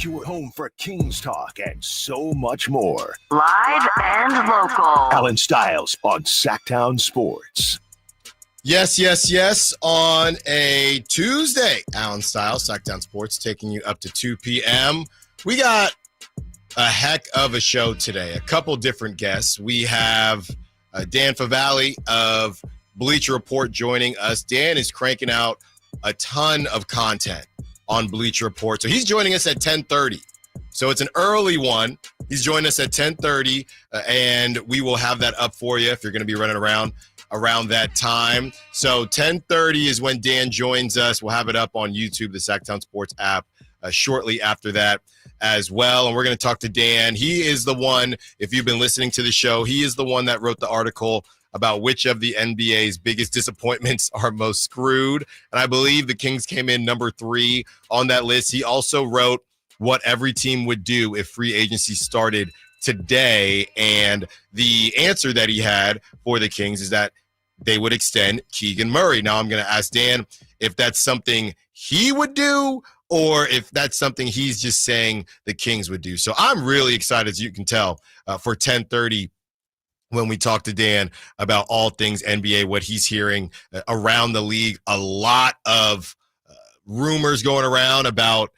Your home for Kings talk and so much more. Live and local. Allen Stiles on Sacktown Sports. Yes. On a Tuesday, Allen Stiles, Sacktown Sports, taking you up to 2 p.m. We got a heck of a show today. A couple different guests. We have Dan Favale of Bleacher Report joining us. Dan is cranking out a ton of content on Bleacher Report. So he's joining us at 10:30. So it's an early one. He's joining us at 10:30, and we will have that up for you if you're going to be running around that time. So 10:30 is when Dan joins us. We'll have it up on YouTube, the Sacktown Sports app, shortly after that as well. And we're going to talk to Dan. He is the one, if you've been listening to the show, he is the one that wrote the article about which of the NBA's biggest disappointments are most screwed. And I believe the Kings came in number 3 on that list. He also wrote what every team would do if free agency started today. And the answer that he had for the Kings is that they would extend Keegan Murray. Now I'm going to ask Dan if that's something he would do or if that's something he's just saying the Kings would do. So I'm really excited, as you can tell, for 10:30 when we talk to Dan about all things NBA, what he's hearing around the league. A lot of rumors going around about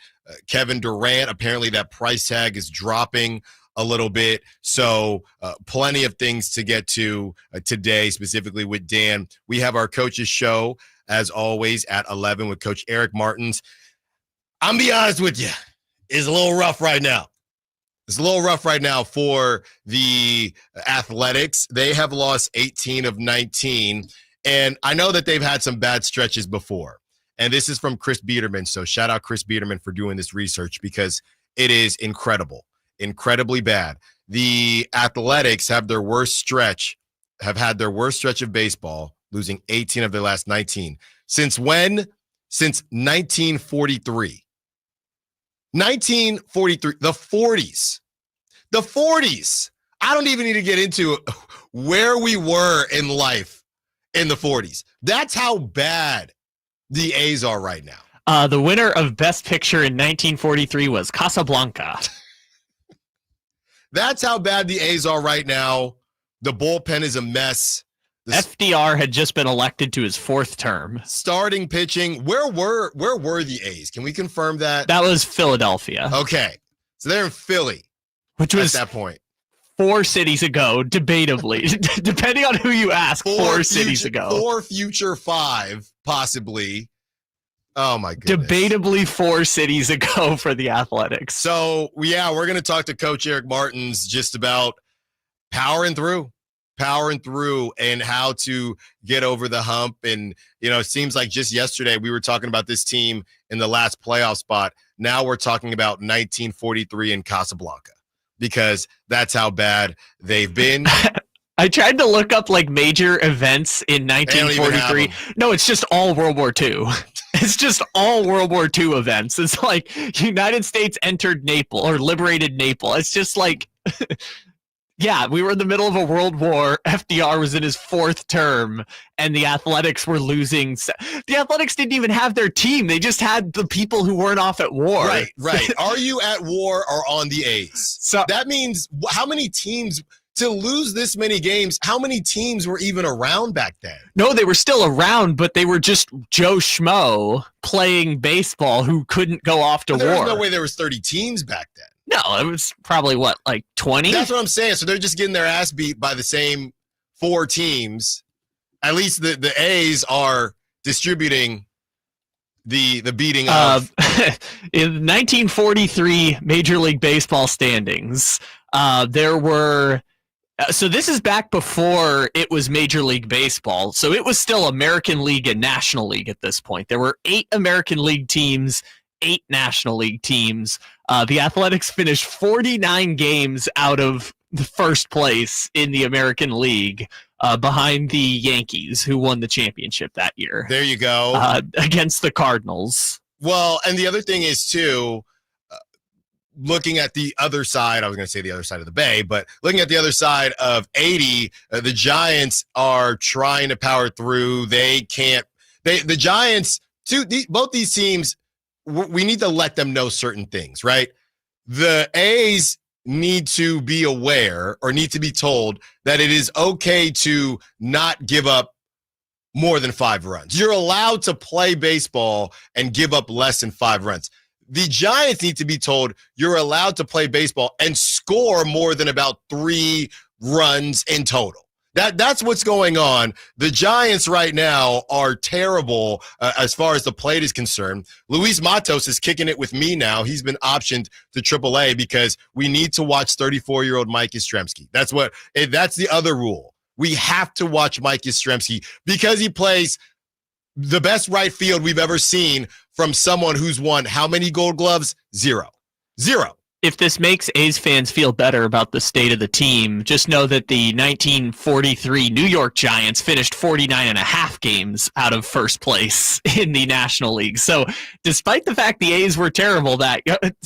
Kevin Durant. Apparently that price tag is dropping a little bit. So plenty of things to get to today, specifically with Dan. We have our coaches show, as always, at 11 with Coach Eric Martins. I'm be honest with you, it's a little rough right now. It's a little rough right now for the Athletics. They have lost 18 of 19, and I know that they've had some bad stretches before. And this is from Chris Biederman, so shout out Chris Biederman for doing this research because it is incredibly bad. The Athletics have had their worst stretch of baseball, losing 18 of their last 19. Since when? Since 1943. 1943, the 40s. The 40s. I don't even need to get into where we were in life in the 40s. That's how bad the A's are right now. The winner of Best Picture in 1943 was Casablanca. That's how bad the A's are right now. The bullpen is a mess. FDR had just been elected to his 4th term. Starting pitching. Where were the A's? Can we confirm that? That was Philadelphia. Okay. So they're in Philly. Which was at that point 4 cities ago, debatably. Depending on who you ask, 4 cities ago. 4 future 5, possibly. Oh, my goodness. Debatably 4 cities ago for the Athletics. So, yeah, we're going to talk to Coach Eric Martins just about powering through and how to get over the hump. And, it seems like just yesterday we were talking about this team in the last playoff spot. Now we're talking about 1943 in Casablanca because that's how bad they've been. I tried to look up major events in 1943. No, it's just all World War II. It's just all World War II events. It's like United States entered Naples or liberated Naples. It's just like, yeah, we were in the middle of a world war. FDR was in his 4th term, and the Athletics were losing. The Athletics didn't even have their team. They just had the people who weren't off at war. Right. Are you at war or on the A's? So that means how many teams to lose this many games? How many teams were even around back then? No, they were still around, but they were just Joe Schmo playing baseball who couldn't go off to war. There was no way there was 30 teams back then. No, it was probably 20? That's what I'm saying. So they're just getting their ass beat by the same 4 teams. At least the A's are distributing the beating of. In 1943 Major League Baseball standings, there were. So this is back before it was Major League Baseball. So it was still American League and National League at this point. There were 8 American League teams, 8 National League teams. The Athletics finished 49 games out of the first place in the American League, behind the Yankees, who won the championship that year. There you go. Against the Cardinals. Well, and the other thing is, too, looking at the other side, I was going to say the other side of the bay, but looking at the other side of 80, the Giants are trying to power through. They can't. The Giants, both these teams, we need to let them know certain things, right? the A's need to be aware or need to be told that it is okay to not give up more than 5 runs. You're allowed to play baseball and give up less than 5 runs. The Giants need to be told you're allowed to play baseball and score more than about 3 runs in total. That's what's going on. The Giants right now are terrible as far as the plate is concerned. Luis Matos is kicking it with me now. He's been optioned to AAA because we need to watch 34-year-old Mike Yastrzemski. That's the other rule. We have to watch Mike Yastrzemski because he plays the best right field we've ever seen from someone who's won how many Gold Gloves? 0. If this makes A's fans feel better about the state of the team, just know that the 1943 New York Giants finished 49.5 games out of first place in the National League. So despite the fact the A's were terrible,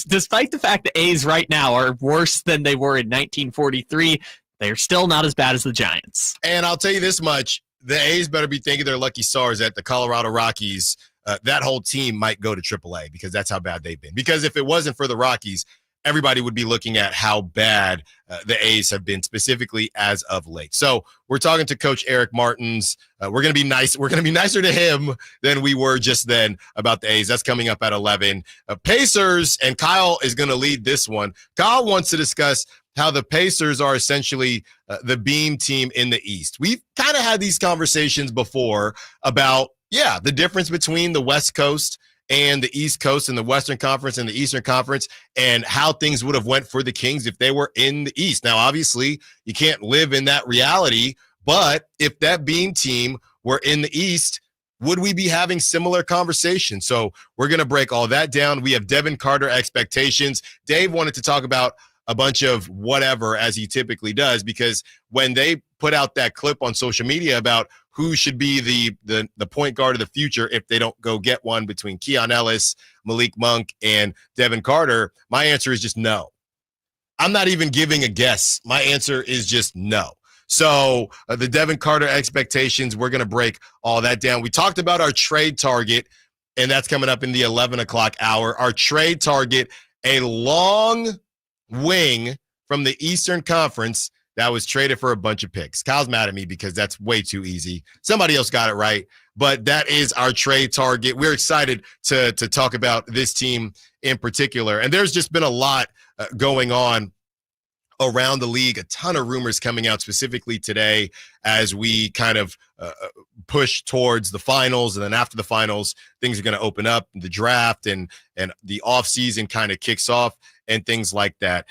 despite the fact the A's right now are worse than they were in 1943, they're still not as bad as the Giants. And I'll tell you this much, the A's better be thinking their lucky stars at the Colorado Rockies. That whole team might go to AAA because that's how bad they've been. Because if it wasn't for the Rockies, everybody would be looking at how bad the A's have been specifically as of late. So we're talking to Coach Eric Martins. We're going to be nice. We're going to be nicer to him than we were just then about the A's. That's coming up at 11. Pacers, and Kyle is going to lead this one. Kyle wants to discuss how the Pacers are essentially the beam team in the East. We've kind of had these conversations before about, the difference between the West Coast and the East Coast and the Western Conference and the Eastern Conference and how things would have went for the Kings if they were in the East. Now, obviously, you can't live in that reality, but if that beam team were in the East, would we be having similar conversations? So we're going to break all that down. We have Devin Carter expectations. Dave wanted to talk about a bunch of whatever, as he typically does, because when they put out that clip on social media about who should be the point guard of the future if they don't go get one between Keon Ellis, Malik Monk, and Devin Carter, my answer is just no. I'm not even giving a guess. My answer is just no. So the Devin Carter expectations, we're going to break all that down. We talked about our trade target, and that's coming up in the 11 o'clock hour. Our trade target, a long wing from the Eastern Conference that was traded for a bunch of picks. Kyle's mad at me because that's way too easy. Somebody else got it right, but that is our trade target. We're excited to talk about this team in particular. And there's just been a lot going on around the league, a ton of rumors coming out specifically today as we kind of push towards the finals. And then after the finals, things are going to open up, the draft and the offseason kind of kicks off and things like that.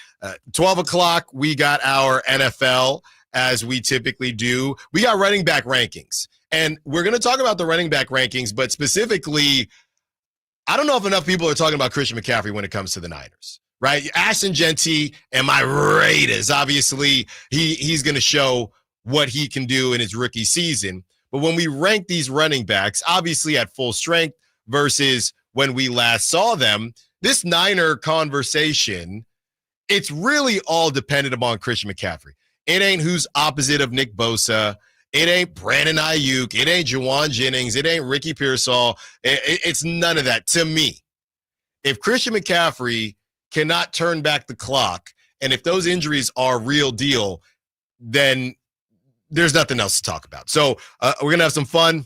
12 o'clock, we got our NFL, as we typically do. We got running back rankings. And we're going to talk about the running back rankings, but specifically, I don't know if enough people are talking about Christian McCaffrey when it comes to the Niners, right? Ashton Genty and my Raiders, obviously, he's going to show what he can do in his rookie season. But when we rank these running backs, obviously at full strength versus when we last saw them, this Niner conversation, it's really all dependent upon Christian McCaffrey. It ain't who's opposite of Nick Bosa. It ain't Brandon Ayuk. It ain't Juwan Jennings. It ain't Ricky Pearsall. It's none of that to me. If Christian McCaffrey cannot turn back the clock, and if those injuries are real deal, then there's nothing else to talk about. So we're going to have some fun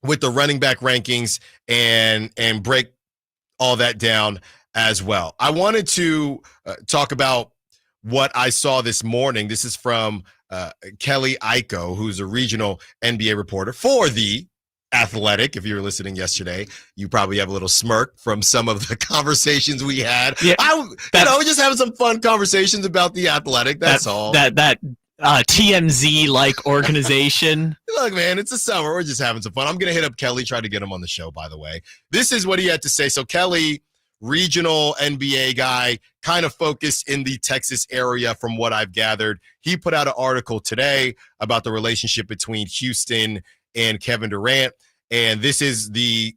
with the running back rankings and break all that down as well. I wanted to talk about what I saw this morning. This is from Kelly Iko, who's a regional NBA reporter for The Athletic. If you were listening yesterday, you probably have a little smirk from some of the conversations we had. Yeah, we're just having some fun conversations about The Athletic. That's all. That TMZ-like organization. Look, man, it's the summer. We're just having some fun. I'm going to hit up Kelly, try to get him on the show, by the way. This is what he had to say. So Kelly, regional NBA guy, kind of focused in the Texas area from what I've gathered. He put out an article today about the relationship between Houston and Kevin Durant. And this is the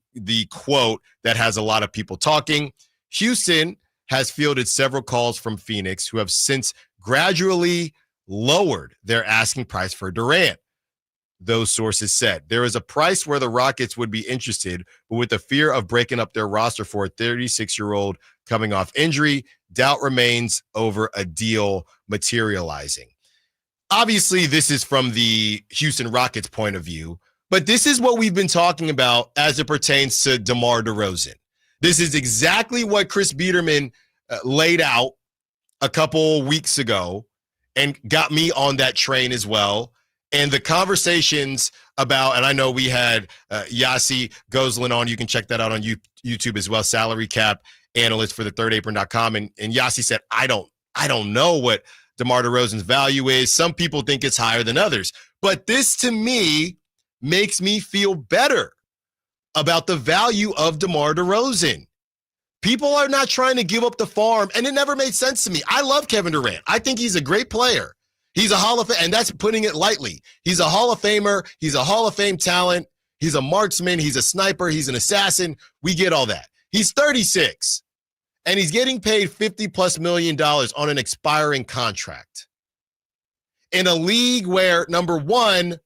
quote that has a lot of people talking. Houston has fielded several calls from Phoenix who have since gradually lowered their asking price for Durant. those sources said. There is a price where the Rockets would be interested, but with the fear of breaking up their roster for a 36-year-old coming off injury, doubt remains over a deal materializing. Obviously, this is from the Houston Rockets point of view, but this is what we've been talking about as it pertains to DeMar DeRozan. This is exactly what Chris Biederman laid out a couple weeks ago and got me on that train as well. And the conversations about, and I know we had Yossi Gozlan on, you can check that out on YouTube as well, salary cap analyst for the thirdapron.com. And Yossi said, I don't know what DeMar DeRozan's value is. Some people think it's higher than others. But this, to me, makes me feel better about the value of DeMar DeRozan. People are not trying to give up the farm, and it never made sense to me. I love Kevin Durant. I think he's a great player. He's a Hall of Fame, and that's putting it lightly. He's a Hall of Famer. He's a Hall of Fame talent. He's a marksman. He's a sniper. He's an assassin. We get all that. He's 36, and he's getting paid $50+ million on an expiring contract. In a league where, number one,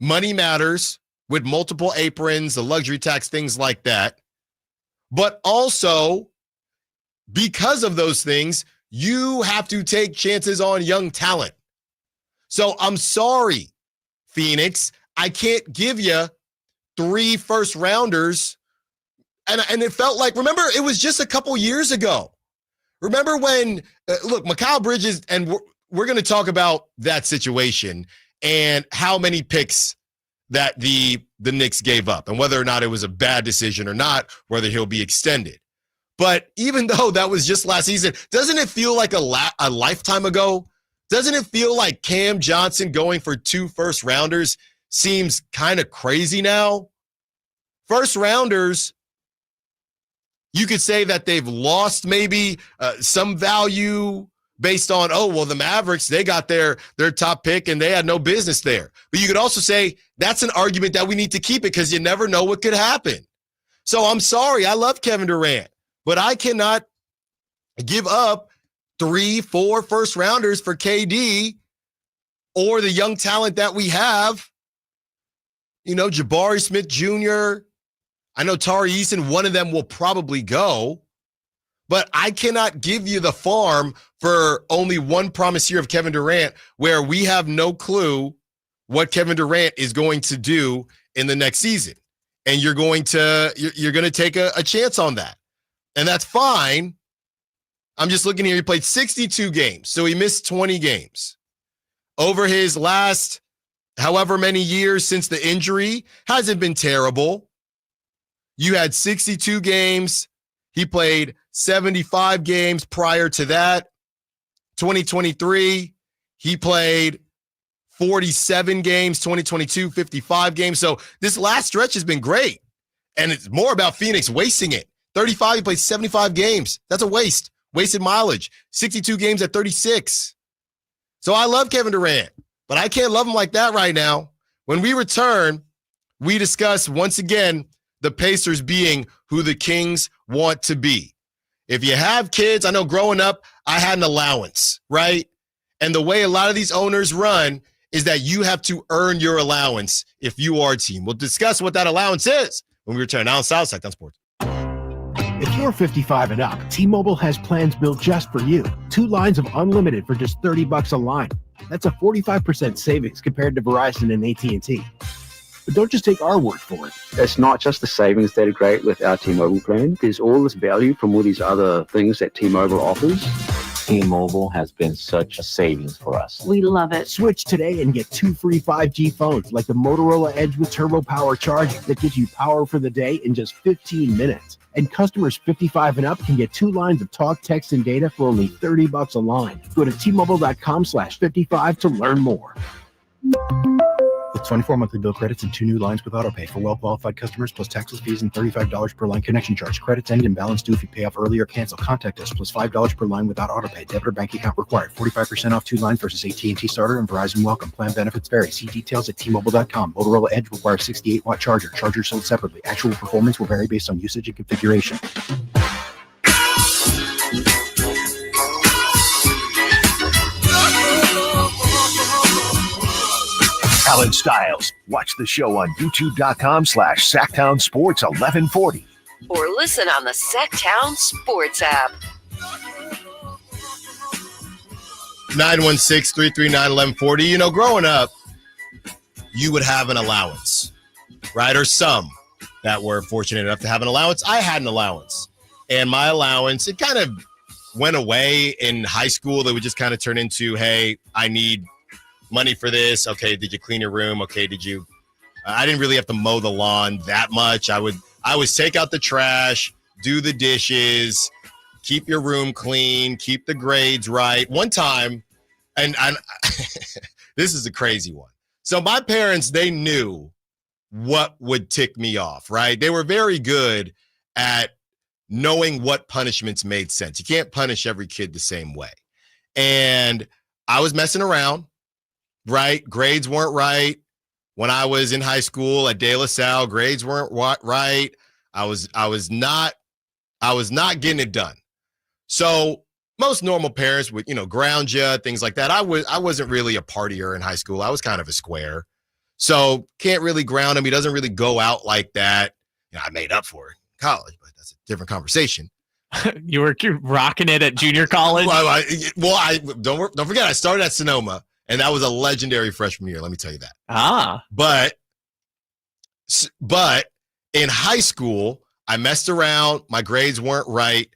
money matters with multiple aprons, the luxury tax, things like that. But also, because of those things, you have to take chances on young talent. So I'm sorry, Phoenix. I can't give you 3 first-rounders. And it felt like, remember, it was just a couple years ago. Remember when, look, Mikal Bridges, and we're going to talk about that situation and how many picks that the Knicks gave up and whether or not it was a bad decision or not, whether he'll be extended. But even though that was just last season, doesn't it feel like a lifetime ago? Doesn't it feel like Cam Johnson going for 2 first-rounders seems kind of crazy now? First-rounders, you could say that they've lost maybe some value based on, the Mavericks, they got their top pick and they had no business there. But you could also say that's an argument that we need to keep it because you never know what could happen. So I'm sorry, I love Kevin Durant, but I cannot give up 3-4 first-rounders for KD or the young talent that we have. You know, Jabari Smith Jr., I know Tari Eason, one of them will probably go. But I cannot give you the farm for only one promise year of Kevin Durant where we have no clue what Kevin Durant is going to do in the next season. And you're going to take a chance on that. And that's fine. I'm just looking here. He played 62 games, so he missed 20 games. Over his last however many years since the injury, hasn't been terrible. You had 62 games. He played 75 games prior to that. 2023, he played 47 games. 2022, 55 games. So this last stretch has been great. And it's more about Phoenix wasting it. 35, he played 75 games. That's a waste. Wasted mileage. 62 games at 36. So I love Kevin Durant, but I can't love him like that right now. When we return, we discuss once again the Pacers being who the Kings want to be. If you have kids, I know growing up, I had an allowance, right? And the way a lot of these owners run is that you have to earn your allowance if you are a team. We'll discuss what that allowance is when we return. Allen Stiles, Sackdown Sports. If you're 55 and up, T-Mobile has plans built just for you. 2 lines of unlimited for just $30 a line. That's a 45% savings compared to Verizon and AT&T. But don't just take our word for it. It's not just the savings that are great with our T-Mobile plan. There's all this value from all these other things that T-Mobile offers. T-Mobile has been such a savings for us. We love it. Switch today and get 2 free 5G phones like the Motorola Edge with Turbo Power charging that gives you power for the day in just 15 minutes. And customers 55 and up can get 2 lines of talk, text, and data for only $30 a line. Go to T-Mobile.com/55 to learn more. With 24 monthly bill credits and 2 new lines with autopay for well-qualified customers, plus taxes, fees, and $35 per line connection charge. Credits end and balance due if you pay off early or cancel. Contact us, plus $5 per line without autopay. Debit or bank account required. 45% off 2 lines versus AT&T Starter and Verizon Welcome. Plan benefits vary. See details at T-Mobile.com. Motorola Edge requires 68-watt charger. Chargers sold separately. Actual performance will vary based on usage and configuration. Allen Stiles. Watch the show on youtube.com/Sacktown Sports 1140. Or listen on the Sacktown Sports app. 916-339-1140. You know, growing up, you would have an allowance, right? Or some that were fortunate enough to have an allowance. I had an allowance. And my allowance, it kind of went away in high school. It would just kind of turn into, hey, I need money for this. Okay, did you clean your room? Okay, did you? I didn't really have to mow the lawn that much. I would take out the trash, do the dishes, keep your room clean, keep the grades right. One time, and this is a crazy one. So my parents, they knew what would tick me off, right? They were very good at knowing what punishments made sense. You can't punish every kid the same way. And I was messing around, right? Grades weren't right. When I was in high school at De La Salle, grades weren't right. I was not getting it done. So most normal parents would, ground you, things like that. I wasn't really a partier in high school. I was kind of a square. So can't really ground him. He doesn't really go out like that. I made up for it in college, but that's a different conversation. You're rocking it at junior college? Don't forget, I started at Sonoma, and that was a legendary freshman year. Let me tell you that. But in high school, I messed around. My grades weren't right.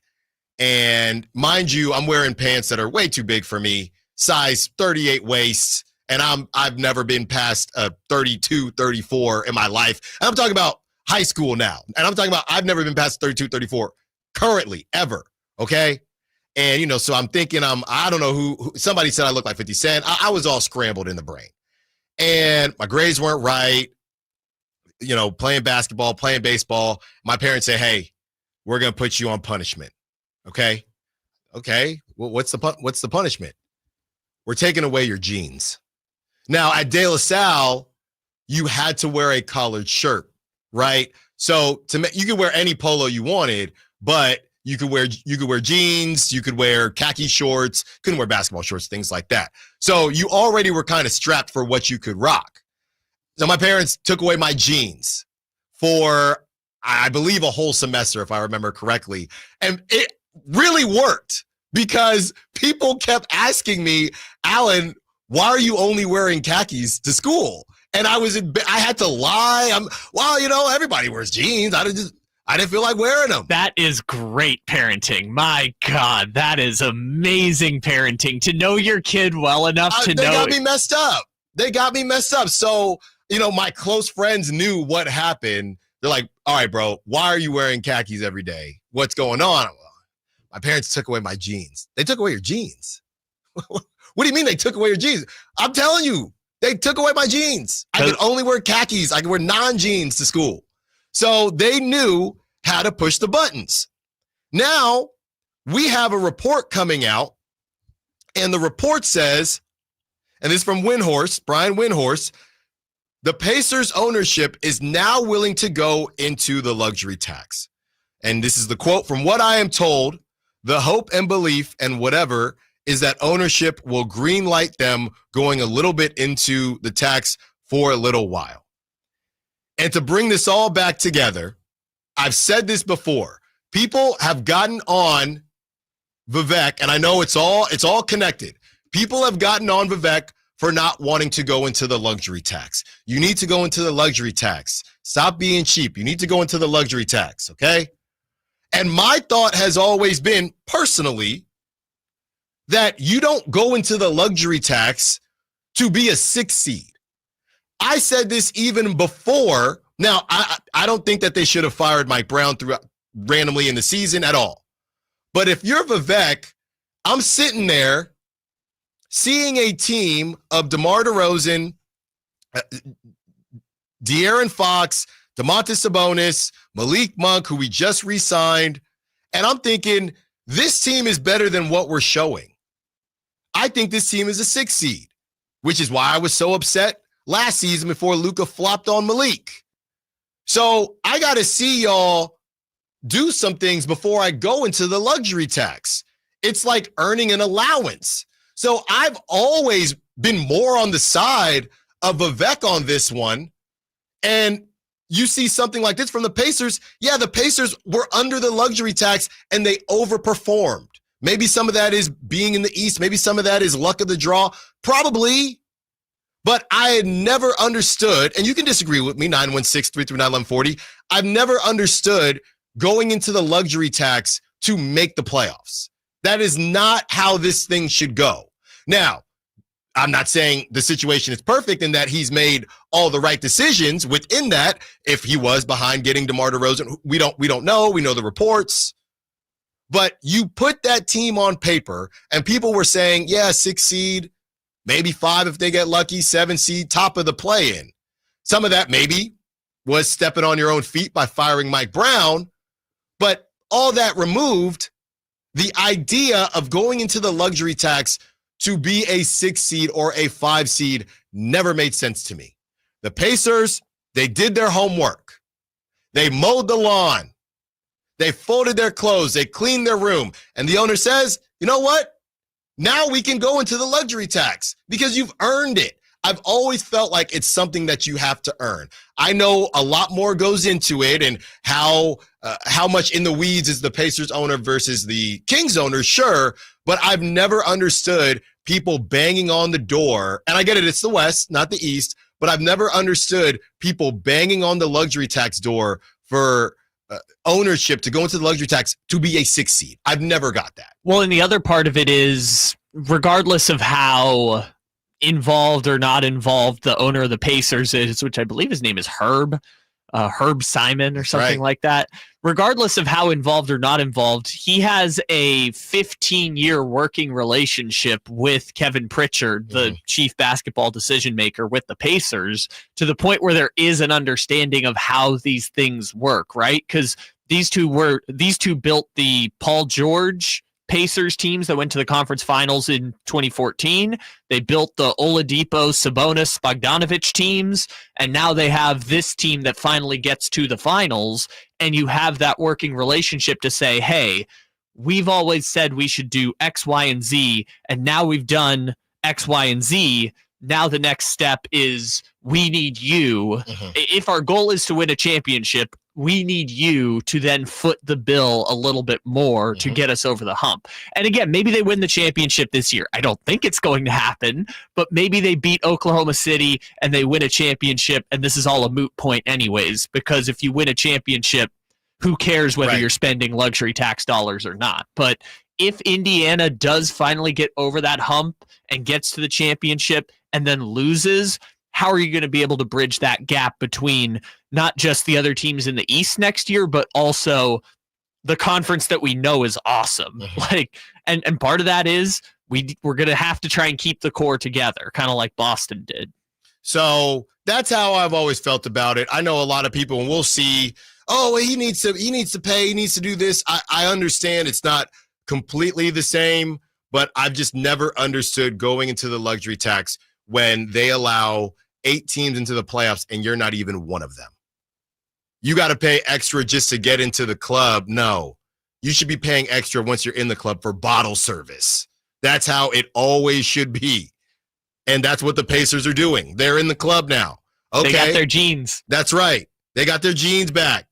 And mind you, I'm wearing pants that are way too big for me, size 38 waists. And I've never been past a 32, 34 in my life. And I'm talking about high school now. And I'm talking about I've never been past 32, 34 currently, ever. Okay? And, so I'm thinking I don't know who somebody said I look like 50 Cent. I was all scrambled in the brain. And my grades weren't right. Playing basketball, playing baseball. My parents say, hey, we're going to put you on punishment. Okay? Okay. Well, what's the punishment? We're taking away your jeans. Now, at De La Salle, you had to wear a collared shirt, right? So you could wear any polo you wanted, but you could wear jeans, you could wear khaki shorts, couldn't wear basketball shorts, things like that. So you already were kind of strapped for what you could rock. So my parents took away my jeans for, I believe, a whole semester, if I remember correctly. And it really worked because people kept asking me, Allen, why are you only wearing khakis to school? And I had to lie. Everybody wears jeans. I didn't feel like wearing them. That is great parenting. My God, that is amazing parenting. To know your kid well enough to know. They got me messed up. So, my close friends knew what happened. They're like, all right, bro, why are you wearing khakis every day? What's going on? My parents took away my jeans. They took away your jeans. What do you mean they took away your jeans? I'm telling you, they took away my jeans. I could only wear khakis. I could wear non-jeans to school. So they knew how to push the buttons. Now we have a report coming out, and the report says, and this is from Brian Windhorst, the Pacers ownership is now willing to go into the luxury tax. And this is the quote: from what I am told, the hope and belief and whatever is that ownership will greenlight them going a little bit into the tax for a little while. And to bring this all back together, I've said this before. People have gotten on Vivek, and I know it's all connected. People have gotten on Vivek for not wanting to go into the luxury tax. You need to go into the luxury tax. Stop being cheap. You need to go into the luxury tax, okay? And my thought has always been, personally, that you don't go into the luxury tax to be a 6 seed. I said this even before. Now, I don't think that they should have fired Mike Brown randomly in the season at all. But if you're Vivek, I'm sitting there seeing a team of DeMar DeRozan, De'Aaron Fox, Domantas Sabonis, Malik Monk, who we just re-signed, and I'm thinking, this team is better than what we're showing. I think this team is a 6 seed, which is why I was so upset last season before Luka flopped on Malik. So I got to see y'all do some things before I go into the luxury tax. It's like earning an allowance. So I've always been more on the side a Vivek on this one, and you see something like this from the Pacers. Yeah, the Pacers were under the luxury tax and they overperformed. Maybe some of that is being in the East. Maybe some of that is luck of the draw. Probably. But I had never understood, and you can disagree with me, 916-339-1140. I've never understood going into the luxury tax to make the playoffs. That is not how this thing should go. Now, I'm not saying the situation is perfect and that he's made all the right decisions within that. If he was behind getting DeMar DeRozan, we don't know. We know the reports. But you put that team on paper and people were saying, yeah, 6 seed, maybe 5 if they get lucky, 7 seed, top of the play-in. Some of that maybe was stepping on your own feet by firing Mike Brown. But all that removed, the idea of going into the luxury tax to be a 6 seed or a 5 seed never made sense to me. The Pacers, they did their homework. They mowed the lawn. They folded their clothes. They cleaned their room. And the owner says, you know what? Now we can go into the luxury tax because you've earned it. I've always felt like it's something that you have to earn. I know a lot more goes into it and how much in the weeds is the Pacers owner versus the Kings owner, sure, but I've never understood people banging on the door. And I get it, it's the West, not the East, but I've never understood people banging on the luxury tax door for ownership to go into the luxury tax to be a 6 seed. I've never got that. Well, and the other part of it is, regardless of how involved or not involved the owner of the Pacers is, which I believe his name is Herb Simon or something like that. Regardless of how involved or not involved, he has a 15-year working relationship with Kevin Pritchard, the chief basketball decision maker with the Pacers, to the point where there is an understanding of how these things work, right? Because these two built the Paul George Pacers teams that went to the conference finals in 2014. They built the Oladipo, Sabonis, Bogdanovic teams, and now they have this team that finally gets to the finals, and you have that working relationship to say, hey, we've always said we should do X, Y, and Z, and now we've done X, Y, and Z. Now the next step is we need you. If our goal is to win a championship, we need you to then foot the bill a little bit more to get us over the hump. And again, maybe they win the championship this year. I don't think it's going to happen, but maybe they beat Oklahoma City and they win a championship, and this is all a moot point anyways, because if you win a championship, who cares whether you're spending luxury tax dollars or not? But if Indiana does finally get over that hump and gets to the championship and then loses, how are you going to be able to bridge that gap between not just the other teams in the East next year, but also the conference that we know is awesome? And part of that is we're going to have to try and keep the core together, kind of like Boston did. So that's how I've always felt about it. I know a lot of people, and we'll see, oh, he needs to pay, he needs to do this. I understand it's not completely the same, but I've just never understood going into the luxury tax when they allow 8 teams into the playoffs and you're not even one of them. You got to pay extra just to get into the club. No, you should be paying extra once you're in the club for bottle service. That's how it always should be. And that's what the Pacers are doing. They're in the club now. Okay. They got their jeans. That's right. They got their jeans back.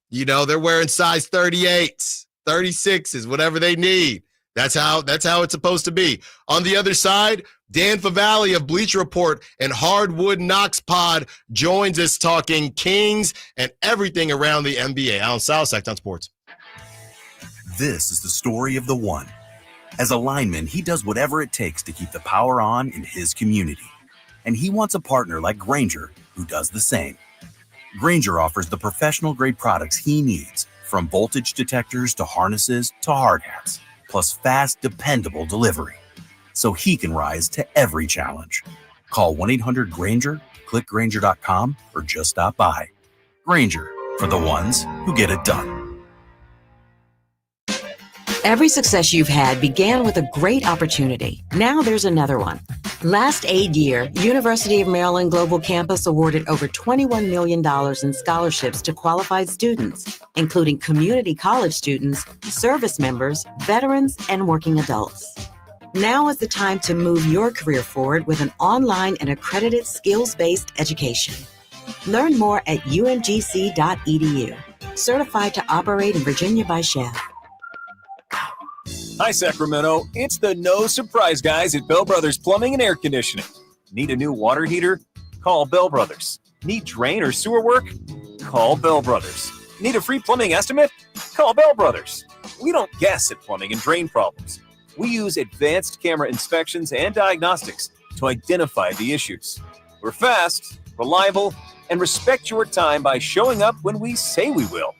You know, they're wearing size 38s, 36s, whatever they need. That's how it's supposed to be. On the other side, Dan Favale of Bleacher Report and Hardwood Knocks Pod joins us talking Kings and everything around the NBA. Allen Stiles, Sacktown Sports. This is the story of the one. As a lineman, he does whatever it takes to keep the power on in his community. And he wants a partner like Grainger who does the same. Grainger offers the professional-grade products he needs, from voltage detectors to harnesses to hard hats, plus fast, dependable delivery, so he can rise to every challenge. Call 1-800-GRAINGER, click Grainger.com, or just stop by. Grainger, for the ones who get it done. Every success you've had began with a great opportunity. Now there's another one. Last aid year, University of Maryland Global Campus awarded over $21 million in scholarships to qualified students, including community college students, service members, veterans, and working adults. Now is the time to move your career forward with an online and accredited skills-based education. Learn more at umgc.edu. Certified to operate in Virginia by Shell. Hi, Sacramento. It's the No Surprise guys at Bell Brothers Plumbing and Air Conditioning. Need a new water heater? Call Bell Brothers. Need drain or sewer work? Call Bell Brothers. Need a free plumbing estimate? Call Bell Brothers. We don't guess at plumbing and drain problems. We use advanced camera inspections and diagnostics to identify the issues. We're fast, reliable, and respect your time by showing up when we say we will.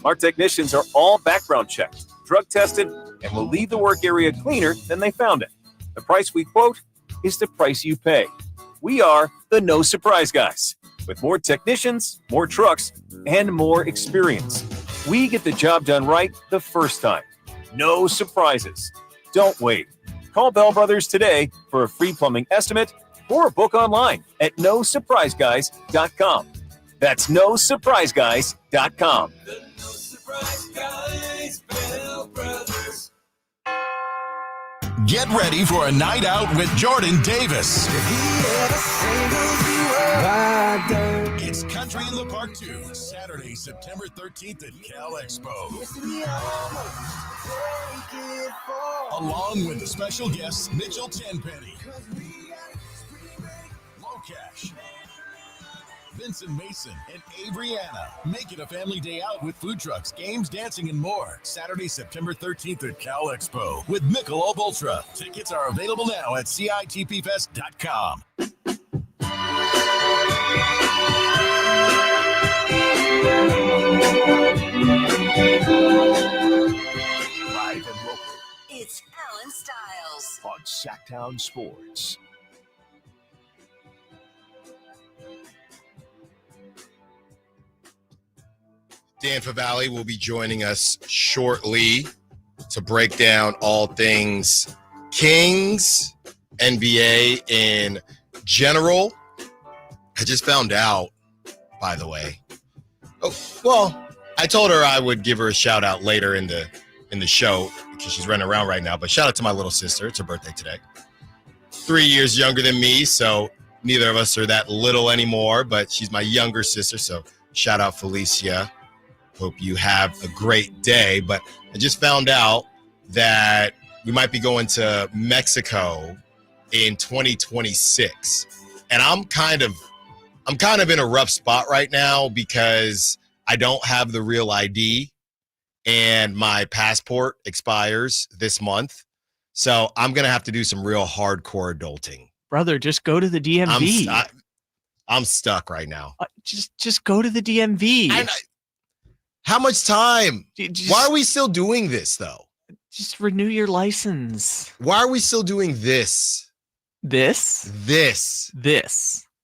Our technicians are all background checked, drug tested, and will leave the work area cleaner than they found it. The price we quote is the price you pay. We are the No Surprise guys. With more technicians, more trucks, and more experience. We get the job done right the first time. No surprises. Don't wait. Call Bell Brothers today for a free plumbing estimate or book online at nosurpriseguys.com. That's nosurpriseguys.com. The No Surprise Guys, Bell Brothers. Get ready for a night out with Jordan Davis. It's Country in the Park 2, Saturday, September 13th at Cal Expo. Along with the special guests Mitchell Tenpenny, Locash, Vincent Mason, and Abriana. Make it a family day out with food trucks, games, dancing, and more. Saturday, September 13th at Cal Expo with Michelob Ultra. Tickets are available now at CITPFest.com. Live and local It's Allen Stiles. on Sacktown Sports. Dan Favale will be joining us shortly to break down all things Kings, NBA in general. I just found out, by the way. Oh, well, I told her I would give her a shout out later in the show because she's running around right now. But shout out to my little sister. It's her birthday today. 3 years younger than me, so neither of us are that little anymore, but she's my younger sister. So shout out Felicia. Hope you have a great day. But I just found out that we might be going to Mexico in 2026. And I'm kind of in a rough spot right now because I don't have the real ID and my passport expires this month. So I'm going to have to do some real hardcore adulting. Brother, just go to the DMV. I'm stuck right now. Just go to the DMV. How much time? Why are we still doing this, though? Just renew your license. Why are we still doing this? This?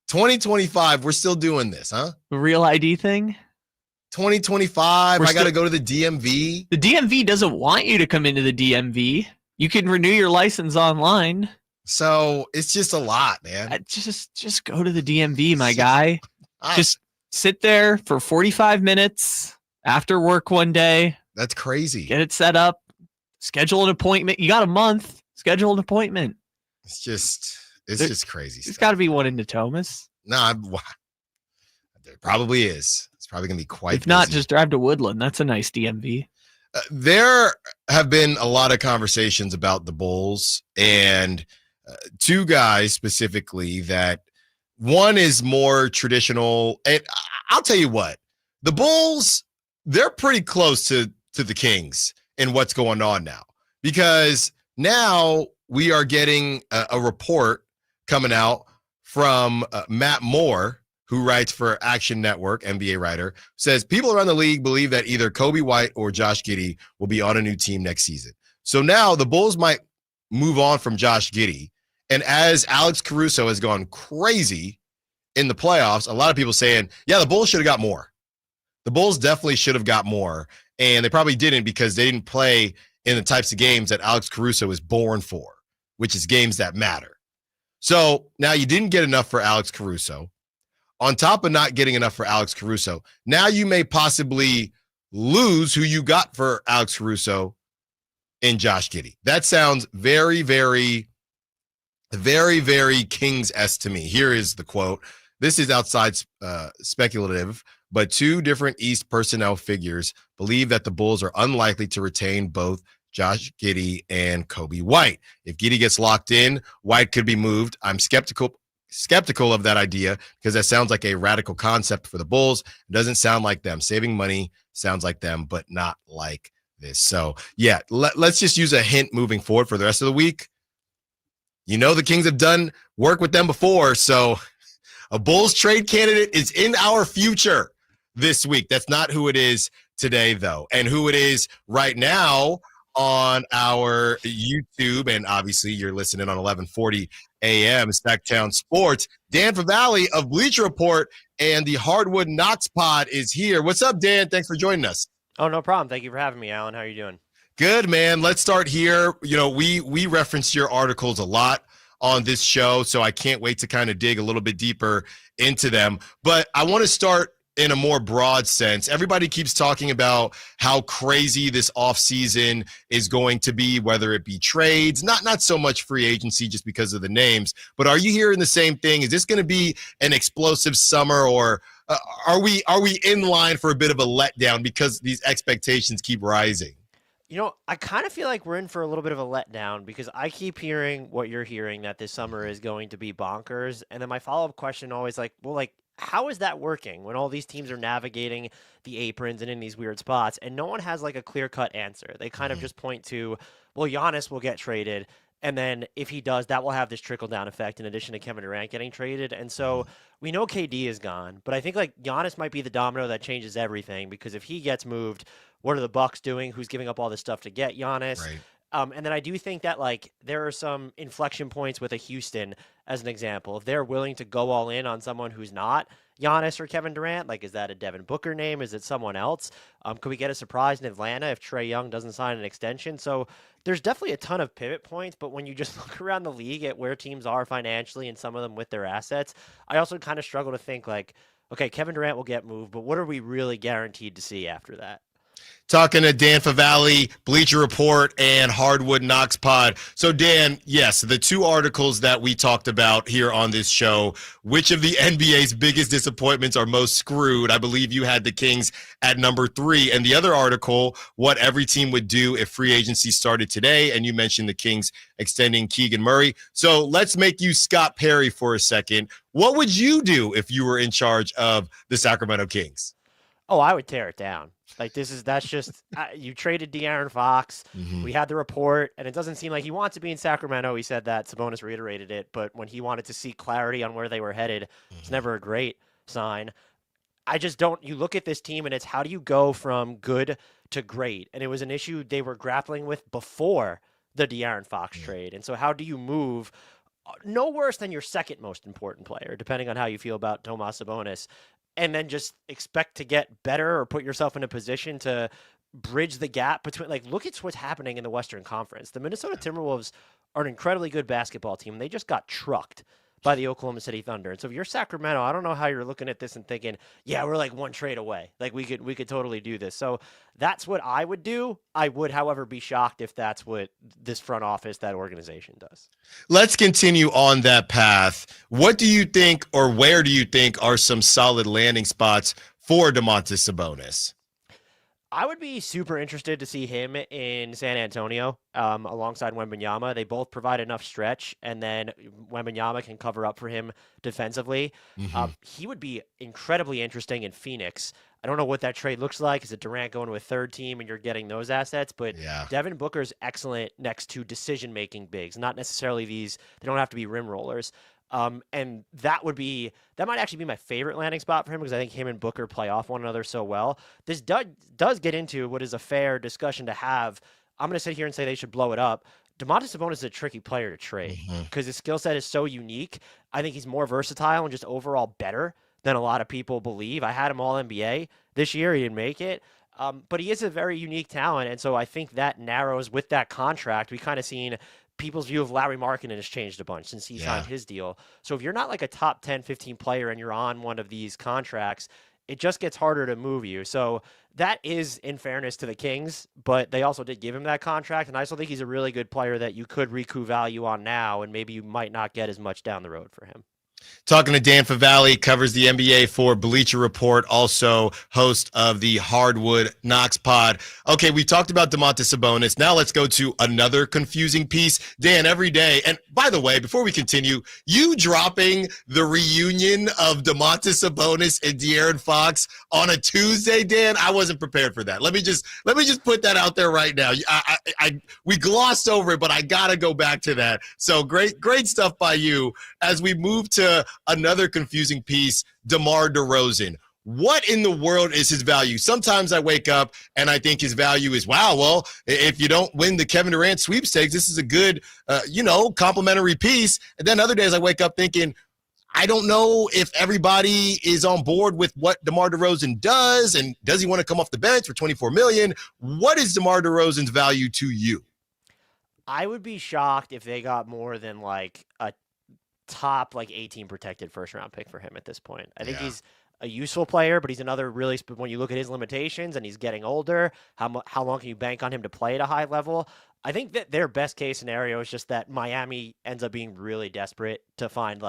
2025, we're still doing this, huh? The real ID thing? 2025, I got to go to the DMV. The DMV doesn't want you to come into the DMV. You can renew your license online. So it's just a lot, man. Just go to the DMV, my guy. Just sit there for 45 minutes after work one day. That's crazy. Get it set up. Schedule an appointment. You got a month. Schedule an appointment. It's just crazy. There's got to be one in Natomas. No, there probably is. It's probably going to be quite If not, busy. just drive to Woodland. That's a nice DMV. There have been a lot of conversations about the Bulls and two guys specifically that one is more traditional. And I'll tell you what, the Bulls, they're pretty close to the Kings in what's going on now, because now we are getting a report coming out from Matt Moore, who writes for Action Network, NBA writer, says people around the league believe that either Kobe White or Josh Giddey will be on a new team next season. So now the Bulls might move on from Josh Giddey. And as Alex Caruso has gone crazy in the playoffs, a lot of people saying, yeah, the Bulls should have got more. The Bulls definitely should have got more. And they probably didn't because they didn't play in the types of games that Alex Caruso was born for, which is games that matter. So now you didn't get enough for Alex Caruso. On top of not getting enough for Alex Caruso, now you may possibly lose who you got for Alex Caruso in Josh Giddey. That sounds very, very, very, very Kings-esque to me. Here is the quote. This is outside speculative, but two different East personnel figures believe that the Bulls are unlikely to retain both Josh Giddey and Kobe White. If Giddey gets locked in, White could be moved. I'm skeptical of that idea because that sounds like a radical concept for the Bulls. It doesn't sound like them. Saving money sounds like them, but not like this. So, yeah, let's just use a hint moving forward for the rest of the week. You know the Kings have done work with them before, so a Bulls trade candidate is in our future this week. That's not who it is today, though. And who it is right now on our YouTube, and obviously you're listening on 1140 a.m. Sacktown Sports. Dan Favale of Bleacher Report and the Hardwood Knocks Pod is here. What's up, Dan? Thanks for joining us. Oh, no problem. Thank you for having me, Alan. How are you doing? Good, man. Let's start here. You know, we reference your articles a lot on this show, so I can't wait to kind of dig a little bit deeper into them. But I want to start in a more broad sense. Everybody keeps talking about how crazy this offseason is going to be, whether it be trades, not so much free agency just because of the names, but are you hearing the same thing? Is this going to be an explosive summer, or are we in line for a bit of a letdown because these expectations keep rising? You know, I kind of feel like we're in for a little bit of a letdown because I keep hearing what you're hearing, that this summer is going to be bonkers. And then my follow-up question always how is that working when all these teams are navigating the aprons and in these weird spots and no one has like a clear-cut answer? They kind of just point to, well, Giannis will get traded. And then if he does, that will have this trickle-down effect in addition to Kevin Durant getting traded. And so we know KD is gone, but I think like Giannis might be the domino that changes everything, because if he gets moved, what are the Bucks doing? Who's giving up all this stuff to get Giannis? Right. And then I do think that like there are some inflection points with a Houston, as an example. If they're willing to go all in on someone who's not Giannis or Kevin Durant, like, is that a Devin Booker name? Is it someone else? Could we get a surprise in Atlanta if Trae Young doesn't sign an extension? So there's definitely a ton of pivot points, but when you just look around the league at where teams are financially and some of them with their assets, I also kind of struggle to think like, okay, Kevin Durant will get moved, but what are we really guaranteed to see after that? Talking to Dan Favale, Bleacher Report, and Hardwood Knocks Pod. So, Dan, yes, the two articles that we talked about here on this show, which of the NBA's biggest disappointments are most screwed? I believe you had the Kings at number 3. And the other article, what every team would do if free agency started today. And you mentioned the Kings extending Keegan Murray. So let's make you Scott Perry for a second. What would you do if you were in charge of the Sacramento Kings? Oh, I would tear it down. Like, that's just, you traded De'Aaron Fox. We had the report, and it doesn't seem like he wants to be in Sacramento. He said that. Sabonis reiterated it. But when he wanted to seek clarity on where they were headed, it's never a great sign. I just don't, you look at this team, and it's how do you go from good to great? And it was an issue they were grappling with before the De'Aaron Fox trade. And so how do you move no worse than your second most important player, depending on how you feel about Domas Sabonis, and then just expect to get better or put yourself in a position to bridge the gap between, like, look at what's happening in the Western Conference. The Minnesota Timberwolves are an incredibly good basketball team. They just got trucked by the Oklahoma City Thunder. And so if you're Sacramento, I don't know how you're looking at this and thinking, yeah, we're like one trade away. Like, we could totally do this. So that's what I would do. I would, however, be shocked if that's what this front office, that organization does. Let's continue on that path. What do you think, or where do you think are some solid landing spots for Domantas Sabonis? I would be super interested to see him in San Antonio alongside Wembanyama. They both provide enough stretch, and then Wembanyama can cover up for him defensively. He would be incredibly interesting in Phoenix. I don't know what that trade looks like. Is it Durant going to a third team and you're getting those assets? But Devin Booker's excellent next to decision-making bigs, not necessarily these. They don't have to be rim rollers. And that might actually be my favorite landing spot for him, because I think him and Booker play off one another so well. This does get into what is a fair discussion to have. I'm going to sit here and say they should blow it up. Domantas Sabonis is a tricky player to trade because his skill set is so unique. I think he's more versatile and just overall better than a lot of people believe. I had him all NBA this year. He didn't make it. But he is a very unique talent. And so I think that narrows with that contract. We kind of seen people's view of Larry Markkinen has changed a bunch since he signed his deal. So if you're not like a top 10, 15 player and you're on one of these contracts, it just gets harder to move you. So that is in fairness to the Kings, but they also did give him that contract, and I still think he's a really good player that you could recoup value on now, and maybe you might not get as much down the road for him. Talking to Dan Favale, covers the NBA for Bleacher Report, also host of the Hardwood Knocks pod. Okay, we talked about Domantas Sabonis. Now let's go to another confusing piece. Dan, every day, and by the way, before we continue, you dropping the reunion of Domantas Sabonis and De'Aaron Fox on a Tuesday, Dan, I wasn't prepared for that. Let me just put that out there right now. We glossed over it, but I gotta go back to that. So great stuff by you. As we move to another confusing piece, DeMar DeRozan. What in the world is his value? Sometimes I wake up and I think his value is, wow, well, if you don't win the Kevin Durant sweepstakes, this is a good, complimentary piece. And then other days I wake up thinking, I don't know if everybody is on board with what DeMar DeRozan does, and does he want to come off the bench for $24 million? What is DeMar DeRozan's value to you? I would be shocked if they got more than like a top 18 protected first round pick for him at this point. I think he's a useful player, but he's another really, when you look at his limitations and he's getting older, how long can you bank on him to play at a high level? I think that their best case scenario is just that Miami ends up being really desperate to find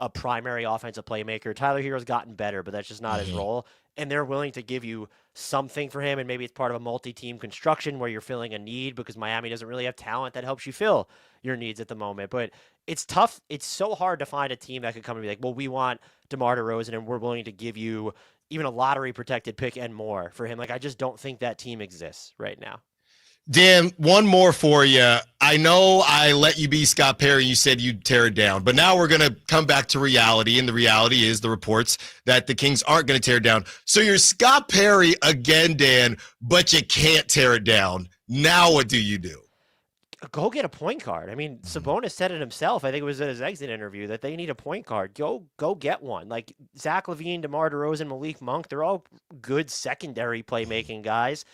a primary offensive playmaker. Tyler Hero's gotten better, but that's just not his role. And they're willing to give you something for him, and maybe it's part of a multi-team construction where you're filling a need because Miami doesn't really have talent that helps you fill your needs at the moment. But it's tough. It's so hard to find a team that could come and be like, well, we want DeMar DeRozan, and we're willing to give you even a lottery-protected pick and more for him. I just don't think that team exists right now. Dan, one more for you. I know I let you be Scott Perry. You said you'd tear it down, but now we're going to come back to reality, and the reality is the reports that the Kings aren't going to tear it down. So you're Scott Perry again, Dan, but you can't tear it down. Now what do you do? Go get a point guard. I mean, Sabonis said it himself. I think it was at his exit interview that they need a point guard. Go get one. Zach LaVine, DeMar DeRozan, Malik Monk, they're all good secondary playmaking guys.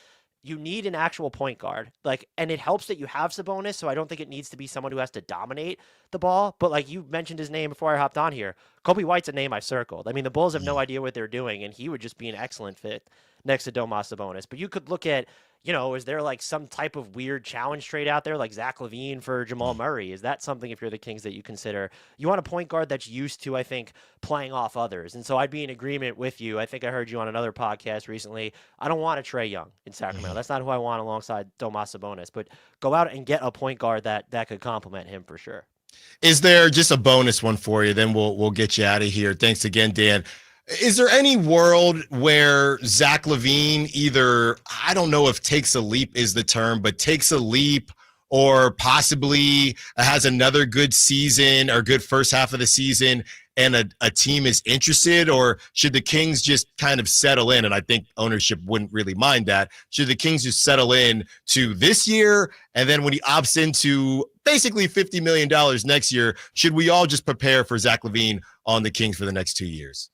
You need an actual point guard. And it helps that you have Sabonis, so I don't think it needs to be someone who has to dominate the ball. But you mentioned his name before I hopped on here. Kobe White's a name I circled. I mean, the Bulls have no idea what they're doing, and he would just be an excellent fit next to Domas Sabonis. But you could look at, is there some type of weird challenge trade out there like Zach LaVine for Jamal Murray? Is that something, if you're the Kings, that you consider? You want a point guard that's used to, I think, playing off others. And so I'd be in agreement with you. I think I heard you on another podcast recently. I don't want a Trae Young in Sacramento. That's not who I want alongside Domas Sabonis. But go out and get a point guard that could complement him for sure. Is there just a bonus one for you? Then we'll get you out of here. Thanks again, Dan. Is there any world where Zach LaVine either, I don't know if takes a leap is the term, but takes a leap or possibly has another good season or good first half of the season and a team is interested? Or should the Kings just kind of settle in? And I think ownership wouldn't really mind that. Should the Kings just settle in to this year? And then when he opts into basically $50 million next year, should we all just prepare for Zach LaVine on the Kings for the next 2 years?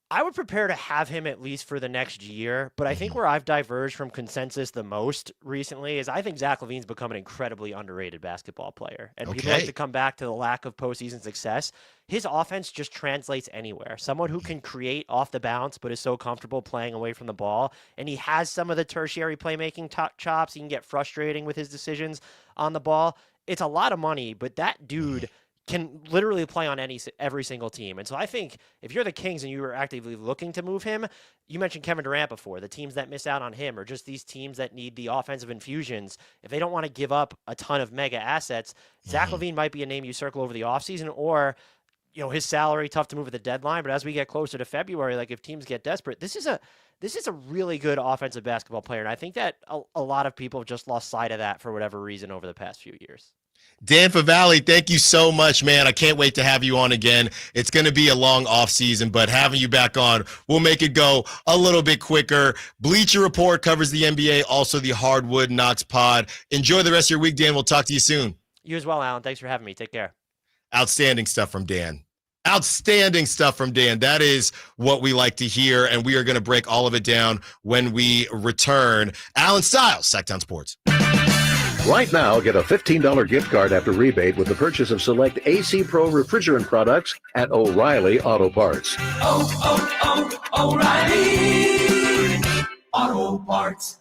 I would prepare to have him at least for the next year, but I think where I've diverged from consensus the most recently is I think Zach LaVine's become an incredibly underrated basketball player. And people like to come back to the lack of postseason success. His offense just translates anywhere. Someone who can create off the bounce but is so comfortable playing away from the ball, and he has some of the tertiary playmaking chops. He can get frustrating with his decisions on the ball. It's a lot of money, but that dude can literally play on every single team. And so I think if you're the Kings and you were actively looking to move him, you mentioned Kevin Durant before, the teams that miss out on him, or just these teams that need the offensive infusions, if they don't want to give up a ton of mega assets, Zach LaVine might be a name you circle over the offseason, or his salary, tough to move at the deadline. But as we get closer to February, if teams get desperate, this is a really good offensive basketball player. And I think that a lot of people have just lost sight of that for whatever reason over the past few years. Dan Favale, thank you so much, man. I can't wait to have you on again. It's going to be a long off season, but having you back on will make it go a little bit quicker. Bleacher Report covers the NBA, also the Hardwood Knocks pod. Enjoy the rest of your week, Dan. We'll talk to you soon. You as well, Alan. Thanks for having me. Take care. Outstanding stuff from Dan. Outstanding stuff from Dan. That is what we like to hear, and we are going to break all of it down when we return. Allen Stiles, Sactown Sports. Right now, get a $15 gift card after rebate with the purchase of select AC Pro refrigerant products at O'Reilly Auto Parts. O'Reilly Auto Parts.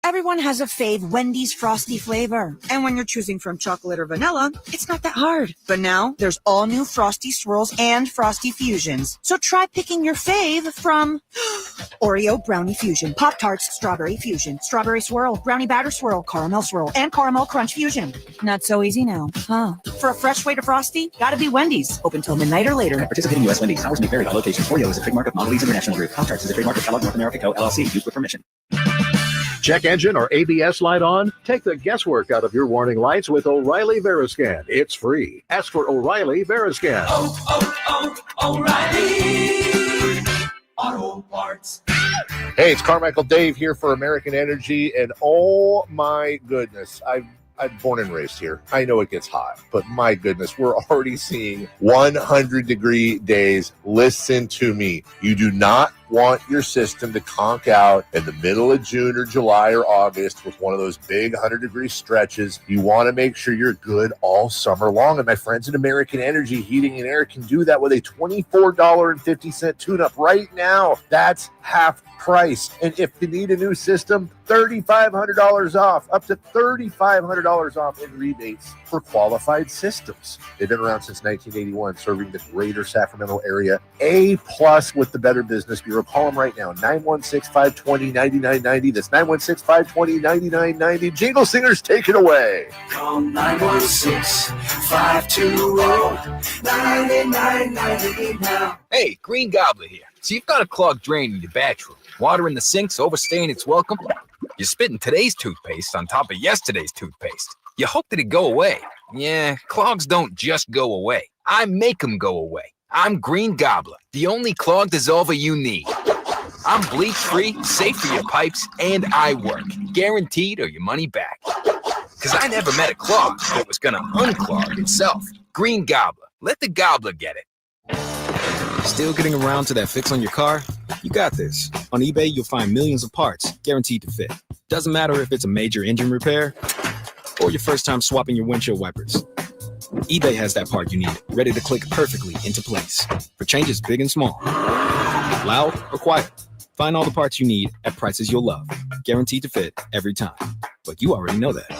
Everyone has a fave Wendy's Frosty flavor. And when you're choosing from chocolate or vanilla, it's not that hard. But now, there's all new Frosty Swirls and Frosty Fusions. So try picking your fave from Oreo Brownie Fusion, Pop-Tarts Strawberry Fusion, Strawberry Swirl, Brownie Batter Swirl, Caramel Swirl, and Caramel Crunch Fusion. Not so easy now, huh? For a fresh way to Frosty, gotta be Wendy's. Open till midnight or later. At participating U.S. Wendy's, hours may vary by location. Oreo is a trademark of Mondelez International Group. Pop-Tarts is a trademark of Kellogg North America Co., LLC. Used with permission. Check engine or ABS light on? Take the guesswork out of your warning lights with O'Reilly Veriscan. It's free. Ask for O'Reilly Veriscan. O'Reilly Auto Parts. Hey, it's Carmichael Dave here for American Energy, and oh my goodness, I'm born and raised here. I know it gets hot, but my goodness, we're already seeing 100-degree days. Listen to me. You do not want your system to conk out in the middle of June or July or August with one of those big 100-degree stretches. You want to make sure you're good all summer long. And my friends at American Energy Heating and Air can do that with a $24.50 tune-up right now. That's half price. And if you need a new system, $3,500 off, up to $3,500 off in rebates for qualified systems. They've been around since 1981, serving the greater Sacramento area. A+ with the Better Business Bureau. Call them right now, 916-520-9990. That's 916-520-9990. Jingle Singers, take it away. Call 916-520-9990 now. Hey, Green Gobbler here. So you've got a clogged drain in your bathroom. Water in the sink's overstaying its welcome. You're spitting today's toothpaste on top of yesterday's toothpaste. You hope that it go away. Yeah, clogs don't just go away. I make them go away. I'm Green Gobbler, the only clog dissolver you need. I'm bleach-free, safe for your pipes, and I work. Guaranteed or your money back. Because I never met a clog that was going to unclog itself. Green Gobbler. Let the gobbler get it. Still getting around to that fix on your car? You got this. On eBay, you'll find millions of parts guaranteed to fit. Doesn't matter if it's a major engine repair or your first time swapping your windshield wipers. eBay has that part you need, ready to click perfectly into place for changes big and small. Loud or quiet, find all the parts you need at prices you'll love. Guaranteed to fit every time. But you already know that.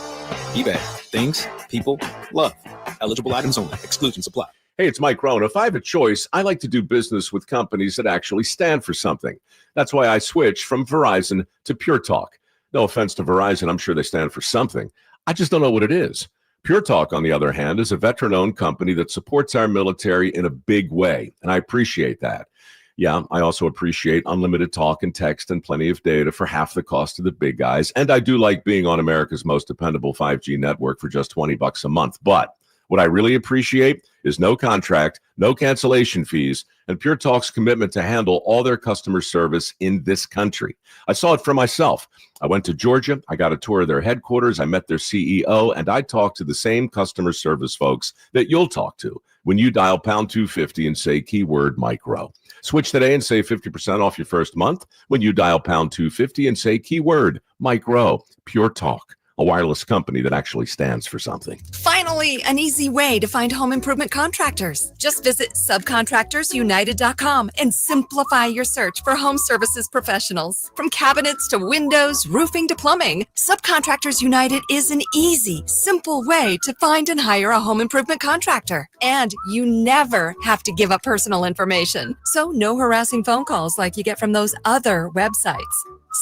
eBay. Things, people, love. Eligible items only. Exclusions apply. Hey, it's Mike Rohn. If I have a choice, I like to do business with companies that actually stand for something. That's why I switched from Verizon to Pure Talk. No offense to Verizon, I'm sure they stand for something. I just don't know what it is. Pure Talk, on the other hand, is a veteran-owned company that supports our military in a big way, and I appreciate that. Yeah, I also appreciate unlimited talk and text and plenty of data for half the cost of the big guys, and I do like being on America's most dependable 5G network for just $20 a month, but what I really appreciate is no contract, no cancellation fees, and Pure Talk's commitment to handle all their customer service in this country. I saw it for myself. I went to Georgia. I got a tour of their headquarters. I met their CEO, and I talked to the same customer service folks that you'll talk to when you dial pound 250 and say keyword Mike Rowe. Switch today and save 50% off your first month when you dial pound 250 and say keyword Mike Rowe. Pure Talk, a wireless company that actually stands for something. Finally, an easy way to find home improvement contractors. Just visit subcontractorsunited.com and simplify your search for home services professionals. From cabinets to windows, roofing to plumbing, Subcontractors United is an easy, simple way to find and hire a home improvement contractor. And you never have to give up personal information. So no harassing phone calls like you get from those other websites.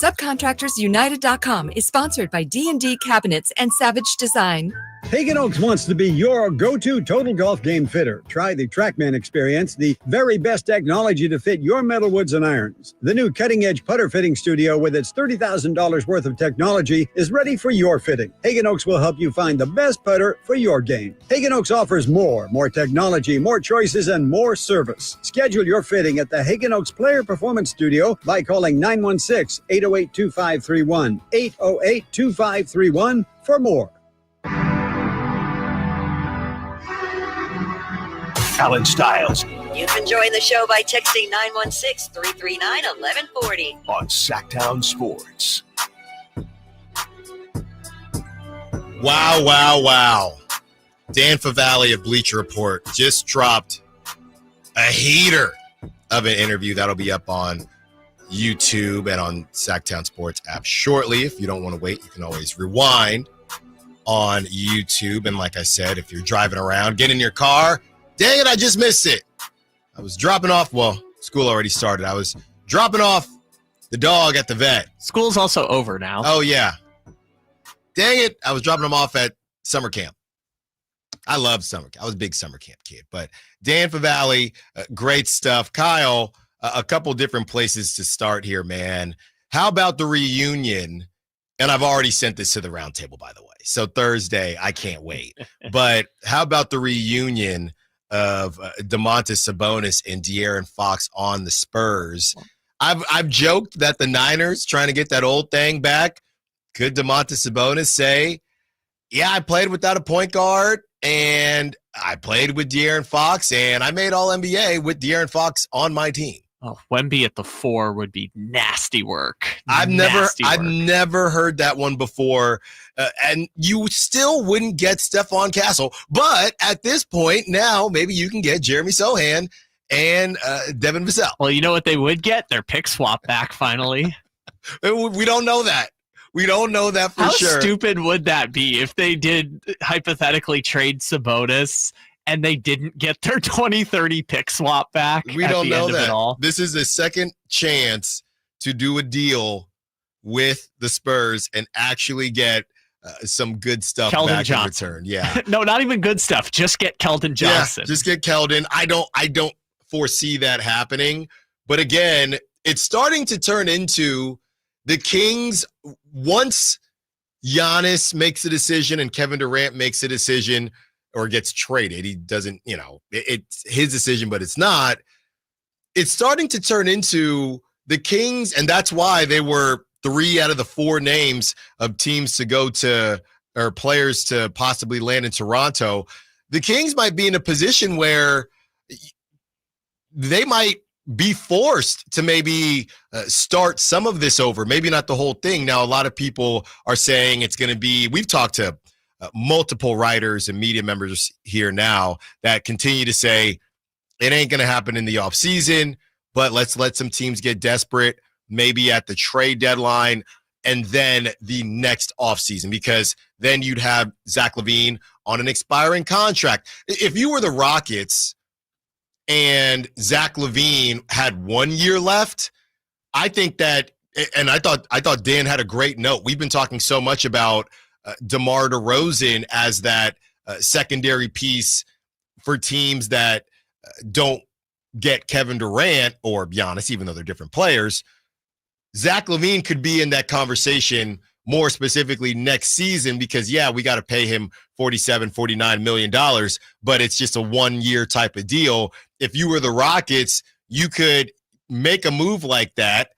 Subcontractorsunited.com is sponsored by D&D Cabinets and Savage Design. Hagen Oaks wants to be your go-to total golf game fitter. Try the TrackMan experience, the very best technology to fit your metal woods and irons. The new cutting-edge putter fitting studio with its $30,000 worth of technology is ready for your fitting. Hagen Oaks will help you find the best putter for your game. Hagen Oaks offers more technology, more choices, and more service. Schedule your fitting at the Hagen Oaks Player Performance Studio by calling 916-808-2531, 808-2531 for more. Allen Stiles You can join the show by texting 916-339-1140 on Sacktown Sports. Wow. Dan Favale of Bleacher Report just dropped a heater of an interview that'll be up on YouTube and on Sacktown Sports app shortly. If you don't want to wait, you can always rewind on YouTube. And like I said, if you're driving around, get in your car. Dang it, I just missed it. I was dropping off. Well, school already started. I was dropping off the dog at the vet. School's also over now. Oh, yeah. Dang it. I was dropping him off at summer camp. I love summer camp. I was a big summer camp kid. But Dan Favale, great stuff. Kyle, a couple different places to start here, man. How about the reunion? And I've already sent this to the roundtable, by the way. So Thursday, I can't wait. But how about the reunion of Domantas Sabonis and De'Aaron Fox on the Spurs? I've joked that the Niners trying to get that old thing back. Could Domantas Sabonis say, yeah, I played without a point guard, and I played with De'Aaron Fox, and I made All-NBA with De'Aaron Fox on my team? Oh, Wemby at the 4 would be nasty work. I've never heard that one before, and you still wouldn't get Stephon Castle. But at this point, now maybe you can get Jeremy Sohan and Devin Vassell. Well, you know what they would get? Their pick swap back finally. We don't know that. We don't know that for sure. How stupid would that be if they did hypothetically trade Sabonis and they didn't get their 2030 pick swap back? We don't know that. This is the second chance to do a deal with the Spurs and actually get some good stuff Keldon back Johnson. in return. Yeah. No, not even good stuff. Just get Keldon Johnson. Yeah, just get Keldon. I don't foresee that happening. But again, it's starting to turn into the Kings, once Giannis makes a decision and Kevin Durant makes a decision or gets traded, he doesn't, it's his decision, but it's not. It's starting to turn into the Kings, and that's why they were 3 out of the 4 names of teams to go to, or players to possibly land in Toronto. The Kings might be in a position where they might be forced to maybe start some of this over, maybe not the whole thing. Now, a lot of people are saying it's going to be, we've talked to multiple writers and media members here now that continue to say it ain't going to happen in the offseason, but let's let some teams get desperate, maybe at the trade deadline and then the next offseason, because then you'd have Zach LaVine on an expiring contract. If you were the Rockets and Zach LaVine had 1 year left, I think that, and I thought Dan had a great note. We've been talking so much about DeMar DeRozan as that secondary piece for teams that don't get Kevin Durant or Giannis, even though they're different players. Zach LaVine could be in that conversation more specifically next season because, yeah, we got to pay him $49 million, but it's just a 1 year type of deal. If you were the Rockets, you could make a move like that.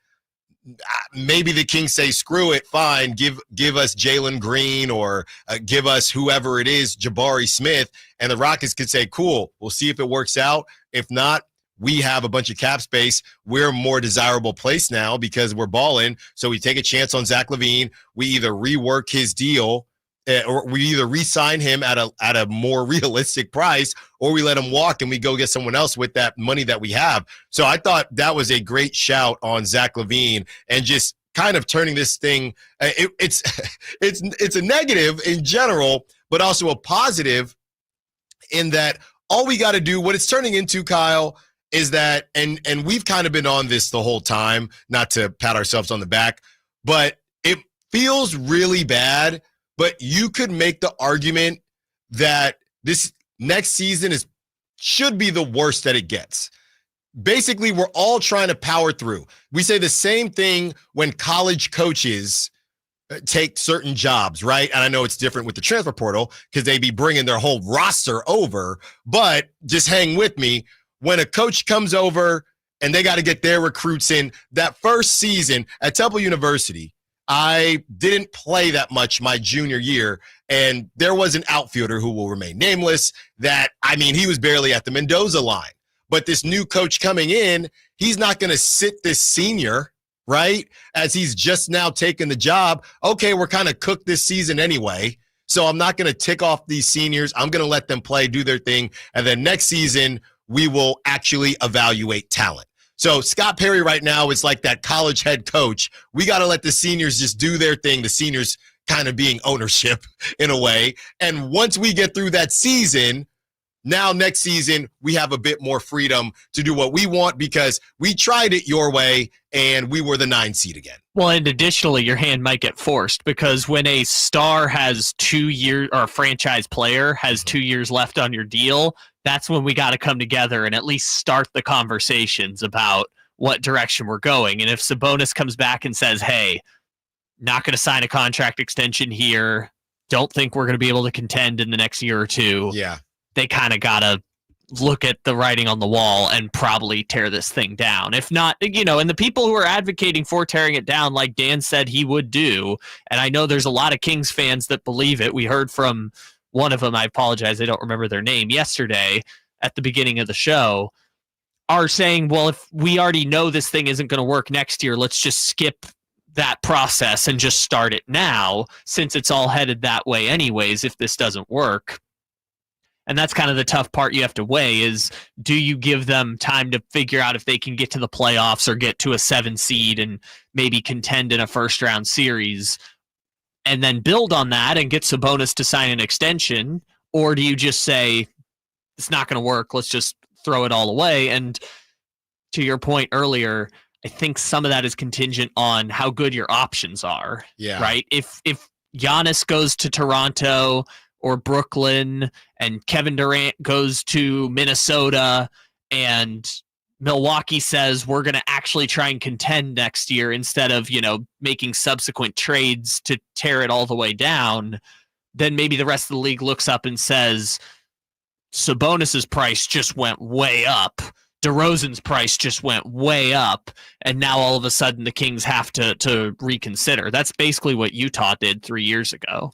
Maybe the Kings say, screw it, fine, give us Jalen Green or give us whoever it is, Jabari Smith, and the Rockets could say, cool, we'll see if it works out. If not, we have a bunch of cap space. We're a more desirable place now because we're balling. So we take a chance on Zach LaVine. We either rework his deal or we either re-sign him at a more realistic price, or we let him walk and we go get someone else with that money that we have. So I thought that was a great shout on Zach LaVine and just kind of turning this thing. It's a negative in general, but also a positive in that all we got to do, what it's turning into, Kyle, is that, and we've kind of been on this the whole time, not to pat ourselves on the back, but it feels really bad. But you could make the argument that this next season should be the worst that it gets. Basically, we're all trying to power through. We say the same thing when college coaches take certain jobs, right? And I know it's different with the transfer portal because they be bringing their whole roster over, but just hang with me. When a coach comes over and they got to get their recruits in, that first season at Temple University, I didn't play that much my junior year, and there was an outfielder who will remain nameless that, he was barely at the Mendoza line. But this new coach coming in, he's not going to sit this senior, right, as he's just now taken the job. Okay, we're kind of cooked this season anyway, So I'm not going to tick off these seniors. I'm going to let them play, do their thing. And then next season, we will actually evaluate talent. So Scott Perry right now is like that college head coach. We got to let the seniors just do their thing. The seniors kind of being ownership in a way. And once we get through that season, now next season, we have a bit more freedom to do what we want because we tried it your way and we were the 9 seed again. Well, and additionally, your hand might get forced because when a star has 2 years or a franchise player has 2 years left on your deal, that's when we got to come together and at least start the conversations about what direction we're going. And if Sabonis comes back and says, hey, not going to sign a contract extension here, don't think we're going to be able to contend in the next year or two. Yeah. They kind of got to look at the writing on the wall and probably tear this thing down. If not, and the people who are advocating for tearing it down, like Dan said he would do, and I know there's a lot of Kings fans that believe it. We heard from one of them, I apologize, I don't remember their name, yesterday at the beginning of the show, are saying, well, if we already know this thing isn't going to work next year, let's just skip that process and just start it now, since it's all headed that way anyways, if this doesn't work. And that's kind of the tough part you have to weigh is, do you give them time to figure out if they can get to the playoffs or get to a 7 seed and maybe contend in a first-round series and then build on that and get Sabonis to sign an extension? Or do you just say, it's not going to work, let's just throw it all away? And to your point earlier, I think some of that is contingent on how good your options are. Yeah. Right? If Giannis goes to Toronto or Brooklyn, and Kevin Durant goes to Minnesota, and Milwaukee says we're going to actually try and contend next year instead of, making subsequent trades to tear it all the way down, then maybe the rest of the league looks up and says, Sabonis's price just went way up. DeRozan's price just went way up. And now all of a sudden the Kings have to reconsider. That's basically what Utah did 3 years ago.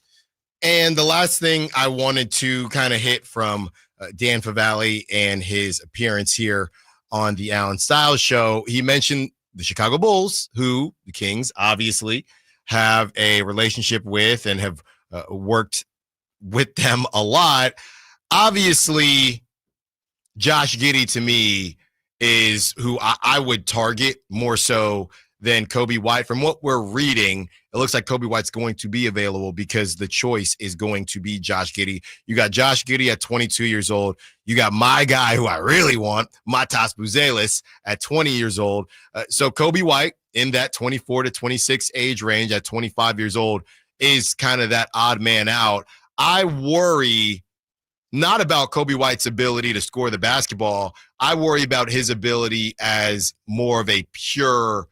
And the last thing I wanted to kind of hit from Dan Favale and his appearance here on the Allen Stiles Show, he mentioned the Chicago Bulls, who the Kings obviously have a relationship with and have worked with them a lot. Obviously, Josh Giddey to me is who I would target more so than Kobe White. From what we're reading, it looks like Kobe White's going to be available because the choice is going to be Josh Giddey. You got Josh Giddey at 22 years old. You got my guy who I really want, Matas Buzelis, at 20 years old. So Kobe White in that 24 to 26 age range at 25 years old is kind of that odd man out. I worry not about Kobe White's ability to score the basketball. I worry about his ability as more of a pure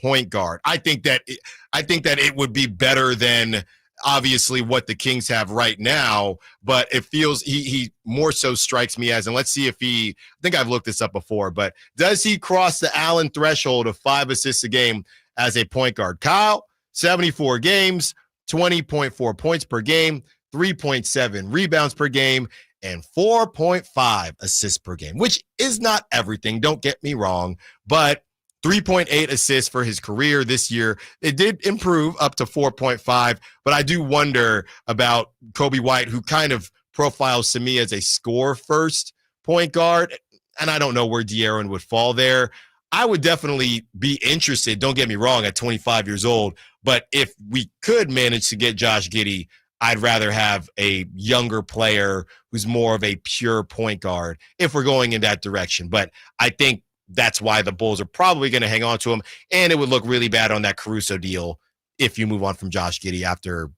point guard. I think that it would be better than obviously what the Kings have right now, but it feels he more so strikes me as, and let's see if I think I've looked this up before, but does he cross the Allen threshold of 5 assists a game as a point guard? Kyle, 74 games, 20.4 points per game, 3.7 rebounds per game, and 4.5 assists per game, which is not everything, don't get me wrong, but 3.8 assists for his career this year. It did improve up to 4.5, but I do wonder about Kobe White, who kind of profiles to me as a score-first point guard, and I don't know where De'Aaron would fall there. I would definitely be interested, don't get me wrong, at 25 years old, but if we could manage to get Josh Giddey, I'd rather have a younger player who's more of a pure point guard if we're going in that direction. But I think that's why the Bulls are probably going to hang on to him, and it would look really bad on that Caruso deal if you move on from Josh Giddey after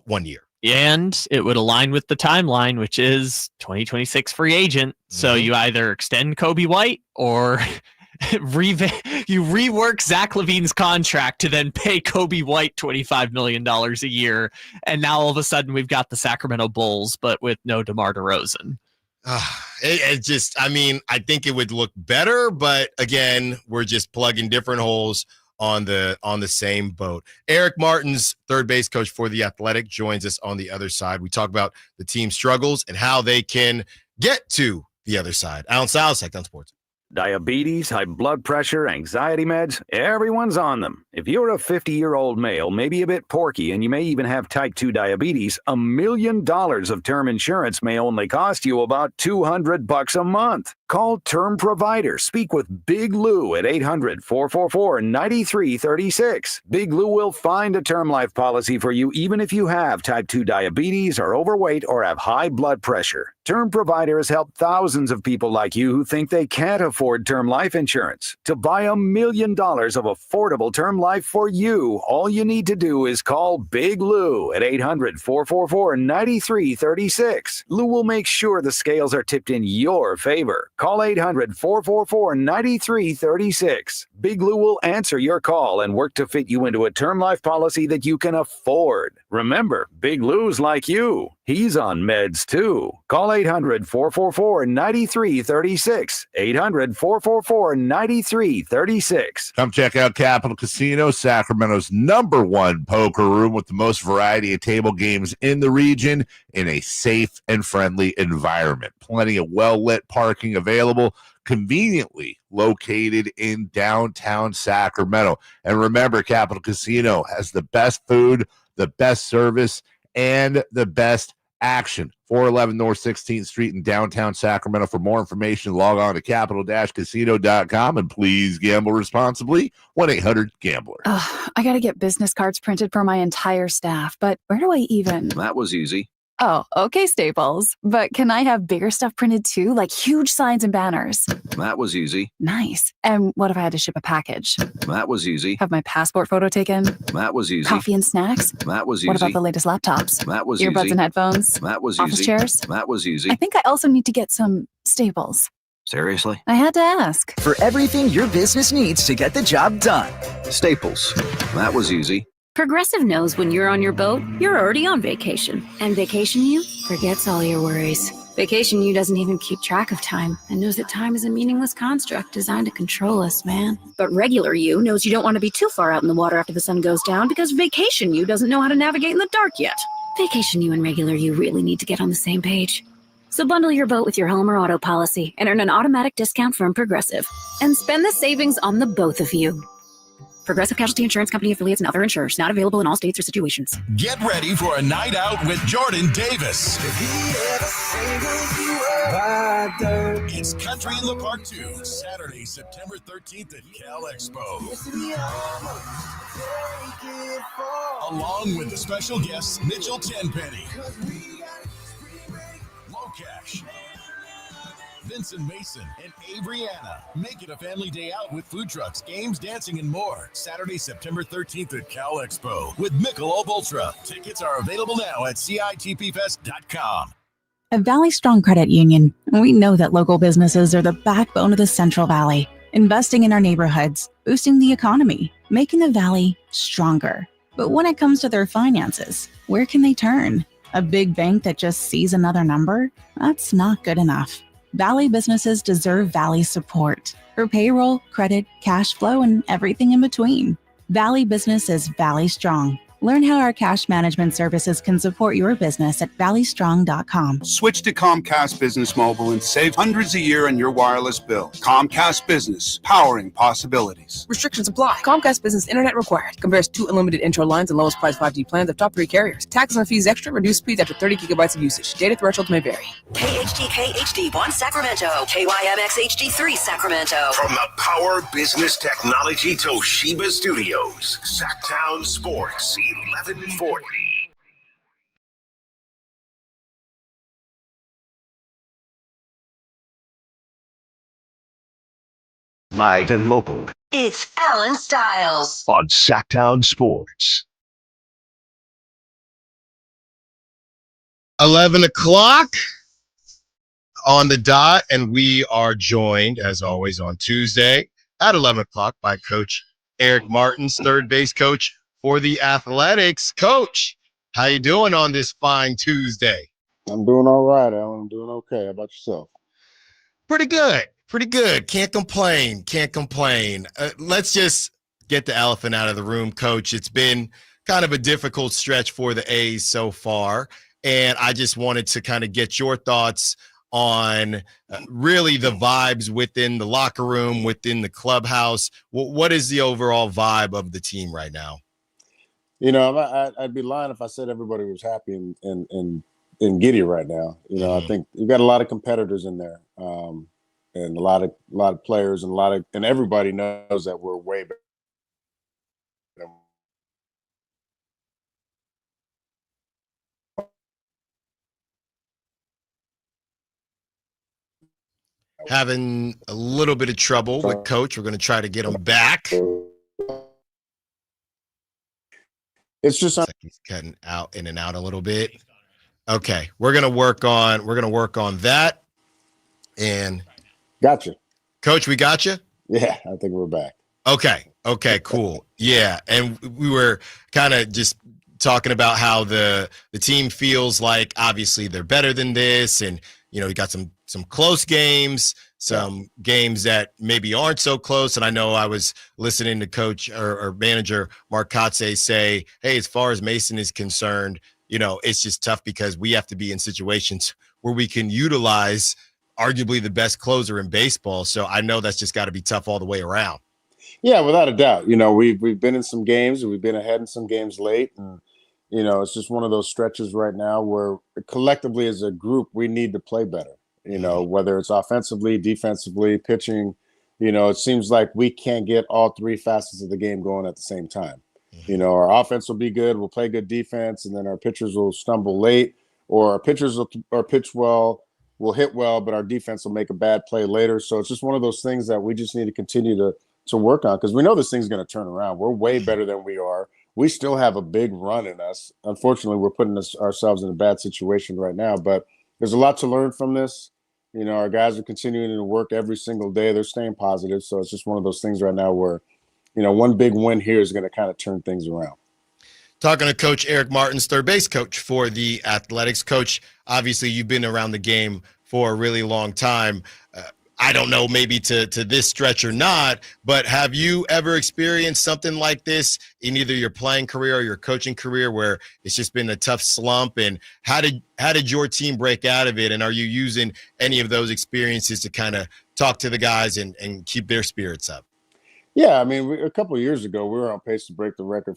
1 year. And it would align with the timeline, which is 2026 free agent. Mm-hmm. So you either extend Kobe White or you rework Zach LaVine's contract to then pay Kobe White $25 million a year. And now all of a sudden we've got the Sacramento Bulls, but with no DeMar DeRozan. I think it would look better, but again, we're just plugging different holes on the same boat. Eric Martins, third base coach for The Athletic, joins us on the other side. We talk about the team's struggles and how they can get to the other side. Allen Stiles, Sacktown Sports. Diabetes, high blood pressure, anxiety meds, everyone's on them. If you're a 50-year-old male, maybe a bit porky, and you may even have type 2 diabetes, $1 million of term insurance may only cost you about $200 a month. Call Term Provider. Speak with Big Lou at 800-444-9336. Big Lou will find a term life policy for you even if you have type 2 diabetes, are overweight, or have high blood pressure. Term Provider has helped thousands of people like you who think they can't afford term life insurance. To buy $1 million of affordable term life for you, all you need to do is call Big Lou at 800-444-9336. Lou will make sure the scales are tipped in your favor. Call 800-444-9336. Big Lou will answer your call and work to fit you into a term life policy that you can afford. Remember, Big Lou's like you. He's on meds too. Call 800-444-9336. 800-444-9336. Come check out Capital Casino, Sacramento's #1 poker room with the most variety of table games in the region in a safe and friendly environment. Plenty of well-lit parking available, conveniently located in downtown Sacramento. And remember, Capital Casino has the best food, the best service, and the best action. 411 North 16th Street in downtown Sacramento. For more information, log on to capital-casino.com, and please gamble responsibly. 1-800-GAMBLER. I gotta get business cards printed for my entire staff, but where do I even? That was easy. Oh, okay, Staples. But can I have bigger stuff printed too, like huge signs and banners? That was easy. Nice. And what if I had to ship a package? That was easy. Have my passport photo taken? That was easy. Coffee and snacks? That was easy. What about the latest laptops? That was Earbuds easy. and headphones? That was Office easy. chairs? That was easy. I think I also need to get some Staples. Seriously? I had to ask. For everything your business needs to get the job done. Staples. That was easy. Progressive knows when you're on your boat, you're already on vacation. And Vacation You forgets all your worries. Vacation You doesn't even keep track of time and knows that time is a meaningless construct designed to control us, man. But Regular You knows you don't want to be too far out in the water after the sun goes down because Vacation You doesn't know how to navigate in the dark yet. Vacation You and Regular You really need to get on the same page. So bundle your boat with your home or auto policy and earn an automatic discount from Progressive. And spend the savings on the both of you. Progressive Casualty Insurance Company affiliates and other insurers. Not available in all states or situations. Get ready for a night out with Jordan Davis. It's Country in the Park 2, Saturday, September 13th at Cal Expo. Along with the special guests Mitchell Tenpenny, Locash, Vincent Mason, and Abriana. Make it a family day out with food trucks, games, dancing, and more. Saturday, September 13th at Cal Expo with Michelob Ultra. Tickets are available now at CITPFest.com. At Valley Strong Credit Union, we know that local businesses are the backbone of the Central Valley, investing in our neighborhoods, boosting the economy, making the Valley stronger. But when it comes to their finances, where can they turn? A big bank that just sees another number? That's not good enough. Valley businesses deserve Valley support for payroll, credit, cash flow, and everything in between. Valley Business is Valley Strong. Learn how our cash management services can support your business at valleystrong.com. Switch to Comcast Business Mobile and save hundreds a year on your wireless bill. Comcast Business, powering possibilities. Restrictions apply. Comcast Business Internet required. Compares 2 unlimited intro lines and lowest price 5G plans of top 3 carriers. Taxes and fees extra. Reduced speeds after 30 gigabytes of usage. Data thresholds may vary. KHTK HD1 Sacramento. KYMX HD3 Sacramento. From the Power Business Technology Toshiba Studios, Sacktown Sports, 1140. Live and local It's Allen Stiles. on Sacktown Sports. 11 o'clock on the dot, and we are joined, as always, on Tuesday at 11 o'clock by Coach Eric Martins, third base coach for the Athletics. Coach, how you doing on this fine Tuesday? I'm doing all right, Alan. I'm doing okay. How about yourself? Pretty good. Pretty good. Can't complain. Can't complain. Let's just get the elephant out of the room, Coach. It's been kind of a difficult stretch for the A's so far, and I just wanted to kind of get your thoughts on really the vibes within the locker room, within the clubhouse? What is the overall vibe of the team right now? You know, I'd be lying if I said everybody was happy and giddy right now. You know, I think you've got a lot of competitors in there, and a lot of players, and everybody knows that we're way better. Having a little bit of trouble with Coach. We're going to try to get him back. It's just like he's cutting out in and out a little bit. Okay, we're gonna work on that. And gotcha, Coach. We got you. Yeah, I think we're back. Okay, cool. Yeah, and we were kind of just talking about how the team feels like obviously they're better than this, and you know, you got some close games, some games that maybe aren't so close. And I know I was listening to coach or manager Mark Kotze say, hey, as far as Mason is concerned, you know, it's just tough because we have to be in situations where we can utilize arguably the best closer in baseball. So I know that's just got to be tough all the way around. Yeah, without a doubt. You know, we've been in some games and we've been ahead in some games late. And, you know, it's just one of those stretches right now where collectively as a group, we need to play better. You know, whether it's offensively, defensively, pitching, you know, it seems like we can't get all three facets of the game going at the same time. You know, our offense will be good. We'll play good defense, and then our pitchers will stumble late, or our pitchers will pitch well, will hit well, but our defense will make a bad play later. So it's just one of those things that we just need to continue to work on, because we know this thing's going to turn around. We're way better than we are. We still have a big run in us. Unfortunately, we're putting ourselves in a bad situation right now, but there's a lot to learn from this. You know, our guys are continuing to work every single day. They're staying positive. So it's just one of those things right now where, you know, one big win here is going to kind of turn things around. Talking to Coach Eric Martins, third base coach for the Athletics. Coach, obviously you've been around the game for a really long time. I don't know maybe to this stretch or not, but have you ever experienced something like this in either your playing career or your coaching career where it's just been a tough slump? And how did your team break out of it? And are you using any of those experiences to kind of talk to the guys and keep their spirits up? Yeah, I mean, a couple of years ago, we were on pace to break the record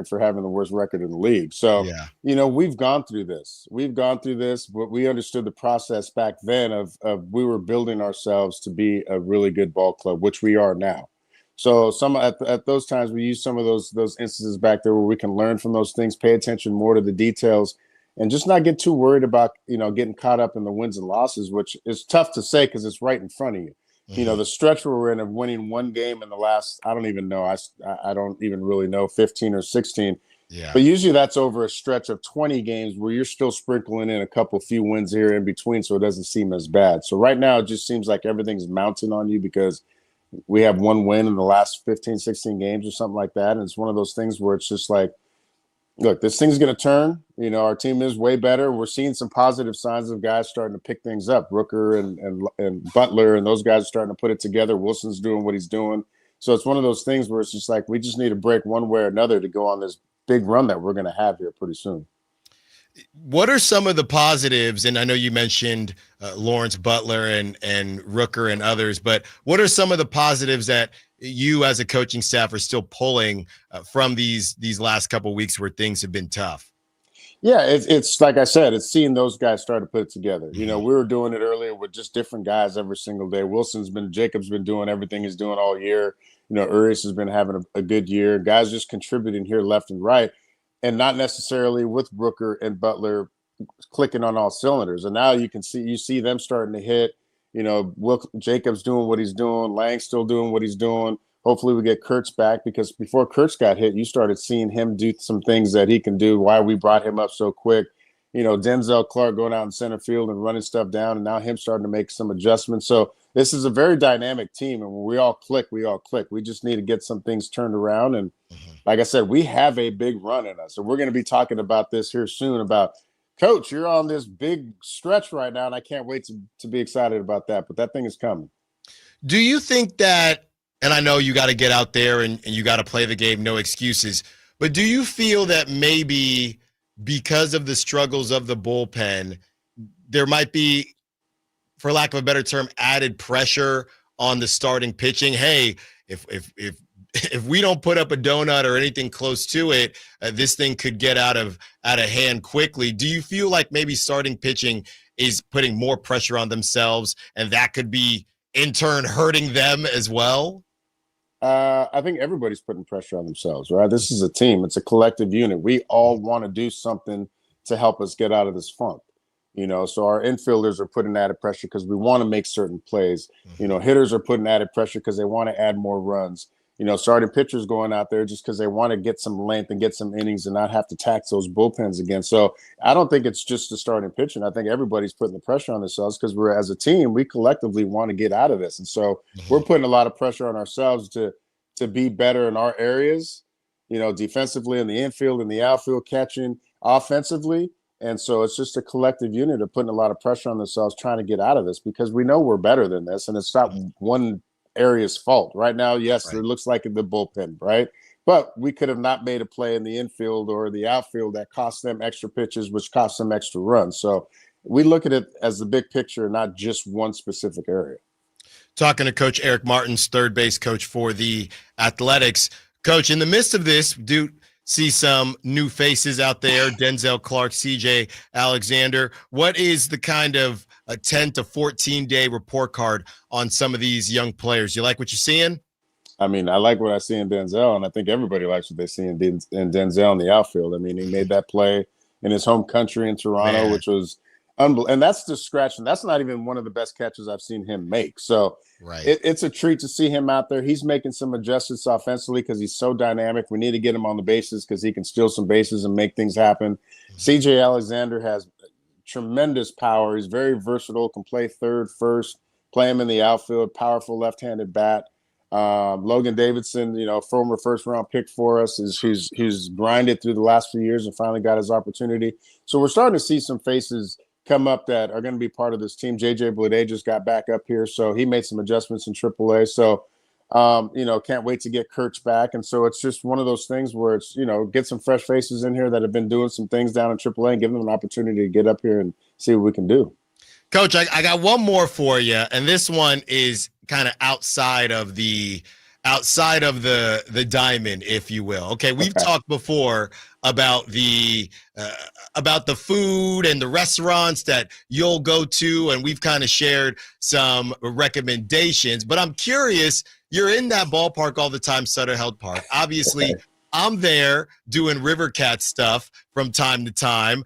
for having the worst record in the league. So, you know, we've gone through this. But we understood the process back then of we were building ourselves to be a really good ball club, which we are now. So at those times, we use some of those instances back there where we can learn from those things, pay attention more to the details, and just not get too worried about, you know, getting caught up in the wins and losses, which is tough to say because it's right in front of you. You know, the stretch where we're in of winning one game in the last, I don't even know. I don't even really know, 15 or 16. Yeah. But usually that's over a stretch of 20 games where you're still sprinkling in a few wins here in between, so it doesn't seem as bad. So right now it just seems like everything's mounting on you because we have one win in the last 15, 16 games or something like that. And it's one of those things where it's just like, look, this thing's going to turn. You know, our team is way better. We're seeing some positive signs of guys starting to pick things up. Rooker and Butler and those guys are starting to put it together. Wilson's doing what he's doing. So it's one of those things where it's just like we just need to break one way or another to go on this big run that we're going to have here pretty soon. What are some of the positives? And I know you mentioned Lawrence Butler and Rooker and others, but what are some of the positives that you as a coaching staff are still pulling from these last couple of weeks where things have been tough? Yeah, it's like I said, it's seeing those guys start to put it together. You know, we were doing it earlier with just different guys every single day. Jacob's been doing everything he's doing all year. You know, Urias has been having a good year. Guys just contributing here left and right, and not necessarily with Rooker and Butler clicking on all cylinders. And now you see them starting to hit. You know, Jacob's doing what he's doing. Lang's still doing what he's doing. Hopefully we get Kurtz back, because before Kurtz got hit, you started seeing him do some things that he can do. Why we brought him up so quick. You know, Denzel Clark going out in center field and running stuff down, and now him starting to make some adjustments. So this is a very dynamic team, and when we all click, we all click. We just need to get some things turned around. And like I said, we have a big run in us. And we're going to be talking about this here soon about, Coach, you're on this big stretch right now, and I can't wait to be excited about that. But that thing is coming. Do you think that, and I know you got to get out there and you got to play the game, no excuses, but do you feel that maybe because of the struggles of the bullpen, there might be for lack of a better term, added pressure on the starting pitching? Hey, if we don't put up a donut or anything close to it, this thing could get out of hand quickly. Do you feel like maybe starting pitching is putting more pressure on themselves, and that could be in turn hurting them as well? I think everybody's putting pressure on themselves, right? This is a team. It's a collective unit. We all want to do something to help us get out of this funk, so our infielders are putting added pressure because we want to make certain plays. Hitters are putting added pressure because they want to add more runs. Starting pitchers going out there just because they want to get some length and get some innings and not have to tax those bullpens again. So I don't think it's just the starting pitching. I think everybody's putting the pressure on themselves because we're, as a team, we collectively want to get out of this. And so we're putting a lot of pressure on ourselves to be better in our areas, defensively in the infield, in the outfield, catching, offensively. And so it's just a collective unit of putting a lot of pressure on themselves trying to get out of this because we know we're better than this. And it's not one area's fault. Right now, yes, It looks like in the bullpen, right? But we could have not made a play in the infield or the outfield that cost them extra pitches, which cost them extra runs. So we look at it as the big picture, not just one specific area. Talking to Coach Eric Martins, third base coach for the Athletics. Coach, in the midst of this, do see some new faces out there, Denzel Clark, CJ Alexander. What is the kind of a 10 to 14-day report card on some of these young players? You like what you're seeing? I mean, I like what I see in Denzel, and I think everybody likes what they see in Denzel in the outfield. I mean, he made that play in his home country in Toronto, which was unbelievable. And that's just scratching. That's not even one of the best catches I've seen him make. So it's a treat to see him out there. He's making some adjustments offensively because he's so dynamic. We need to get him on the bases because he can steal some bases and make things happen. CJ Alexander has tremendous power. He's very versatile, can play third, first, play him in the outfield, powerful left-handed bat. Logan Davidson, former first-round pick for us, who's grinded through the last few years and finally got his opportunity. So we're starting to see some faces come up that are going to be part of this team. JJ Bleday just got back up here, so he made some adjustments in AAA. So, can't wait to get Kurtz back. And so it's just one of those things where it's, get some fresh faces in here that have been doing some things down in AAA and give them an opportunity to get up here and see what we can do. Coach, I got one more for you, and this one is kind of outside of the diamond, if you will. Okay, we've talked before about the food and the restaurants that you'll go to, and we've kind of shared some recommendations. But I'm curious, you're in that ballpark all the time, Sutter Health Park. Obviously, I'm there doing River Cat stuff from time to time.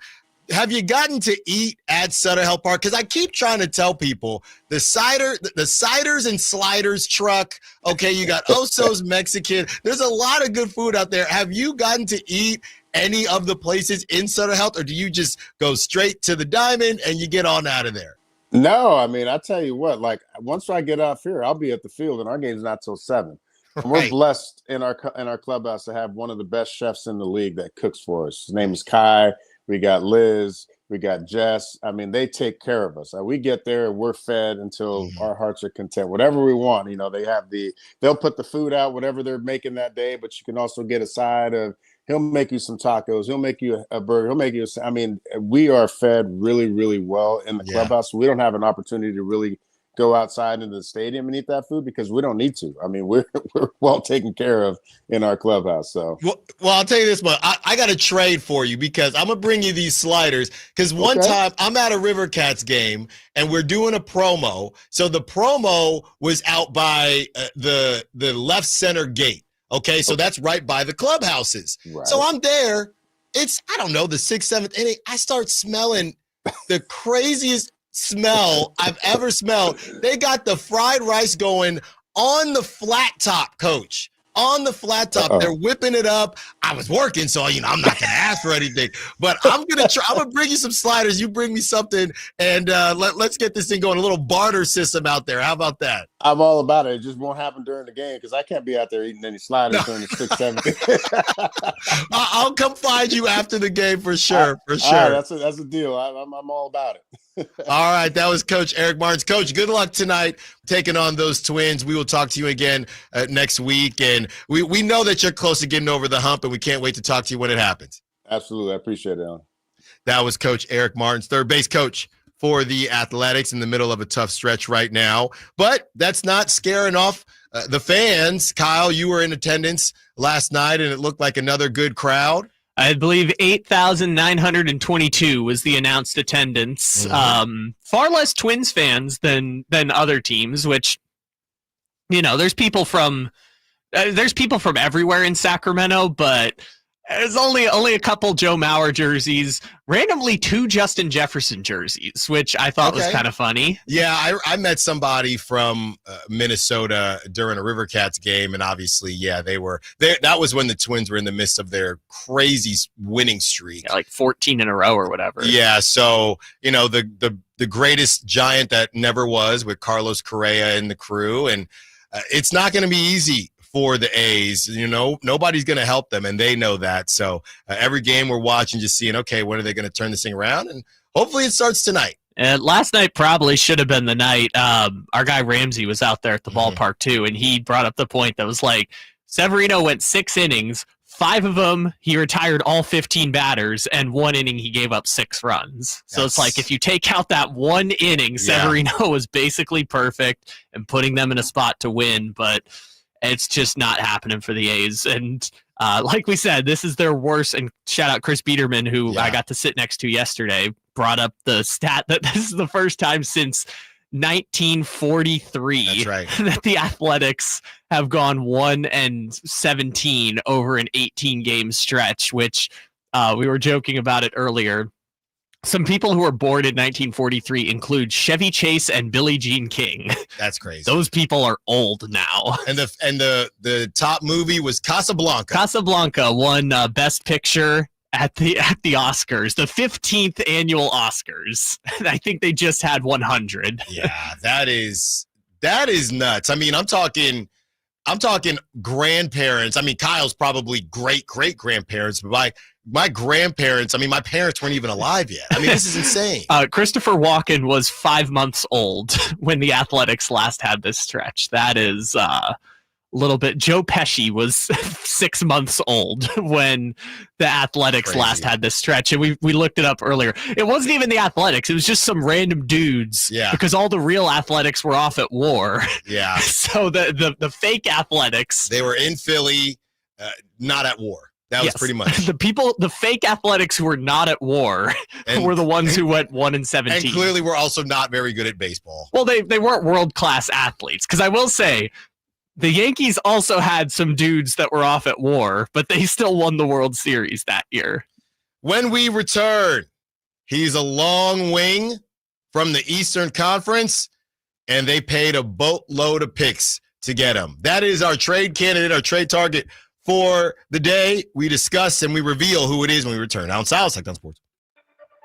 Have you gotten to eat at Sutter Health Park? Because I keep trying to tell people the ciders and sliders truck. Okay, you got Oso's Mexican. There's a lot of good food out there. Have you gotten to eat any of the places in Sutter Health, or do you just go straight to the Diamond and you get on out of there? No, I mean, I tell you what, like once I get off here, I'll be at the field, and our game's not till 7. And we're blessed in our clubhouse to have one of the best chefs in the league that cooks for us. His name is Kai. We got Liz, we got Jess. I mean, they take care of us. We get there and we're fed until our hearts are content. Whatever we want, they'll put the food out, whatever they're making that day, but you can also get a side of, he'll make you some tacos, he'll make you a burger, we are fed really, really well in the clubhouse. We don't have an opportunity to really go outside into the stadium and eat that food because we don't need to. I mean, we're well taken care of in our clubhouse. So, well, I'll tell you this much. I got a trade for you because I'm gonna bring you these sliders. Because one time I'm at a River Cats game and we're doing a promo. So the promo was out by the left center gate. Okay, so that's right by the clubhouses. Right. So I'm there. It's the 6th, 7th inning. I start smelling the craziest smell I've ever smelled. They got the fried rice going on the flat top, Coach. On the flat top. They're whipping it up. I was working, so I'm not gonna ask for anything. But I'm gonna bring you some sliders. You bring me something, and let's get this thing going. A little barter system out there. How about that? I'm all about it. It just won't happen during the game because I can't be out there eating any sliders during the 6th, 7th. I'll come find you after the game for sure. For sure. Right, that's a deal. I'm all about it. All right, that was Coach Eric Martins. Coach, good luck tonight taking on those Twins. We will talk to you again next week, and we know that you're close to getting over the hump, and we can't wait to talk to you when it happens. Absolutely. I appreciate it, Alan. That was Coach Eric Martins, third base coach for the Athletics in the middle of a tough stretch right now. But that's not scaring off the fans. Kyle, you were in attendance last night, and it looked like another good crowd. I believe 8,922 was the announced attendance. Far less Twins fans than other teams, which, there's people from everywhere in Sacramento, but there's only a couple Joe Mauer jerseys, randomly 2 Justin Jefferson jerseys, which I thought was kind of funny. Yeah, I met somebody from Minnesota during a River Cats game, and obviously, that was when the Twins were in the midst of their crazy winning streak. Yeah, like 14 in a row or whatever. Yeah, so, the greatest giant that never was with Carlos Correa and the crew, and it's not going to be easy for the A's. Nobody's going to help them, and they know that. So every game we're watching, just seeing, okay, when are they going to turn this thing around? And hopefully it starts tonight. And last night probably should have been the night. Our guy Ramsey was out there at the ballpark too, and he brought up the point that was like, Severino went 6 innings, 5 of them he retired all 15 batters, and 1 inning he gave up 6 runs. So it's like, if you take out that 1 inning, Severino was basically perfect and putting them in a spot to win, but it's just not happening for the A's. And like we said, this is their worst. And shout out Chris Biederman, who I got to sit next to yesterday, brought up the stat that this is the first time since 1943 that the Athletics have gone 1-17 over an 18-game stretch, which we were joking about it earlier. Some people who were born in 1943 include Chevy Chase and Billie Jean King. That's crazy. Those people are old now. And the top movie was Casablanca. Casablanca won Best Picture at the Oscars, the 15th annual Oscars. I think they just had 100. Yeah, that is nuts. I mean, I'm talking grandparents. I mean, Kyle's probably great grandparents, but my grandparents, my parents weren't even alive yet. I mean, this is insane. Christopher Walken was 5 months old when the Athletics last had this stretch. That is a little bit. Joe Pesci was 6 months old when the Athletics last had this stretch. And we looked it up earlier. It wasn't even the Athletics. It was just some random dudes. Yeah. Because all the real Athletics were off at war. Yeah. So the fake Athletics. They were in Philly, not at war. That was pretty much the fake Athletics who were not at war were the ones who went 1-17. And clearly were also not very good at baseball. Well, they weren't world-class athletes, because I will say the Yankees also had some dudes that were off at war, but they still won the World Series that year. When we return, he's a long wing from the Eastern Conference, and they paid a boatload of picks to get him. That is our trade candidate, our trade target for the day. We discuss and we reveal who it is when we return. Allen Stiles, Sacktown Sports.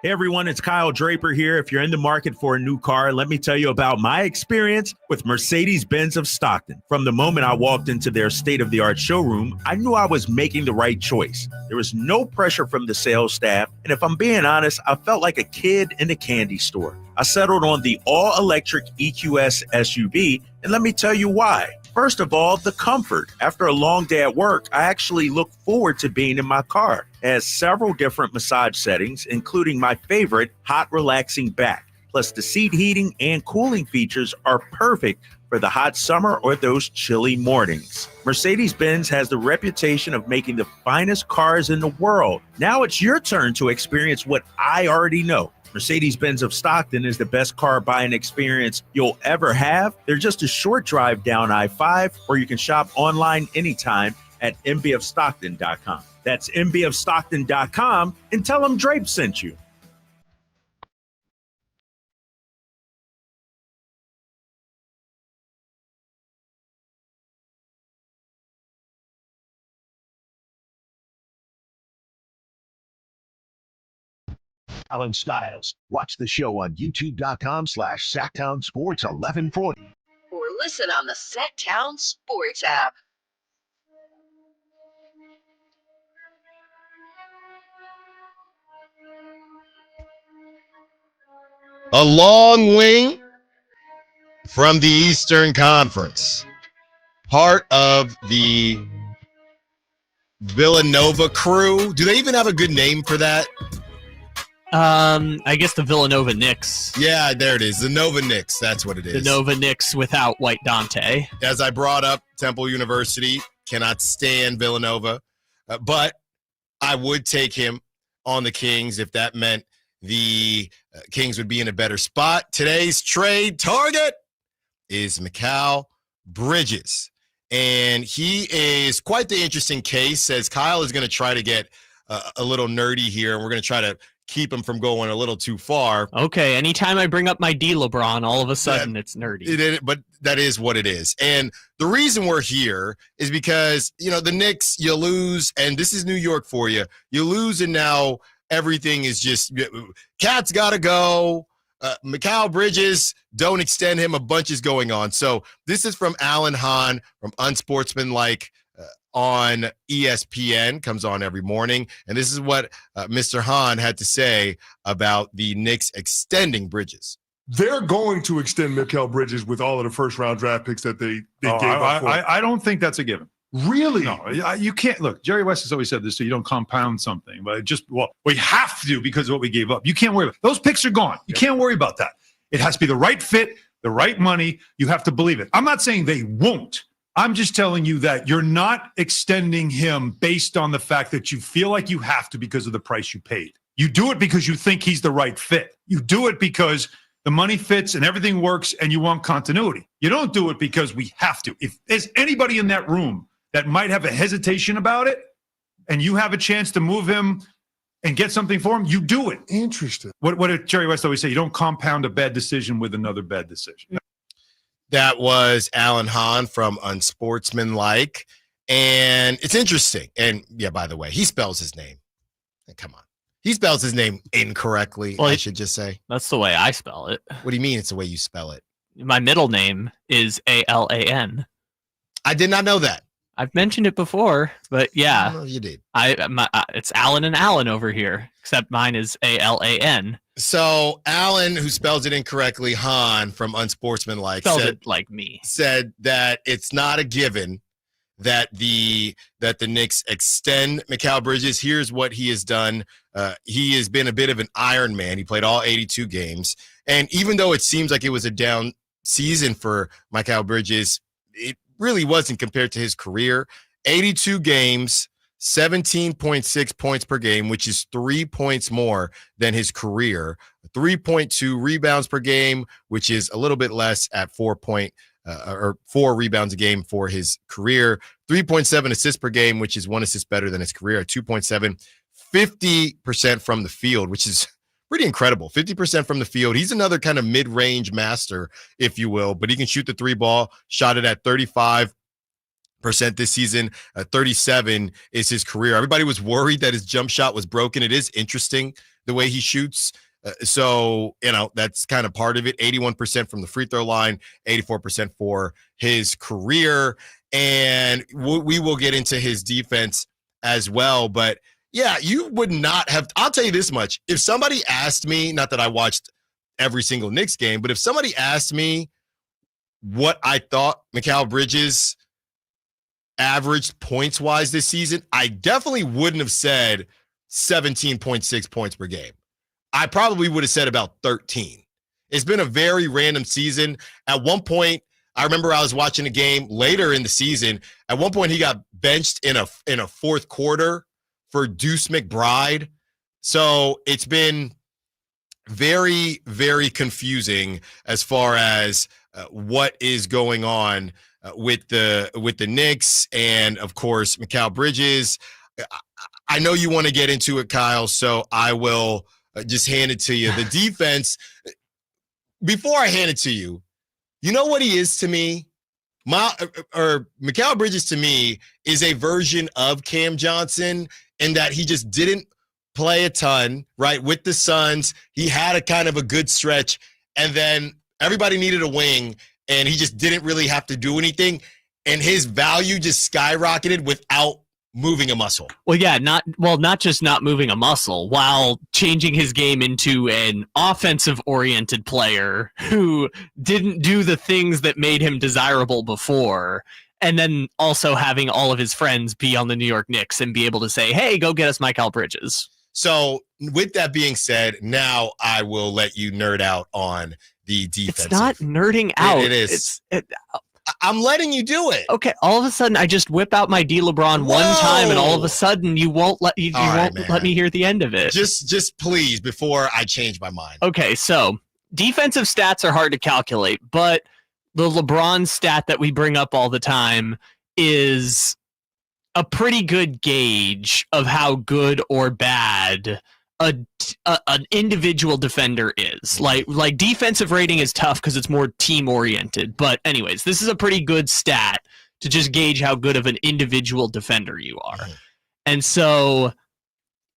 Hey everyone, it's Kyle Draper here. If you're in the market for a new car, let me tell you about my experience with Mercedes-Benz of Stockton. From the moment I walked into their state-of-the-art showroom, I knew I was making the right choice. There was no pressure from the sales staff, and if I'm being honest, I felt like a kid in a candy store. I settled on the all-electric EQS SUV, and let me tell you why. First of all, the comfort. After a long day at work, I actually look forward to being in my car. It has several different massage settings, including my favorite, hot relaxing back. Plus, the seat heating and cooling features are perfect for the hot summer or those chilly mornings. Mercedes-Benz has the reputation of making the finest cars in the world. Now it's your turn to experience what I already know. Mercedes-Benz of Stockton is the best car buying experience you'll ever have. They're just a short drive down I-5, or you can shop online anytime at mbofstockton.com. That's mbofstockton.com, and tell them Drape sent you. Allen Stiles. Watch the show on youtube.com/Sacktown Sports 1140. Or listen on the Sacktown Sports app. A long wing from the Eastern Conference. Part of the Villanova crew. Do they even have a good name for that? I guess the Villanova Knicks. Yeah, there it is. The Nova Knicks. That's what it is. The Nova Knicks without White Dante. As I brought up, Temple University cannot stand Villanova, but I would take him on the Kings if that meant the Kings would be in a better spot. Today's trade target is Mikal Bridges, and he is quite the interesting case, as Kyle is going to try to get a little nerdy here, and we're going to try to keep him from going a little too far. Okay, anytime I bring up my D LeBron, all of a sudden it's nerdy. But that is what it is. And the reason we're here is because, the Knicks, you lose, and this is New York for you. You lose, and now everything is just, Cat's got to go. Mikal Bridges, don't extend him. A bunch is going on. So this is from Alan Hahn from Unsportsmanlike on ESPN, comes on every morning. And this is what Mr. Hahn had to say about the Knicks extending Bridges. They're going to extend Mikal Bridges with all of the first-round draft picks that they gave up for. I don't think that's a given. Really? No, you can't. Look, Jerry West has always said this, so you don't compound something. But we have to because of what we gave up. You can't worry about it. Those picks are gone. You can't worry about that. It has to be the right fit, the right money. You have to believe it. I'm not saying they won't. I'm just telling you that you're not extending him based on the fact that you feel like you have to because of the price you paid. You do it because you think he's the right fit. You do it because the money fits and everything works and you want continuity. You don't do it because we have to. If there's anybody in that room that might have a hesitation about it and you have a chance to move him and get something for him, you do it. Interesting. What did Jerry West always say? You don't compound a bad decision with another bad decision. That was Alan Hahn from Unsportsmanlike. And it's interesting. And yeah, by the way, he spells his name. Come on. He spells his name incorrectly, I should just say. That's the way I spell it. What do you mean it's the way you spell it? My middle name is Alan. I did not know that. I've mentioned it before, but yeah. I don't know if you did. It's Alan and Alan over here, except mine is Alan. So Alan, who spells it incorrectly, Hahn from Unsportsmanlike, spelled it like me. Said that it's not a given that the Knicks extend Mikal Bridges. Here's what he has done. He has been a bit of an Iron Man. He played all 82 games. And even though it seems like it was a down season for Mikal Bridges, it really wasn't compared to his career. 82 games, 17.6 points per game, which is 3 points more than his career. 3.2 rebounds per game, which is a little bit less at 4 rebounds a game for his career. 3.7 assists per game, which is 1 assist better than his career at 2.7. 50% from the field, which is pretty incredible. 50% from the field. He's another kind of mid-range master, if you will, but he can shoot the three ball. Shot it at 35% this season. 37 is his career. Everybody was worried that his jump shot was broken. It is interesting the way he shoots. So, that's kind of part of it. 81% from the free throw line, 84% for his career. And we will get into his defense as well. But yeah, you would not have, I'll tell you this much. If somebody asked me, not that I watched every single Knicks game, but if somebody asked me what I thought Mikal Bridges averaged points-wise this season, I definitely wouldn't have said 17.6 points per game. I probably would have said about 13. It's been a very random season. At one point, I remember I was watching a game later in the season. At one point, he got benched in a fourth quarter for Deuce McBride. So it's been very, very confusing as far as what is going on with the Knicks and, of course, Mikal Bridges. I know you want to get into it, Kyle, so I will just hand it to you. The defense, before I hand it to you, you know what he is to me? Mikal Bridges to me is a version of Cam Johnson in that he just didn't play a ton, right? With the Suns, he had a kind of a good stretch, and then everybody needed a wing, and he just didn't really have to do anything, and his value just skyrocketed without moving a muscle. Well, yeah, not just not moving a muscle, while changing his game into an offensive-oriented player who didn't do the things that made him desirable before, and then also having all of his friends be on the New York Knicks and be able to say, hey, go get us Mikal Bridges. So with that being said, now I will let you nerd out on the defense. It's not nerding out. It is. I'm letting you do it. Okay. All of a sudden, I just whip out my D LeBron one time, and all of a sudden, you won't let me hear the end of it. Just please, before I change my mind. Okay. So defensive stats are hard to calculate, but the LeBron stat that we bring up all the time is a pretty good gauge of how good or bad an individual defender is. Like defensive rating is tough because it's more team oriented. But anyways, this is a pretty good stat to just gauge how good of an individual defender you are. And so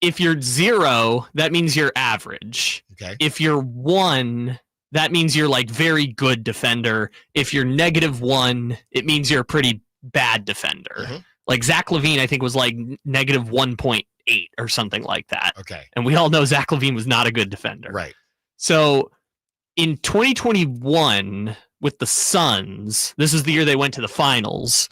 if you're 0, that means you're average. Okay. If you're 1, that means you're like very good defender. If you're -1, it means you're a pretty bad defender. Like Zach LaVine, I think, was like -1.8 or something like that. Okay. And we all know Zach LaVine was not a good defender. Right. So in 2021 with the Suns, this is the year they went to the finals,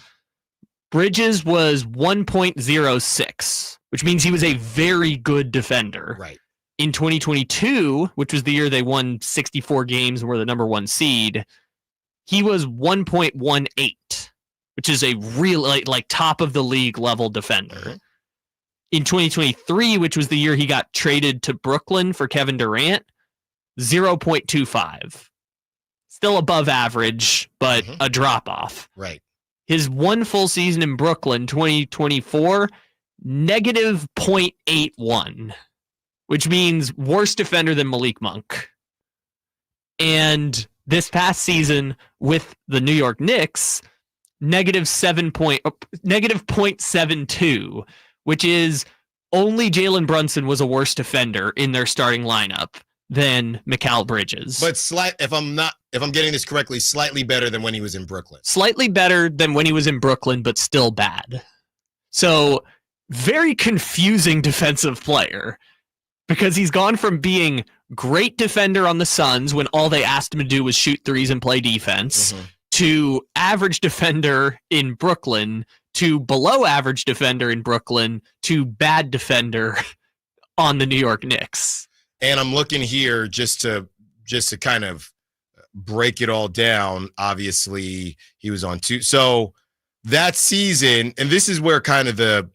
Bridges was 1.06, which means he was a very good defender. Right. In 2022, which was the year they won 64 games and were the number 1 seed, he was 1.18, which is a real like top of the league level defender. In 2023, which was the year he got traded to Brooklyn for Kevin Durant, 0.25. Still above average, but a drop off. Right. His 1 full season in Brooklyn, 2024, -0.81, which means worse defender than Malik Monk. And this past season with the New York Knicks, -0.72, which is only Jalen Brunson was a worse defender in their starting lineup than Mikal Bridges. But if I'm getting this correctly, slightly better than when he was in Brooklyn. Slightly better than when he was in Brooklyn, but still bad. So very confusing defensive player, because he's gone from being great defender on the Suns when all they asked him to do was shoot threes and play defense, to average defender in Brooklyn, to below average defender in Brooklyn, to bad defender on the New York Knicks. And I'm looking here just to kind of break it all down. Obviously, he was on 2. So that season, and this is where kind of the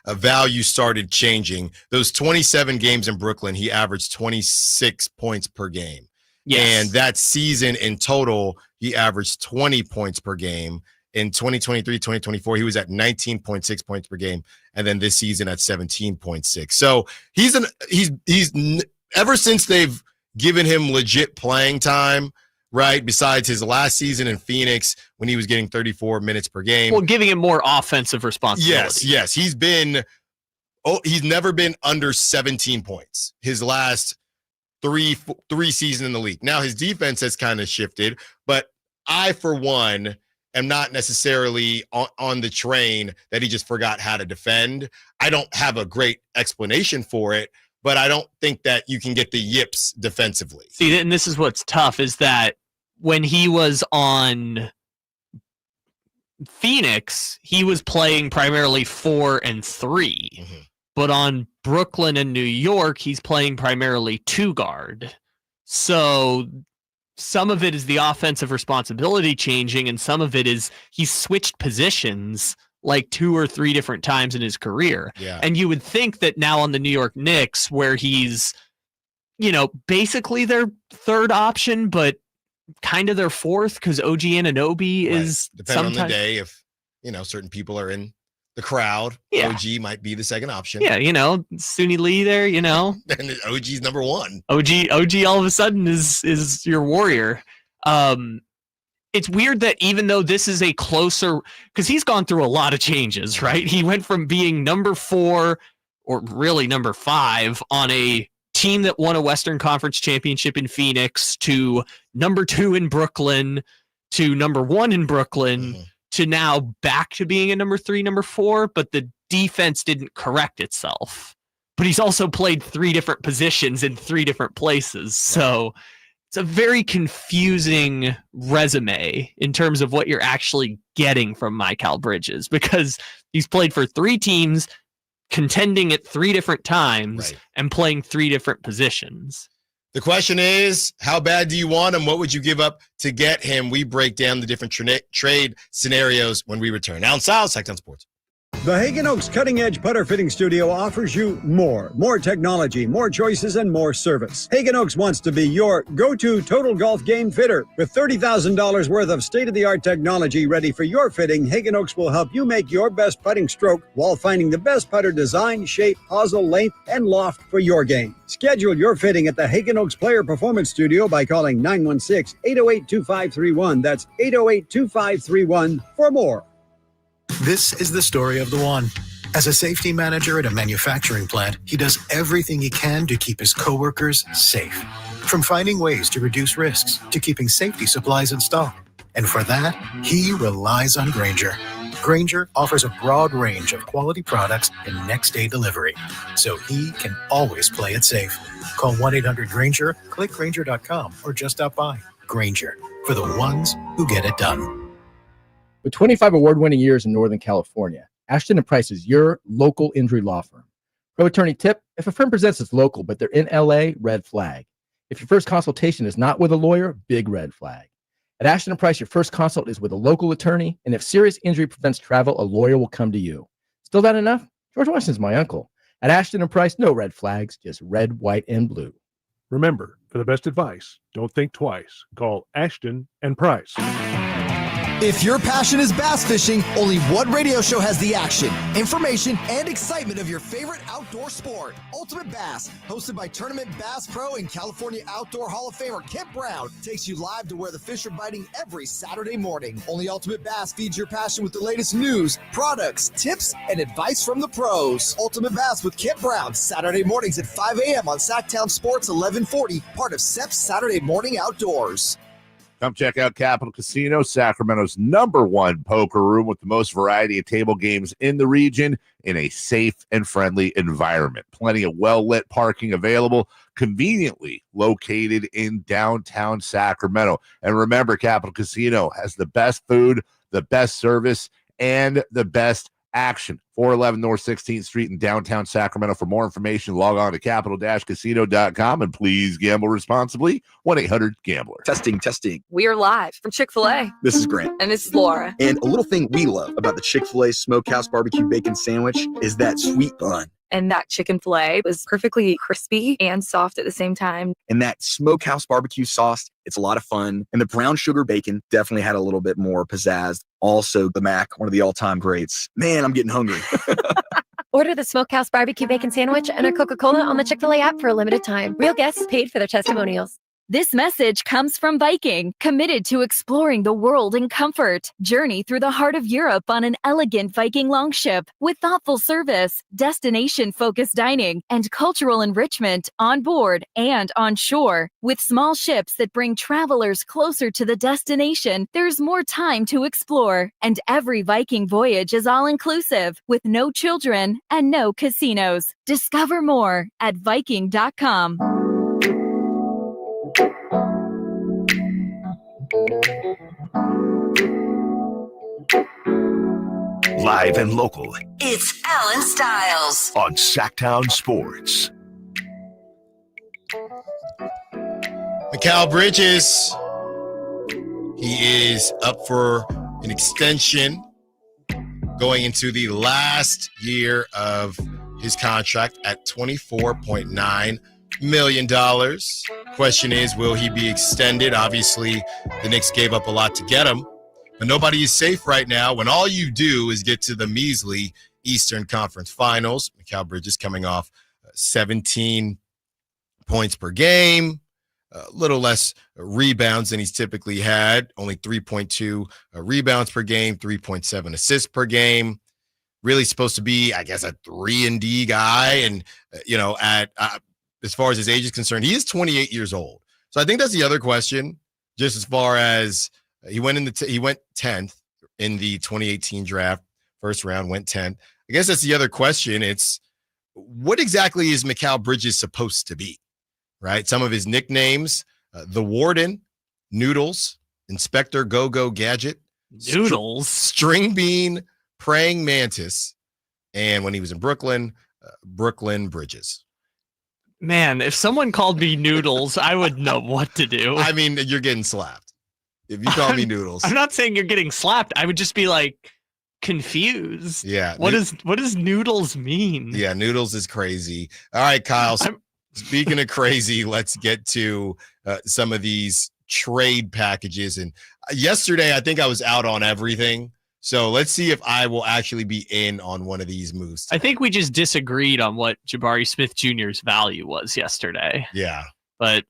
value started changing. Those 27 games in Brooklyn, he averaged 26 points per game. Yes. And that season in total, he averaged 20 points per game. In 2023, 2024, he was at 19.6 points per game. And then this season at 17.6. So he's ever since they've given him legit playing time, right? Besides his last season in Phoenix when he was getting 34 minutes per game. Well, giving him more offensive responsibility. Yes. He's never been under 17 points his last three seasons in the league. Now his defense has kind of shifted, but I, for one, am not necessarily on the train that he just forgot how to defend. I don't have a great explanation for it, but I don't think that you can get the yips defensively. See, and this is what's tough, is that when he was on Phoenix, he was playing primarily 4 and 3. But on Brooklyn and New York, he's playing primarily 2 guard. So some of it is the offensive responsibility changing, and some of it is he's switched positions like 2 or 3 different times in his career. Yeah. And you would think that now on the New York Knicks, where he's, basically their 3rd option, but kind of their 4th, because OG Anunoby is depending on the day. If certain people are in the crowd, OG might be the 2nd option. Yeah, Suni Lee there, and OG's number 1. OG all of a sudden is your warrior. It's weird that even though this is a closer, because he's gone through a lot of changes, right? He went from being number 4 or really number 5 on a team that won a Western Conference championship in Phoenix to number 2 in Brooklyn to number 1 in Brooklyn to now back to being a number 3, number 4, but the defense didn't correct itself. But he's also played 3 different positions in 3 different places. So it's a very confusing resume in terms of what you're actually getting from Mikal Bridges, because he's played for 3 teams, contending at 3 different times and playing 3 different positions. The question is, how bad do you want him? What would you give up to get him? We break down the different trade scenarios when we return. Allen Stiles, Sacktown Sports. The Hagen Oaks Cutting Edge Putter Fitting Studio offers you more technology, more choices, and more service. Hagen Oaks wants to be your go-to total golf game fitter. With $30,000 worth of state-of-the-art technology ready for your fitting, Hagen Oaks will help you make your best putting stroke while finding the best putter design, shape, hosel, length, and loft for your game. Schedule your fitting at the Hagen Oaks Player Performance Studio by calling 916-808-2531. That's 808-2531 for more. This is the story of the one. As a safety manager at a manufacturing plant, he does everything he can to keep his coworkers safe. From finding ways to reduce risks to keeping safety supplies in stock. And for that, he relies on Grainger. Grainger offers a broad range of quality products and next-day delivery, so he can always play it safe. Call 1-800-GRAINGER, click Grainger.com, or just stop by. Grainger, for the ones who get it done. With 25 award-winning years in Northern California, Ashton & Price is your local injury law firm. Pro attorney tip: if a firm presents as local but they're in LA, red flag. If your first consultation is not with a lawyer, big red flag. At Ashton & Price, your first consult is with a local attorney, and if serious injury prevents travel, a lawyer will come to you. Still not enough? George Washington's my uncle. At Ashton & Price, no red flags, just red, white, and blue. Remember, for the best advice, don't think twice. Call Ashton & Price. If your passion is bass fishing, only one radio show has the action, information, and excitement of your favorite outdoor sport. Ultimate Bass, hosted by Tournament Bass Pro and California Outdoor Hall of Famer Kent Brown, takes you live to where the fish are biting every Saturday morning. Only Ultimate Bass feeds your passion with the latest news, products, tips, and advice from the pros. Ultimate Bass with Kent Brown, Saturday mornings at 5 a.m. on Sacktown Sports 1140, part of SEP's Saturday Morning Outdoors. Come check out Capital Casino, Sacramento's #1 poker room with the most variety of table games in the region in a safe and friendly environment. Plenty of well-lit parking available, conveniently located in downtown Sacramento. And remember, Capital Casino has the best food, the best service, and the best action. 411 North 16th Street in downtown Sacramento. For more information, log on to capital-casino.com, and please gamble responsibly. 1-800-GAMBLER. Testing. We're live from Chick-fil-A. This is Grant. And this is Laura. And a little thing we love about the Chick-fil-A Smokehouse Barbecue Bacon Sandwich is that sweet bun. And that chicken filet was perfectly crispy and soft at the same time. And that Smokehouse Barbecue sauce, it's a lot of fun. And the brown sugar bacon definitely had a little bit more pizzazz. Also, the Mac, one of the all-time greats. Man, I'm getting hungry. Order the Smokehouse Barbecue Bacon Sandwich and a Coca-Cola on the Chick-fil-A app for a limited time. Real guests paid for their testimonials. This message comes from Viking, committed to exploring the world in comfort. Journey through the heart of Europe on an elegant Viking longship with thoughtful service, destination-focused dining, and cultural enrichment on board and on shore. With small ships that bring travelers closer to the destination, there's more time to explore. And every Viking voyage is all-inclusive, with no children and no casinos. Discover more at Viking.com. Live and local. It's Allen Stiles On Sacktown Sports. Mikal Bridges, he is up for an extension going into the last year of his contract at $24.9 million. Question is, will he be extended? Obviously, the Knicks gave up a lot to get him, but nobody is safe right now when all you do is get to the measly Eastern Conference Finals. Mikal Bridges coming off 17 points per game, a little less rebounds than he's typically had, only 3.2 rebounds per game, 3.7 assists per game. Really supposed to be, I guess, a 3-and-D guy. And, as far as his age is concerned, he is 28 years old. So I think that's the other question, just as far as he went 10th in the 2018 draft, first round, went 10th. I guess that's the other question. It's what exactly is Mikal Bridges supposed to be, right? Some of his nicknames, the Warden, Noodles, Inspector Go-Go Gadget, Noodles, String Bean, Praying Mantis. And when he was in Brooklyn, Brooklyn Bridges. Man, if someone called me Noodles, I would know what to do. I mean, you're getting slapped. If you call me Noodles. I'm not saying you're getting slapped. I would just be like confused. Yeah. What does Noodles mean? Yeah, Noodles is crazy. All right, Kyle. Speaking of crazy, let's get to some of these trade packages. And yesterday, I think I was out on everything. So let's see if I will actually be in on one of these moves today. I think we just disagreed on what Jabari Smith Jr.'s value was yesterday. Yeah. But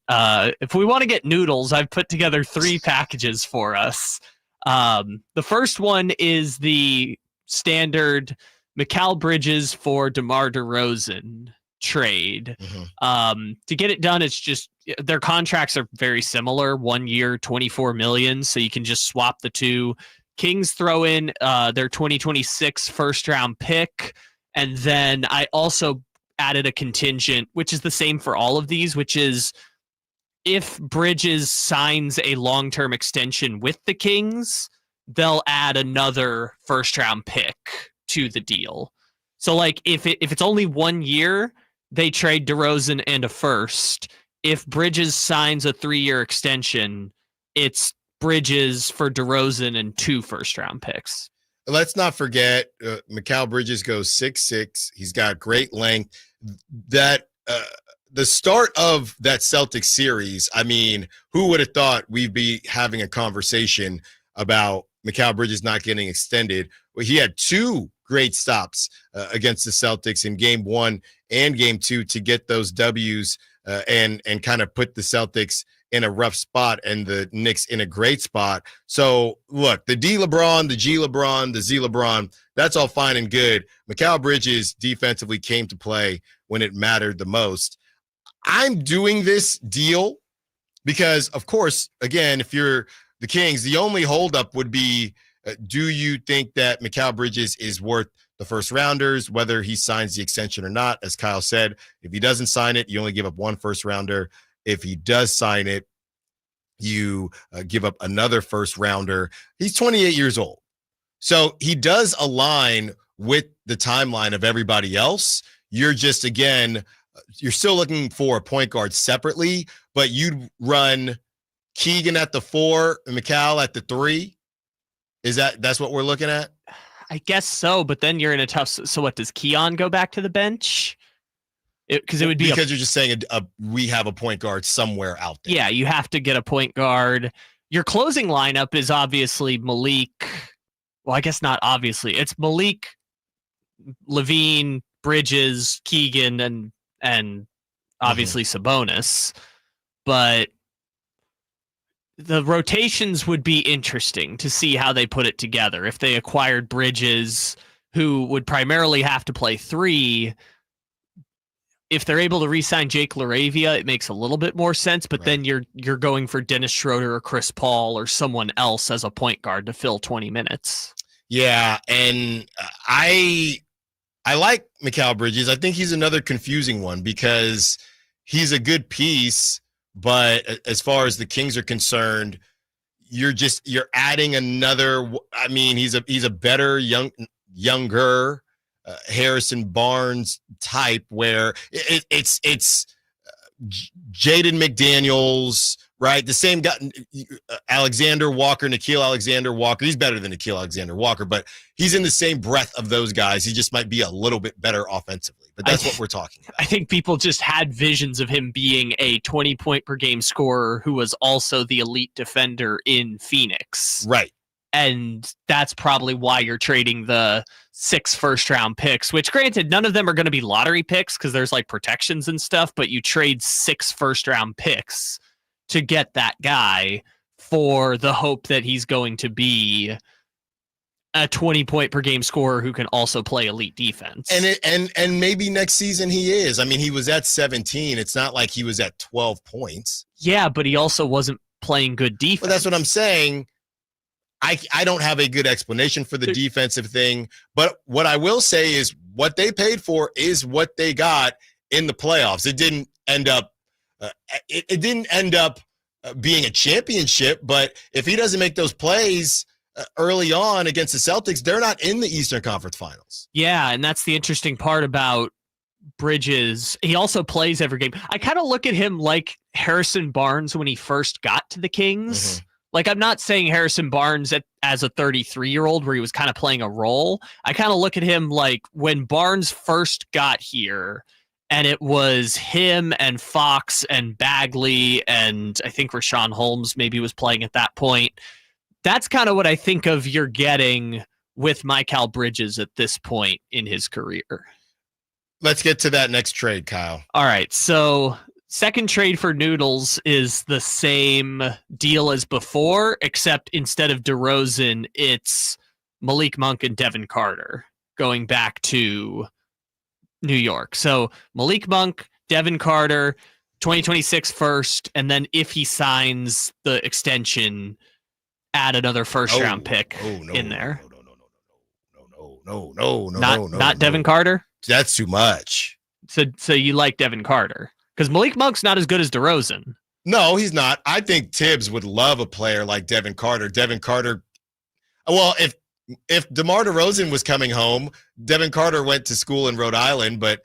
if we want to get Noodles, I've put together 3 packages for us. The first one is the standard Mikal Bridges for DeMar DeRozan trade. Mm-hmm. To get it done, it's just their contracts are very similar. 1 year, $24 million. So you can just swap the two. Kings throw in their 2026 first round pick. And then I also added a contingent, which is the same for all of these, which is if Bridges signs a long-term extension with the Kings, they'll add another first round pick to the deal. So like if it's only 1 year, they trade DeRozan and a first. If Bridges signs a 3-year extension, it's Bridges for DeRozan and 2 first-round picks. Let's not forget, Mikal Bridges goes 6'6". He's got great length. That the start of that Celtics series, I mean, who would have thought we'd be having a conversation about Mikal Bridges not getting extended? Well, he had 2 great stops against the Celtics in Game 1 and Game 2 to get those W's and kind of put the Celtics in a rough spot and the Knicks in a great spot. So look, the D LeBron, the G LeBron, the Z LeBron, that's all fine and good. Mikal Bridges defensively came to play when it mattered the most. I'm doing this deal because, of course, again, if you're the Kings, the only holdup would be, do you think that Mikal Bridges is worth the first rounders, whether he signs the extension or not? As Kyle said, if he doesn't sign it, you only give up 1 first rounder. If he does sign it, you give up another first rounder. He's 28 years old. So he does align with the timeline of everybody else. You're just, again, you're still looking for a point guard separately, but you'd run Keegan at the 4 and Mikal at the 3. That's what we're looking at? I guess so, but then you're in a tough. So what, does Keon go back to the bench? Because it would be because you're just saying we have a point guard somewhere out there. Yeah, you have to get a point guard. Your closing lineup is obviously Malik. Well, I guess not obviously. It's Malik, Levine, Bridges, Keegan, and obviously Sabonis. But the rotations would be interesting to see how they put it together. If they acquired Bridges, who would primarily have to play 3. If they're able to re-sign Jake LaRavia, it makes a little bit more sense, but then you're going for Dennis Schroeder or Chris Paul or someone else as a point guard to fill 20 minutes. Yeah, and I like Mikal Bridges. I think he's another confusing one because he's a good piece, but as far as the Kings are concerned, you're adding another. I mean, he's a better younger Harrison Barnes type where it's Jaden McDaniels, right? The same guy, Alexander Walker, Nickeil Alexander Walker. He's better than Nickeil Alexander Walker, but he's in the same breath of those guys. He just might be a little bit better offensively, but that's what we're talking about. I think people just had visions of him being a 20-point per game scorer who was also the elite defender in Phoenix. Right. And that's probably why you're trading the 6 first-round picks, which granted, none of them are going to be lottery picks because there's like protections and stuff, but you trade 6 first-round picks to get that guy for the hope that he's going to be a 20-point per game scorer who can also play elite defense. And maybe next season he is. I mean, he was at 17. It's not like he was at 12 points. Yeah, but he also wasn't playing good defense. Well, that's what I'm saying. I don't have a good explanation for the defensive thing, but what I will say is what they paid for is what they got in the playoffs. It didn't end up being a championship, but if he doesn't make those plays, early on against the Celtics, they're not in the Eastern Conference Finals. Yeah, and that's the interesting part about Bridges. He also plays every game. I kind of look at him like Harrison Barnes when he first got to the Kings. Mm-hmm. Like, I'm not saying Harrison Barnes as a 33-year-old where he was kind of playing a role. I kind of look at him like when Barnes first got here, and it was him and Fox and Bagley, and I think Rashawn Holmes maybe was playing at that point. That's kind of what I think of you're getting with Mikal Bridges at this point in his career. Let's get to that next trade, Kyle. All right, so second trade for Noodles is the same deal as before, except instead of DeRozan, it's Malik Monk and Devin Carter going back to New York. So Malik Monk, Devin Carter, 2026 first, and then if he signs the extension, add another first-round pick in there. Not Devin Carter? That's too much. So you like Devin Carter? Because Malik Monk's not as good as DeRozan. No, he's not. I think Tibbs would love a player like Devin Carter. Devin Carter, well, if DeMar DeRozan was coming home, Devin Carter went to school in Rhode Island, but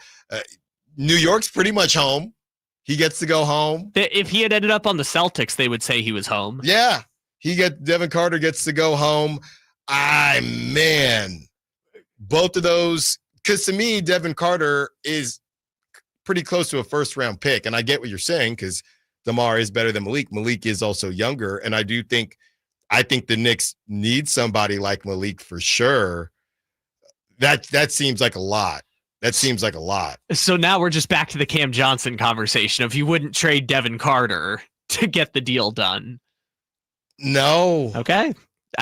New York's pretty much home. He gets to go home. If he had ended up on the Celtics, they would say he was home. Yeah, Devin Carter gets to go home. Both of those, because to me, Devin Carter is pretty close to a first-round pick, and I get what you're saying because DeMar is better than Malik. Malik is also younger, and I think the Knicks need somebody like Malik for sure. That seems like a lot. So now we're just back to the Cam Johnson conversation of you wouldn't trade Devin Carter to get the deal done. No. Okay.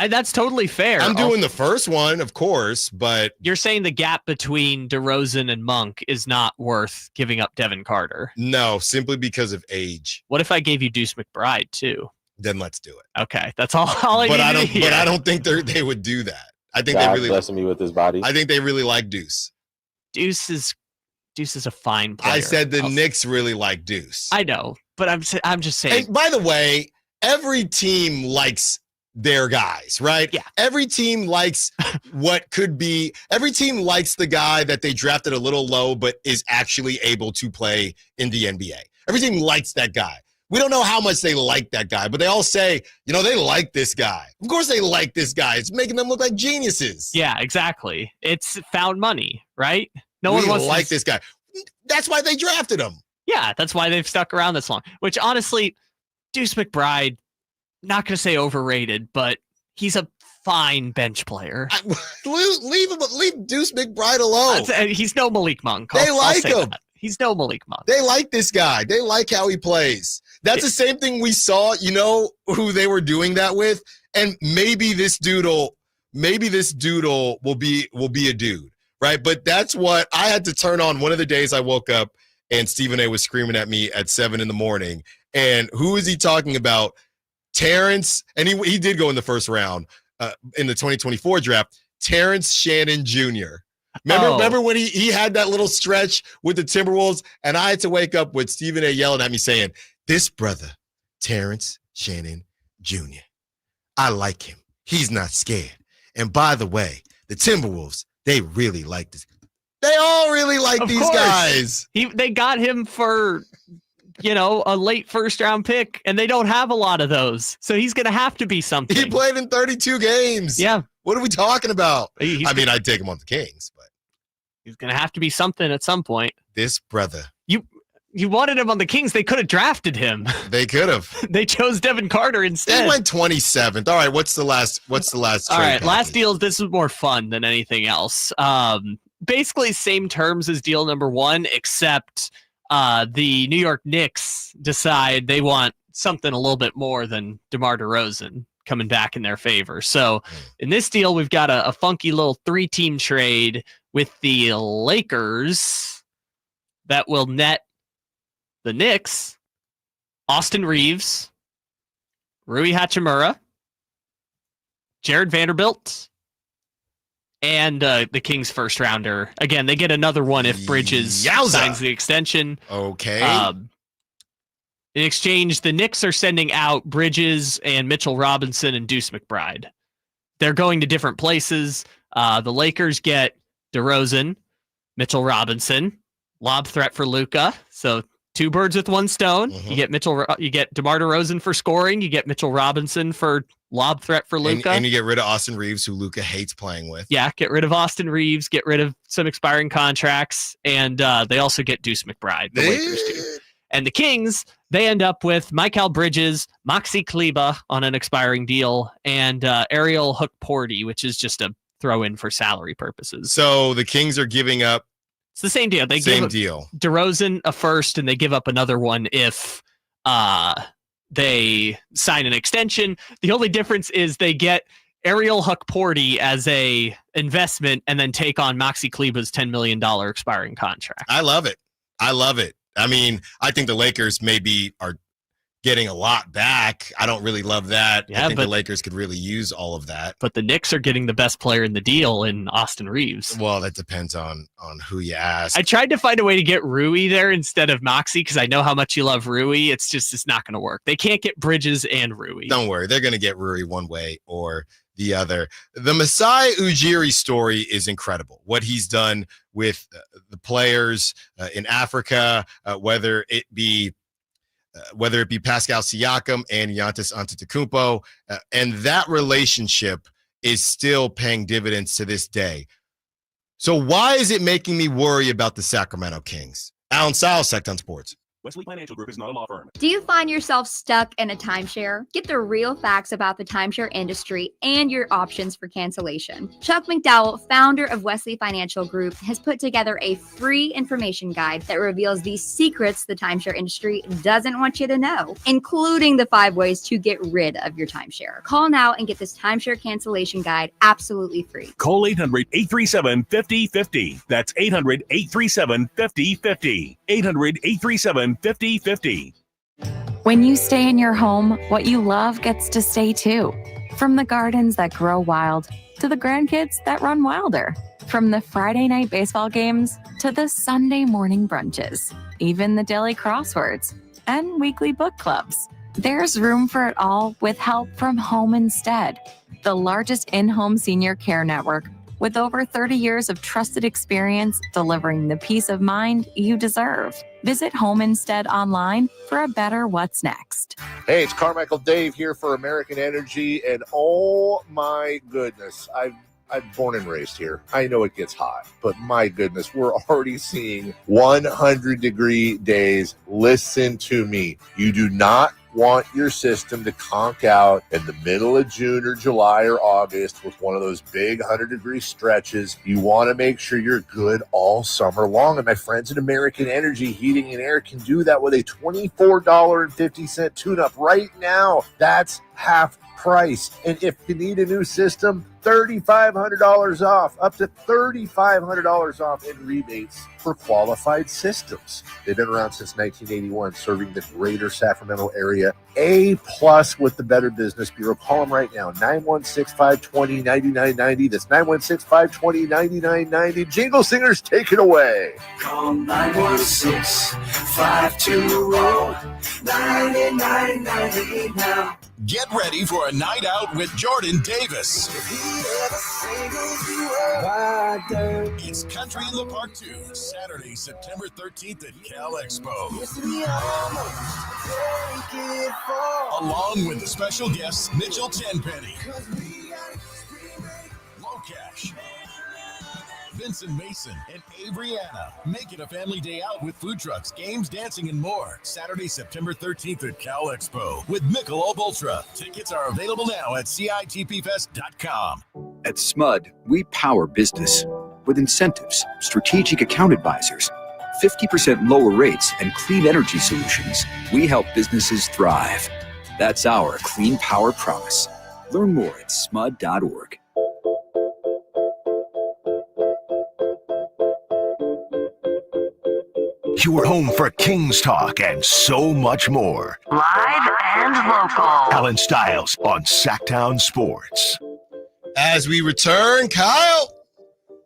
That's totally fair. I'm doing the first one, of course, but you're saying the gap between DeRozan and Monk is not worth giving up Devin Carter. No, simply because of age. What if I gave you Deuce McBride too? Then let's do it. Okay, that's all I need to hear. But I don't think they would do that. I think God they really blessing me with his body. I think they really like Deuce. Deuce is a fine player. I said the Knicks really like Deuce. I know, but I'm just saying. And by the way, every team likes their guys, right? Yeah. Every team likes every team likes the guy that they drafted a little low, but is actually able to play in the NBA. Every team likes that guy. We don't know how much they like that guy, but they all say, they like this guy. Of course they like this guy. It's making them look like geniuses. Yeah, exactly. It's found money, right? No one wants to like this guy. That's why they drafted him. Yeah, that's why they've stuck around this long. Which honestly, Deuce McBride, not going to say overrated, but he's a fine bench player. Leave Deuce McBride alone. He's no Malik Monk. They like him. He's no Malik Monk. They like this guy. They like how he plays. That's the same thing we saw. You know who they were doing that with, and maybe this doodle will be a dude, right? But that's what I had to turn on one of the days I woke up and Stephen A was screaming at me at 7 a.m. And who is he talking about? Terrence, and he did go in the first round in the 2024 draft. Terrence Shannon Jr. Remember when he had that little stretch with the Timberwolves, and I had to wake up with Stephen A yelling at me saying, "This brother, Terrence Shannon Jr. I like him. He's not scared. And by the way, the Timberwolves, they really like this. They all really like these guys. They got him for a late first round pick, and they don't have a lot of those. So he's going to have to be something. He played in 32 games. Yeah. What are we talking about? I'd take him on the Kings, but he's going to have to be something at some point. This brother. You wanted him on the Kings. They could have drafted him. They could have. They chose Devin Carter instead. He went 27th. All right, what's the last All right, package? last deal. This is more fun than anything else. Basically same terms as deal number one, except the New York Knicks decide they want something a little bit more than DeMar DeRozan coming back in their favor. So in this deal, we've got a funky little 3-team trade with the Lakers that will net the Knicks Austin Reeves, Rui Hachimura, Jared Vanderbilt, and the Kings first rounder. Again, they get another one if Bridges signs the extension. Okay. In exchange, the Knicks are sending out Bridges and Mitchell Robinson and Deuce McBride. they're going to different places. The Lakers get DeRozan, Mitchell Robinson, lob threat for Luka. So 2 birds with 1 stone. You get DeMar DeRozan for scoring. You get Mitchell Robinson for lob threat for Luka. And you get rid of Austin Reeves, who Luka hates playing with. Yeah, get rid of Austin Reeves, get rid of some expiring contracts, and they also get Deuce McBride, the Lakers do. And the Kings, they end up with Mikal Bridges, Maxi Kleba on an expiring deal, and Ariel Hook-Porty, which is just a throw-in for salary purposes. So the Kings are giving up. It's the same deal. They give DeRozan a first, and they give up another one if they sign an extension. The only difference is they get Ariel Hook-Porty as a investment and then take on Maxi Kleba's $10 million expiring contract. I love it. I mean, I think the Lakers maybe are getting a lot back. I don't really love that. I think the Lakers could really use all of that. But the Knicks are getting the best player in the deal in Austin Reeves. Well, that depends on who you ask. I tried to find a way to get Rui there instead of Maxi because I know how much you love Rui. It's not going to work. They can't get Bridges and Rui. Don't worry. They're going to get Rui one way or the other. The Masai Ujiri story is incredible. What he's done with the players in Africa, whether it be Pascal Siakam and Giannis Antetokounmpo, and that relationship is still paying dividends to this day. So why is it making me worry about the Sacramento Kings? Allen Stiles, Sacktown Sports. Wesley Financial Group is not a law firm. Do you find yourself stuck in a timeshare? Get the real facts about the timeshare industry and your options for cancellation. Chuck McDowell, founder of Wesley Financial Group, has put together a free information guide that reveals the secrets the timeshare industry doesn't want you to know, including the 5 ways to get rid of your timeshare. Call now and get this timeshare cancellation guide absolutely free. Call 800-837-5050. That's 800-837-5050. 800-837-5050. When you stay in your home, what you love gets to stay too. From the gardens that grow wild to the grandkids that run wilder. From the Friday night baseball games to the Sunday morning brunches. Even the daily crosswords and weekly book clubs. There's room for it all with help from Home Instead, the largest in-home senior care network with over 30 years of trusted experience delivering the peace of mind you deserve. Visit Home Instead online for a better what's next. Hey, it's Carmichael Dave here for American Energy, and oh my goodness, I'm born and raised here. I know it gets hot, but my goodness, we're already seeing 100-degree days. Listen to me. You do not want your system to conk out in the middle of June or July or August with one of those big 100-degree stretches. You want to make sure you're good all summer long. And my friends at American Energy Heating and Air can do that with a $24.50 tune-up right now. That's half price. And if you need a new system, $3,500 off, up to $3,500 off in rebates for qualified systems. They've been around since 1981, serving the greater Sacramento area. A+ with the Better Business Bureau. Call them right now, 916-520-9990. That's 916-520-9990. Jingle Singers, take it away. Call 916-520-9990 now. Get ready for a night out with Jordan Davis. It's Country in the Park 2, Saturday, September 13th at Cal Expo. Along with the special guests, Mitchell Tenpenny, Locash, Vincent Mason, and Averyana. Make it a family day out with food trucks, games, dancing, and more. Saturday, September 13th at Cal Expo with Michelob Ultra. Tickets are available now at CITPFest.com. At SMUD, we power business. With incentives, strategic account advisors, 50% lower rates, and clean energy solutions, we help businesses thrive. That's our clean power promise. Learn more at smud.org. Your home for Kings talk and so much more. Live and local. Allen Stiles on Sacktown Sports. As we return, Kyle,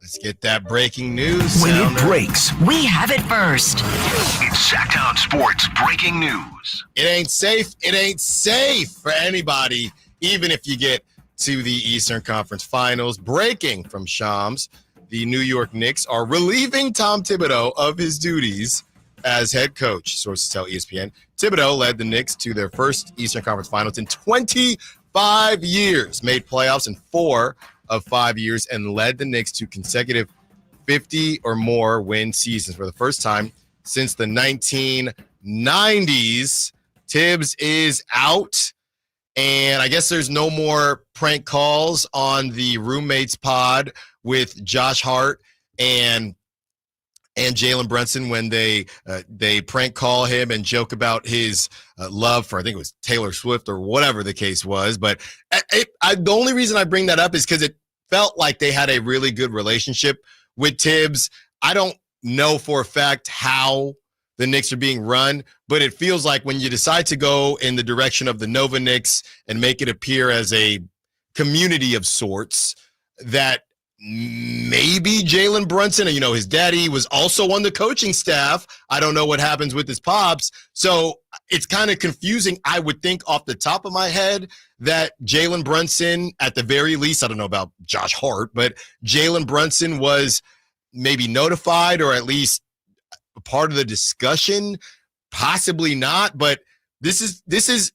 let's get that breaking news. When it breaks, we have it first. It's Sacktown Sports breaking news. It ain't safe. It ain't safe for anybody, even if you get to the Eastern Conference Finals. Breaking from Shams, the New York Knicks are relieving Tom Thibodeau of his duties as head coach, sources tell ESPN. Thibodeau led the Knicks to their first Eastern Conference Finals in 25 years, made playoffs in 4 of 5 years, and led the Knicks to consecutive 50 or more win seasons for the first time since the 1990s. Tibbs is out, and I guess there's no more prank calls on the roommates pod with Josh Hart and Jalen Brunson when they prank call him and joke about his love for, I think it was Taylor Swift or whatever the case was. But the only reason I bring that up is because it felt like they had a really good relationship with Tibbs. I don't know for a fact how the Knicks are being run, but it feels like when you decide to go in the direction of the Nova Knicks and make it appear as a community of sorts, that maybe Jalen Brunson, his daddy was also on the coaching staff. I don't know what happens with his pops. So it's kind of confusing. I would think off the top of my head that Jalen Brunson, at the very least, I don't know about Josh Hart, but Jalen Brunson was maybe notified or at least a part of the discussion, possibly not, but this is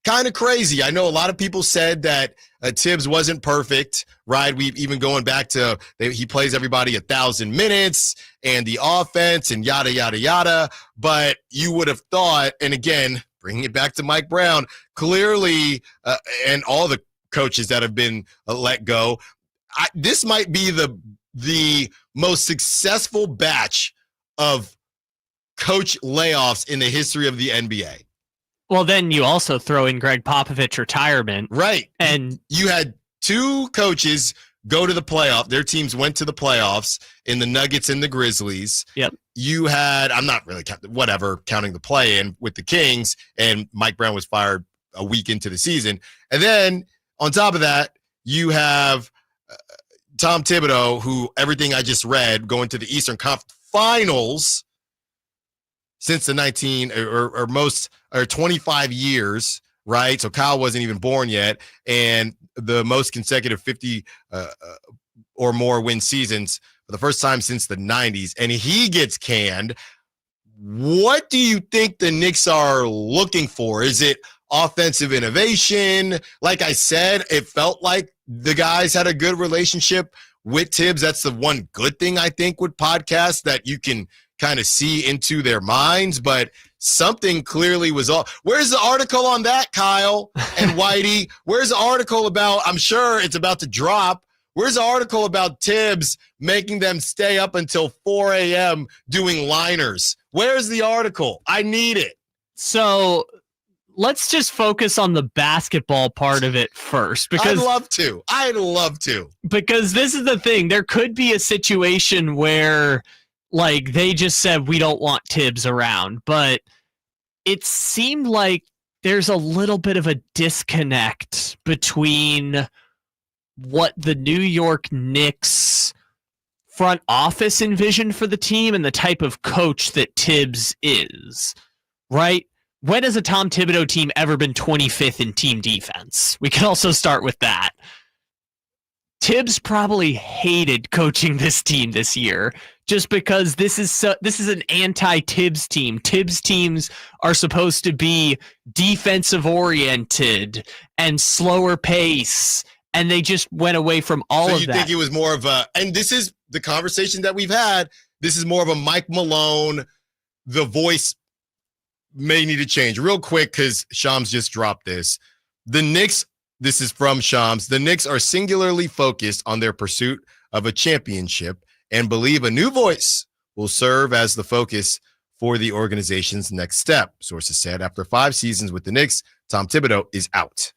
kind of crazy. I know a lot of people said that Tibbs wasn't perfect, right? We've even going back to he plays everybody 1,000 minutes and the offense and yada, yada, yada. But you would have thought, and again, bringing it back to Mike Brown, clearly, and all the coaches that have been let go, this might be the most successful batch of coach layoffs in the history of the NBA. Well, then you also throw in Greg Popovich retirement. Right. And you had 2 coaches go to the playoff. Their teams went to the playoffs in the Nuggets and the Grizzlies. Yep. You had, I'm not really counting the play-in with the Kings, and Mike Brown was fired a week into the season. And then on top of that, you have Tom Thibodeau, who everything I just read, going to the Eastern Conference Finals since the 25 years, right? So Kyle wasn't even born yet, and the most consecutive 50 or more win seasons for the first time since the 90s, and he gets canned. What do you think the Knicks are looking for? Is it offensive innovation? Like I said, it felt like the guys had a good relationship with Tibbs. That's the one good thing I think with podcasts, that you can kind of see into their minds, but something clearly was off. Where's the article on that, Kyle and Whitey? Where's the article about, I'm sure it's about to drop, where's the article about Tibbs making them stay up until 4 a.m. doing liners? Where's the article? I need it. So let's just focus on the basketball part of it first. Because I'd love to. Because this is the thing. There could be a situation where they just said, we don't want Tibbs around, but it seemed like there's a little bit of a disconnect between what the New York Knicks front office envisioned for the team and the type of coach that Tibbs is, right? When has a Tom Thibodeau team ever been 25th in team defense? We can also start with that. Tibbs probably hated coaching this team this year, just because this is an anti-Tibbs team. Tibbs teams are supposed to be defensive-oriented and slower pace, and they just went away from all of that. So you think it was more of and this is the conversation that we've had, this is more of a Mike Malone, the voice may need to change. Real quick, because Shams just dropped this. The Knicks, this is from Shams, the Knicks are singularly focused on their pursuit of a championship and believe a new voice will serve as the focus for the organization's next step. Sources said after 5 seasons with the Knicks, Tom Thibodeau is out.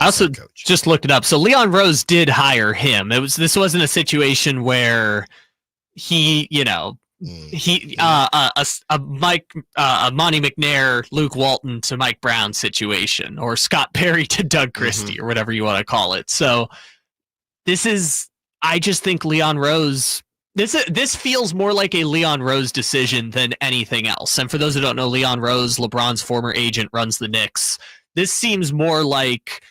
I also just looked it up. So Leon Rose did hire him. This wasn't a situation where he, a Monty McNair, Luke Walton to Mike Brown situation, or Scott Perry to Doug Christie, or whatever you want to call it. So I just think Leon Rose, this feels more like a Leon Rose decision than anything else. And for those who don't know, Leon Rose, LeBron's former agent, runs the Knicks. This seems more like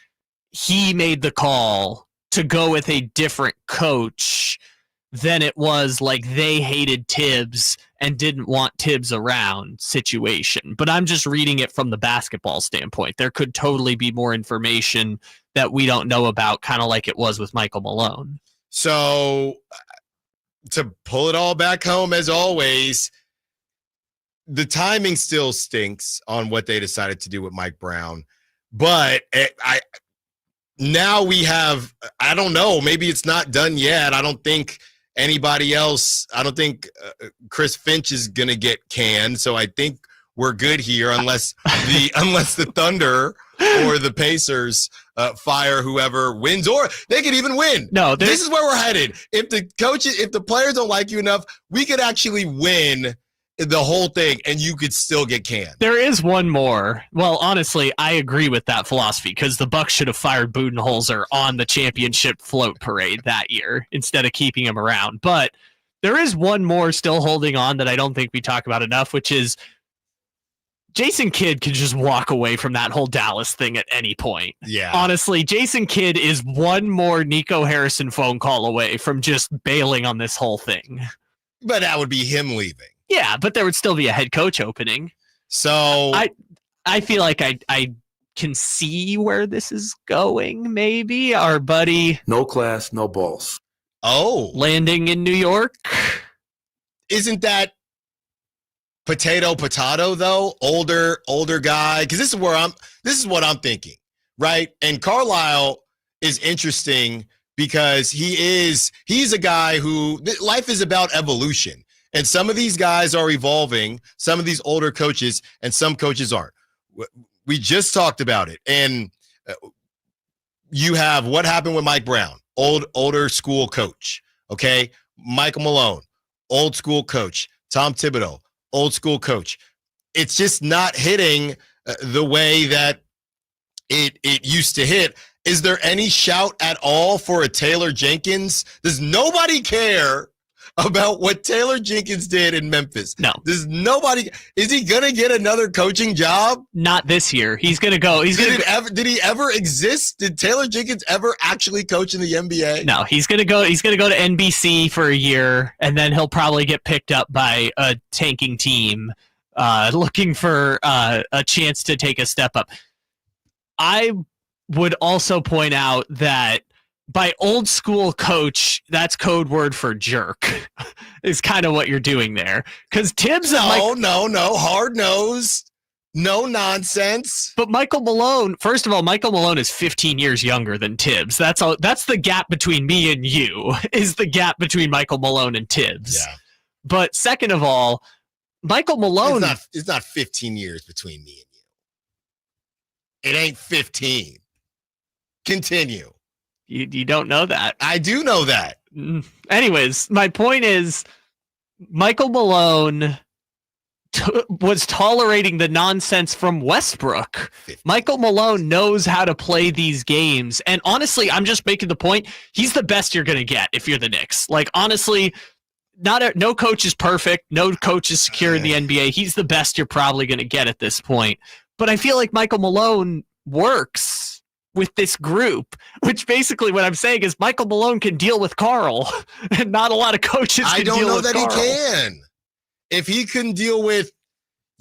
he made the call to go with a different coach than it was like they hated Tibbs and didn't want Tibbs around situation. But I'm just reading it from the basketball standpoint. There could totally be more information that we don't know about, kind of like it was with Michael Malone. So to pull it all back home, as always, the timing still stinks on what they decided to do with Mike Brown. But now we have, I don't know, maybe it's not done yet. I don't think anybody else, I don't think Chris Finch is going to get canned. So I think we're good here unless the Thunder or the Pacers fire whoever wins, or they could even win. No, this is where we're headed. If the players don't like you enough, we could actually win the whole thing and you could still get canned. There is one more. Well, honestly, I agree with that philosophy because the Bucks should have fired Budenholzer on the championship float parade that year instead of keeping him around. But there is one more still holding on that I don't think we talk about enough, which is Jason Kidd can just walk away from that whole Dallas thing at any point. Yeah. Honestly, Jason Kidd is one more Nico Harrison phone call away from just bailing on this whole thing. But that would be him leaving. Yeah, but there would still be a head coach opening. So I feel like I can see where this is going, maybe. Our buddy... No class, no balls. Oh. Landing in New York. Isn't that potato, though? Older guy? Because this is what I'm thinking, right? And Carlisle is interesting because he's a guy who... Life is about evolution. And some of these guys are evolving, some of these older coaches, and some coaches aren't. We just talked about it. And you have what happened with Mike Brown, older school coach, okay? Michael Malone, old school coach. Tom Thibodeau, old school coach. It's just not hitting the way that it used to hit. Is there any shout at all for a Taylor Jenkins? Does nobody care about what Taylor Jenkins did in Memphis? No. Is he gonna get another coaching job? Not this year. He's gonna go. Did he ever exist? Did Taylor Jenkins ever actually coach in the NBA? No, he's gonna go to NBC for a year, and then he'll probably get picked up by a tanking team looking for a chance to take a step up. I would also point out that by old school coach, that's code word for jerk, is kind of what you're doing there. Because Tibbs no, hard-nosed, no nonsense. But Michael Malone, first of all, Michael Malone is 15 years younger than Tibbs. That's the gap between me and you, is the gap between Michael Malone and Tibbs. Yeah. But second of all, Michael Malone... It's not 15 years between me and you. It ain't 15. Continue. You don't know that. I do know that. Anyways, my point is Michael Malone was tolerating the nonsense from Westbrook. Michael Malone knows how to play these games. And honestly, I'm just making the point, he's the best you're going to get if you're the Knicks. Like, honestly, no coach is perfect. No coach is secure in the NBA. He's the best you're probably going to get at this point. But I feel like Michael Malone works with this group, which basically what I'm saying is Michael Malone can deal with Carl, and not a lot of coaches can deal with Carl. I don't know that he can. If he couldn't deal with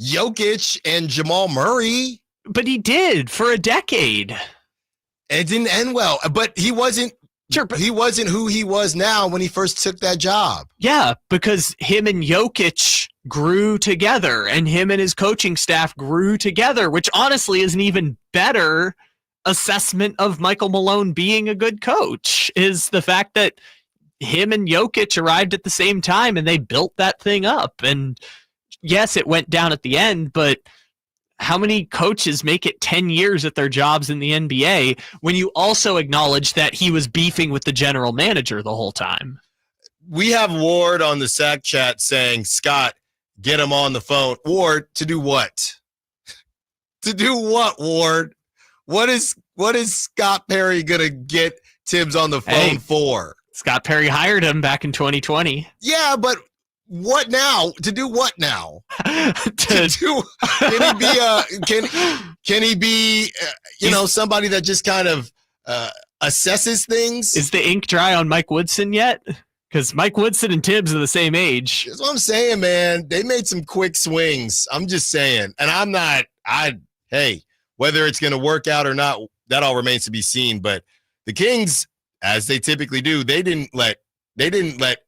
Jokic and Jamal Murray. But he did for a decade. It didn't end well, but he wasn't who he was now when he first took that job. Yeah, because him and Jokic grew together, and him and his coaching staff grew together, which honestly is an even better assessment of Michael Malone being a good coach, is the fact that him and Jokic arrived at the same time and they built that thing up. And yes, it went down at the end, but how many coaches make it 10 years at their jobs in the NBA when you also acknowledge that he was beefing with the general manager the whole time? We have Ward on the SAC chat saying, Scott, get him on the phone. Ward, to do what? To do what, Ward? What is Scott Perry gonna get Tibbs on the phone for? Scott Perry hired him back in 2020. Yeah, but what now? To do what now? Can he be somebody that just kind of assesses things. Is the ink dry on Mike Woodson yet? Because Mike Woodson and Tibbs are the same age. That's what I'm saying, man. They made some quick swings. I'm just saying. And hey, whether it's going to work out or not, that all remains to be seen. But the Kings, as they typically do, they didn't let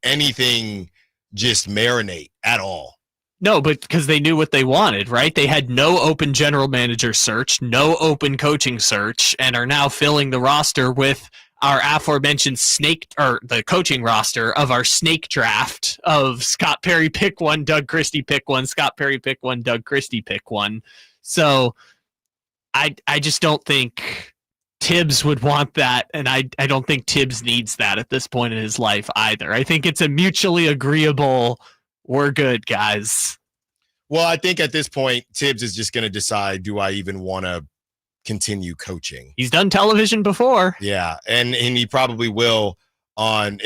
anything just marinate at all. No, but because they knew what they wanted, right? They had no open general manager search, no open coaching search, and are now filling the roster with our aforementioned the coaching roster of our snake draft of Scott Perry pick one, Doug Christie pick one, Scott Perry pick one, Doug Christie pick one. So I just don't think Tibbs would want that, and I don't think Tibbs needs that at this point in his life either. I think it's a mutually agreeable, we're good, guys. Well, I think at this point, Tibbs is just going to decide, do I even want to continue coaching? He's done television before. Yeah, and he probably will on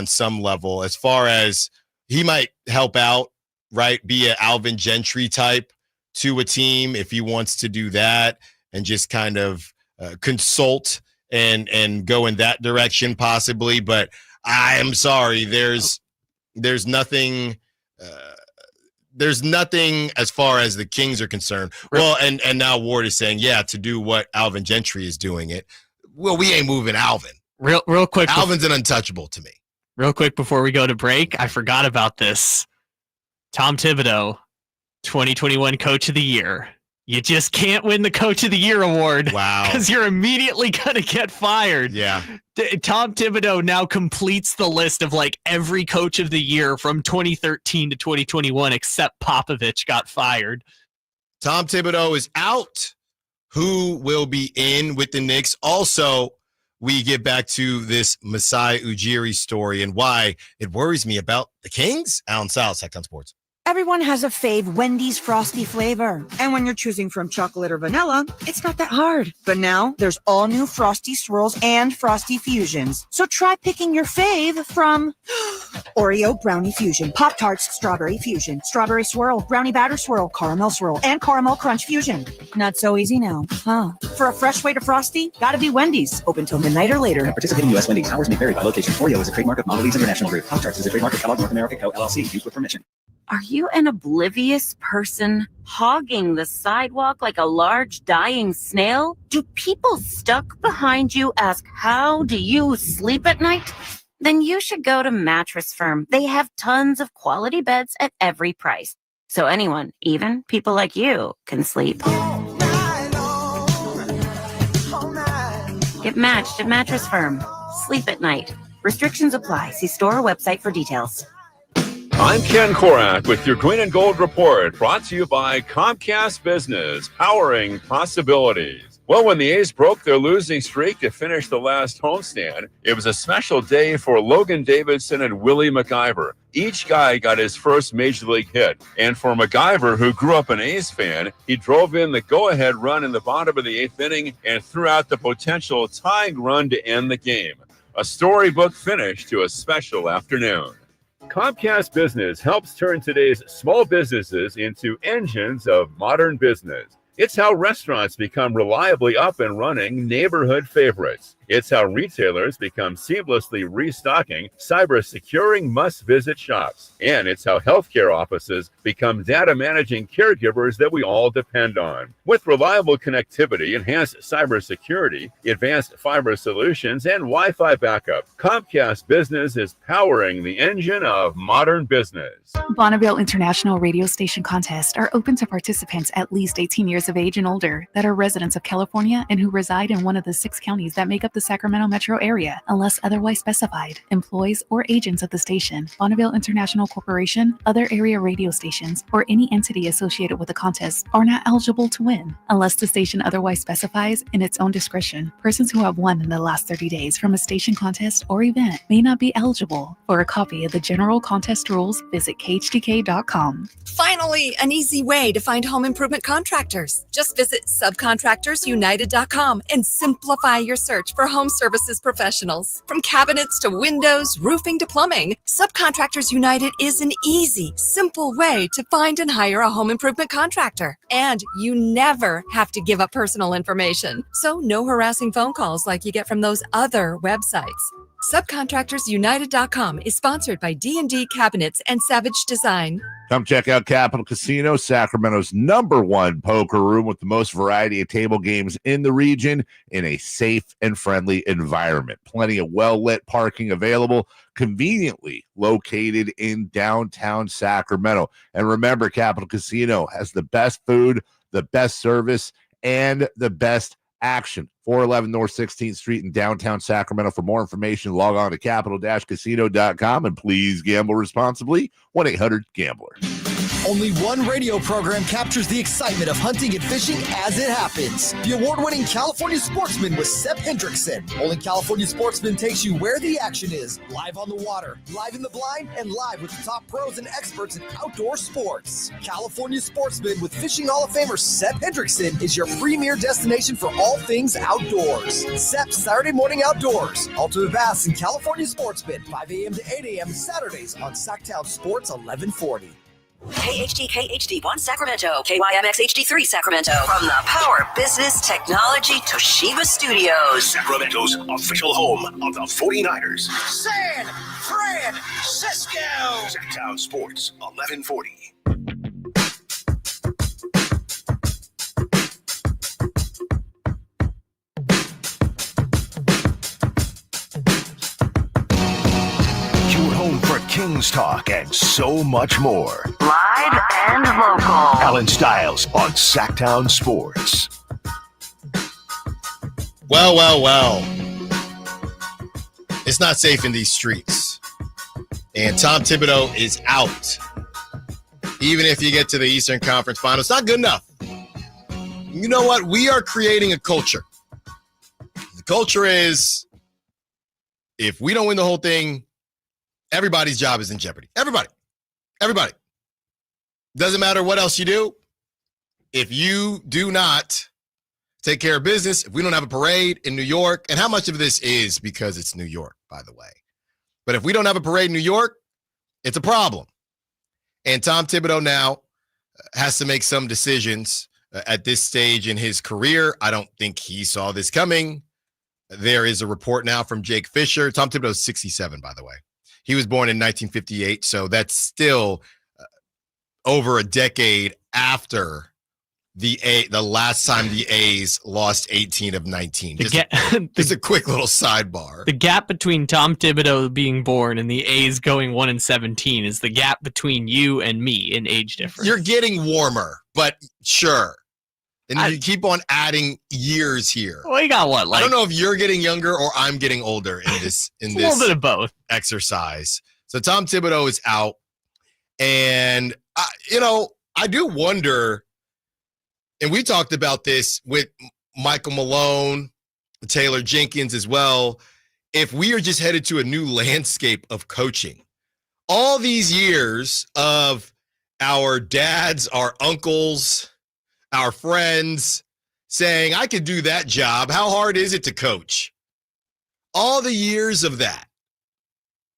some level. As far as he might help out, right, be an Alvin Gentry type to a team if he wants to do that and just kind of consult and go in that direction possibly. But I am sorry, there's nothing as far as the Kings are concerned. Well, and now Ward is saying, yeah, to do what Alvin Gentry is doing it. Well, we ain't moving Alvin. Real quick. Alvin's an untouchable to me. Real quick before we go to break, I forgot about this. Tom Thibodeau, 2021 Coach of the Year. You just can't win the Coach of the Year award. Wow. Because you're immediately going to get fired. Yeah. Tom Thibodeau now completes the list of like every Coach of the Year from 2013 to 2021 except Popovich got fired. Tom Thibodeau is out. Who will be in with the Knicks? Also, we get back to this Masai Ujiri story and why it worries me about the Kings. Allen Stiles, Sacktown Sports. Everyone has a fave Wendy's Frosty flavor. And when you're choosing from chocolate or vanilla, it's not that hard. But now there's all new Frosty Swirls and Frosty Fusions. So try picking your fave from Oreo Brownie Fusion, Pop-Tarts Strawberry Fusion, Strawberry Swirl, Brownie Batter Swirl, Caramel Swirl, and Caramel Crunch Fusion. Not so easy now, huh? For a fresh way to Frosty, gotta be Wendy's. Open till midnight or later. Participating U.S. Wendy's. Hours may vary by location. Oreo is a trademark of Mondelez International Group. Pop-Tarts is a trademark of Kellogg North America Co. LLC. Used with permission. Are you an oblivious person hogging the sidewalk like a large dying snail? Do people stuck behind you ask, how do you sleep at night? Then you should go to Mattress Firm. They have tons of quality beds at every price. So anyone, even people like you, can sleep. Get matched at Mattress Firm. Sleep at night. Restrictions apply. See store or website for details. I'm Ken Korak with your Green and Gold Report, brought to you by Comcast Business, powering possibilities. Well, when the A's broke their losing streak to finish the last homestand, it was a special day for Logan Davidson and Willie MacIver. Each guy got his first major league hit. And for MacIver, who grew up an A's fan, he drove in the go-ahead run in the bottom of the eighth inning and threw out the potential tying run to end the game. A storybook finish to a special afternoon. Comcast Business helps turn today's small businesses into engines of modern business. It's how restaurants become reliably up and running neighborhood favorites. It's how retailers become seamlessly restocking, cyber-securing must-visit shops. And it's how healthcare offices become data-managing caregivers that we all depend on. With reliable connectivity, enhanced cybersecurity, advanced fiber solutions, and Wi-Fi backup, Comcast Business is powering the engine of modern business. Bonneville International Radio Station contests are open to participants at least 18 years of age and older that are residents of California and who reside in one of the 6 counties that make up the Sacramento metro area, unless otherwise specified. Employees or agents of the station, Bonneville International Corporation, other area radio stations, or any entity associated with the contest are not eligible to win, unless the station otherwise specifies in its own discretion. Persons who have won in the last 30 days from a station contest or event may not be eligible. For a copy of the general contest rules, visit khdk.com. Finally, an easy way to find home improvement contractors. Just visit subcontractorsunited.com and simplify your search for home services professionals. From cabinets to windows, roofing to plumbing, Subcontractors United is an easy, simple way to find and hire a home improvement contractor. And you never have to give up personal information. So no harassing phone calls like you get from those other websites. SubcontractorsUnited.com is sponsored by D&D Cabinets and Savage Design. Come check out Capital Casino, Sacramento's #1 poker room with the most variety of table games in the region in a safe and friendly environment. Plenty of well-lit parking available, conveniently located in downtown Sacramento. And remember, Capital Casino has the best food, the best service, and the best action. 411 North 16th Street in downtown Sacramento. For more information, log on to capital-casino.com, and please gamble responsibly. 1-800-GAMBLER. Only one radio program captures the excitement of hunting and fishing as it happens. The award-winning California Sportsman with Seth Hendrickson. Only California Sportsman takes you where the action is, live on the water, live in the blind, and live with the top pros and experts in outdoor sports. California Sportsman with Fishing Hall of Famer Seth Hendrickson is your premier destination for all things outdoors. SEP Saturday Morning Outdoors. Ultimate Bass and California Sportsman, 5 a.m. to 8 a.m. Saturdays on Sacktown Sports 1140. KHD1 Sacramento, KYMX HD3 Sacramento. From the Power Business Technology Toshiba Studios. Sacramento's official home of the 49ers. San Francisco. Sacktown Sports 1140. For Kings Talk and so much more. Live and local. Allen Stiles on Sacktown Sports. Well. It's not safe in these streets. And Tom Thibodeau is out. Even if you get to the Eastern Conference Finals, not good enough. You know what? We are creating a culture. The culture is, if we don't win the whole thing, everybody's job is in jeopardy. Everybody. Doesn't matter what else you do. If you do not take care of business, if we don't have a parade in New York, and how much of this is because it's New York, by the way. But if we don't have a parade in New York, it's a problem. And Tom Thibodeau now has to make some decisions at this stage in his career. I don't think he saw this coming. There is a report now from Jake Fisher. Tom Thibodeau is 67, by the way. He was born in 1958, so that's still over a decade after the last time the A's lost 18 of 19. Just a quick little sidebar. The gap between Tom Thibodeau being born and the A's going 1-17 is the gap between you and me in age difference. You're getting warmer, but sure. And you keep on adding years here. Well, you got what? I don't know if you're getting younger or I'm getting older in this a little bit of both exercise. So Tom Thibodeau is out, and I do wonder. And we talked about this with Michael Malone, Taylor Jenkins as well. If we are just headed to a new landscape of coaching, all these years of our dads, our uncles, our friends saying, I could do that job. How hard is it to coach? All the years of that.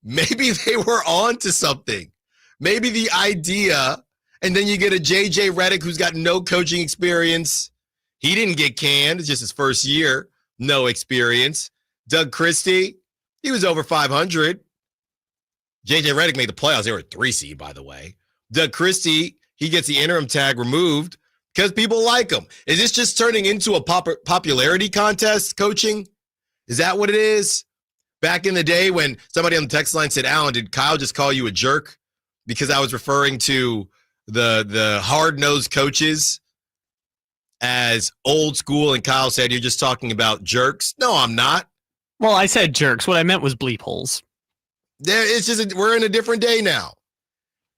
Maybe they were on to something. Maybe the idea, and then you get a J.J. Redick who's got no coaching experience. He didn't get canned. It's just his first year. No experience. Doug Christie, he was over 500. J.J. Redick made the playoffs. They were a 3 seed, by the way. Doug Christie, he gets the interim tag removed because people like him. Is this just turning into a popularity contest, coaching? Is that what it is? Back in the day when somebody on the text line said, Alan, did Kyle just call you a jerk? Because I was referring to the hard-nosed coaches as old school, and Kyle said, you're just talking about jerks. No, I'm not. Well, I said jerks. What I meant was bleep holes. It's just we're in a different day now.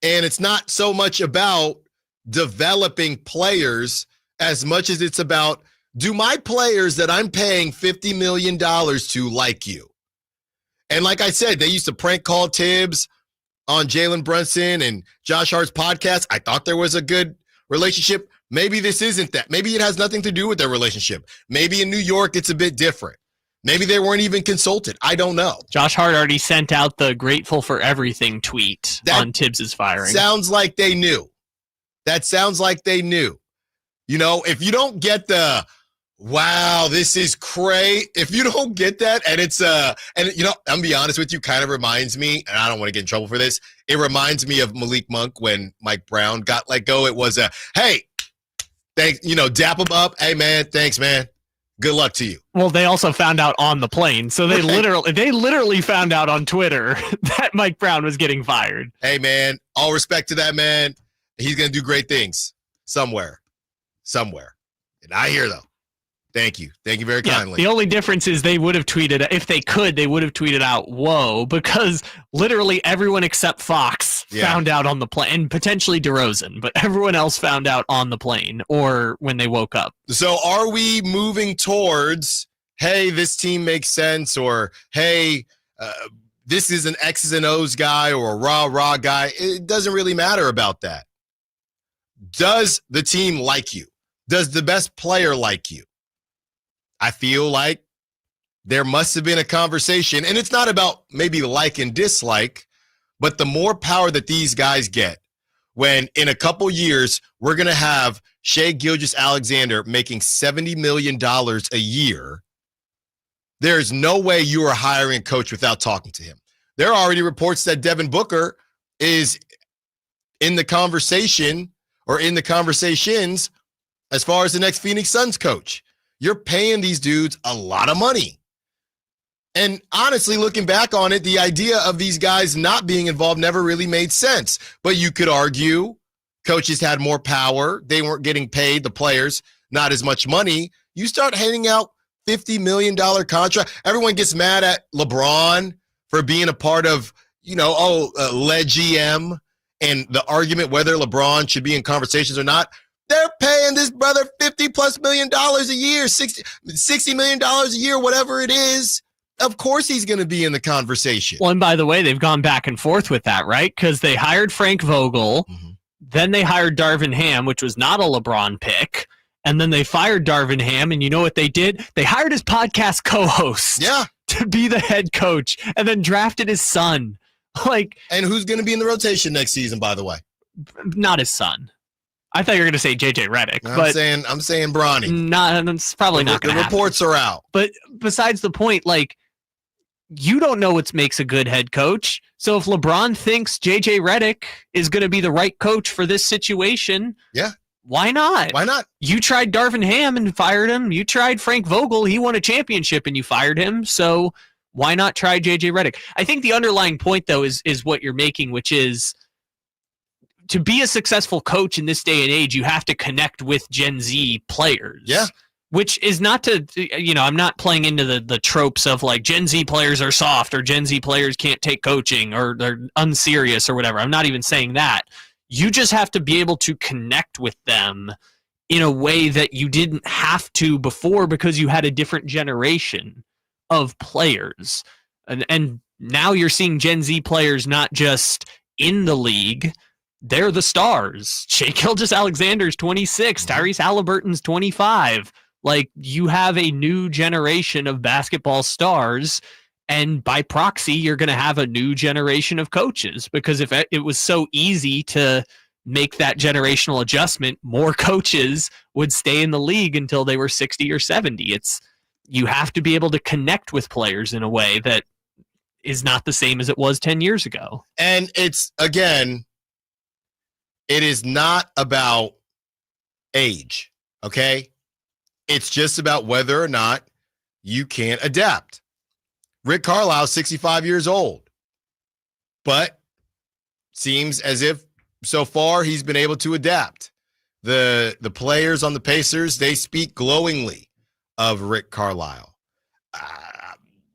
And it's not so much about developing players as much as it's about, do my players that I'm paying $50 million to like you? And like I said, they used to prank call Tibbs on Jalen Brunson and Josh Hart's podcast. I thought there was a good relationship. Maybe this isn't that. Maybe it has nothing to do with their relationship. Maybe in New York, it's a bit different. Maybe they weren't even consulted. I don't know. Josh Hart already sent out the grateful for everything tweet on Tibbs' firing. Sounds like they knew. That sounds like they knew. You know, if you don't get the, wow, this is crazy. If you don't get that, and it's, and you know, I'm going to be honest with you, kind of reminds me, and I don't want to get in trouble for this, it reminds me of Malik Monk when Mike Brown got let go. It was a, hey, thanks, you know, dap him up. Hey, man, thanks, man. Good luck to you. Well, they also found out on the plane. So they literally found out on Twitter that Mike Brown was getting fired. Hey, man, all respect to that man. He's going to do great things somewhere. And I hear, though. Thank you. Thank you very kindly. The only difference is they would have tweeted, if they could, they would have tweeted out, whoa, because literally everyone except Fox found out on the plane, and potentially DeRozan, but everyone else found out on the plane or when they woke up. So are we moving towards, hey, this team makes sense, or hey, this is an X's and O's guy or a rah-rah guy? It doesn't really matter about that. Does the team like you? Does the best player like you? I feel like there must have been a conversation, and it's not about maybe like and dislike, but the more power that these guys get, when in a couple years we're going to have Shai Gilgeous-Alexander making $70 million a year, there's no way you are hiring a coach without talking to him. There are already reports that Devin Booker is in the conversation or in the conversations as far as the next Phoenix Suns coach. You're paying these dudes a lot of money. And honestly, looking back on it, the idea of these guys not being involved never really made sense. But you could argue coaches had more power. They weren't getting paid, the players, not as much money. You start handing out $50 million contract. Everyone gets mad at LeBron for being a part of, lead GM and the argument whether LeBron should be in conversations or not. They're paying this brother $50+ million a year, $60 million a year, whatever it is. Of course he's going to be in the conversation. Well, and by the way, they've gone back and forth with that, right? Because they hired Frank Vogel, then they hired Darvin Ham, which was not a LeBron pick, and then they fired Darvin Ham, and you know what they did? They hired his podcast co-host to be the head coach, and then drafted his son. And who's going to be in the rotation next season, by the way? Not his son. I thought you were going to say JJ Redick. I'm saying Bronny. It's probably not going to happen. The reports are out. But besides the point, you don't know what makes a good head coach. So if LeBron thinks JJ Redick is going to be the right coach for this situation, why not? Why not? You tried Darvin Ham and fired him. You tried Frank Vogel. He won a championship and you fired him. So why not try JJ Redick? I think the underlying point, though, is what you're making, which is, to be a successful coach in this day and age, you have to connect with Gen Z players. Yeah. Which is not to, I'm not playing into the tropes of Gen Z players are soft or Gen Z players can't take coaching or they're unserious or whatever. I'm not even saying that. You just have to be able to connect with them in a way that you didn't have to before because you had a different generation of players. And now you're seeing Gen Z players not just in the league, they're the stars. Shai Gilgeous-Alexander's 26. Tyrese Halliburton's 25. You have a new generation of basketball stars, and by proxy, you're going to have a new generation of coaches, because if it was so easy to make that generational adjustment, more coaches would stay in the league until they were 60 or 70. You have to be able to connect with players in a way that is not the same as it was 10 years ago. And it's, again, it is not about age, okay? It's just about whether or not you can adapt. Rick Carlisle's 65 years old, but seems as if so far he's been able to adapt. The players on the Pacers, they speak glowingly of Rick Carlisle.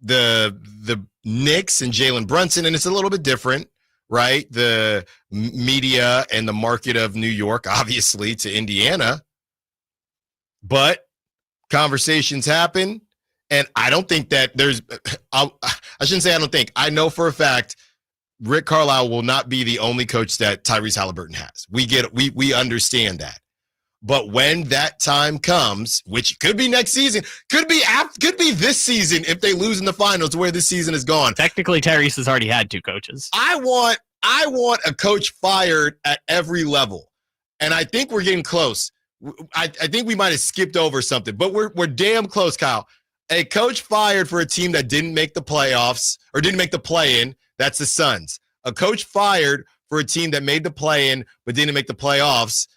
The Knicks and Jalen Brunson, and it's a little bit different, right? The media and the market of New York, obviously, to Indiana. But conversations happen, and I don't think that there's I shouldn't say I don't think. I know for a fact Rick Carlisle will not be the only coach that Tyrese Halliburton has. We understand that. But when that time comes, which could be next season, could be this season if they lose in the finals, where this season is gone. Technically, Tyrese has already had 2 coaches. I want a coach fired at every level, and I think we're getting close. I think we might have skipped over something, but we're damn close, Kyle. A coach fired for a team that didn't make the playoffs or didn't make the play-in. That's the Suns. A coach fired for a team that made the play-in but didn't make the playoffs.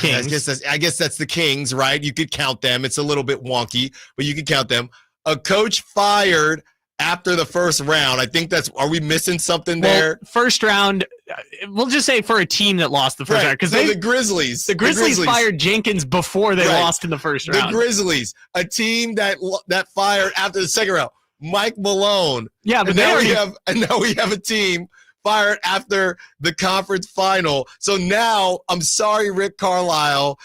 Kings. I guess that's the Kings, right? You could count them. It's a little bit wonky, but you could count them. A coach fired after the first round. I think are we missing something there? First round, we'll just say for a team that lost the first round. Because the Grizzlies. The Grizzlies fired Jenkins before they lost in the first round. The Grizzlies, a team that fired after the second round. Mike Malone. Yeah, but now we have a team fired after the conference final. So now, I'm sorry, Rick Carlisle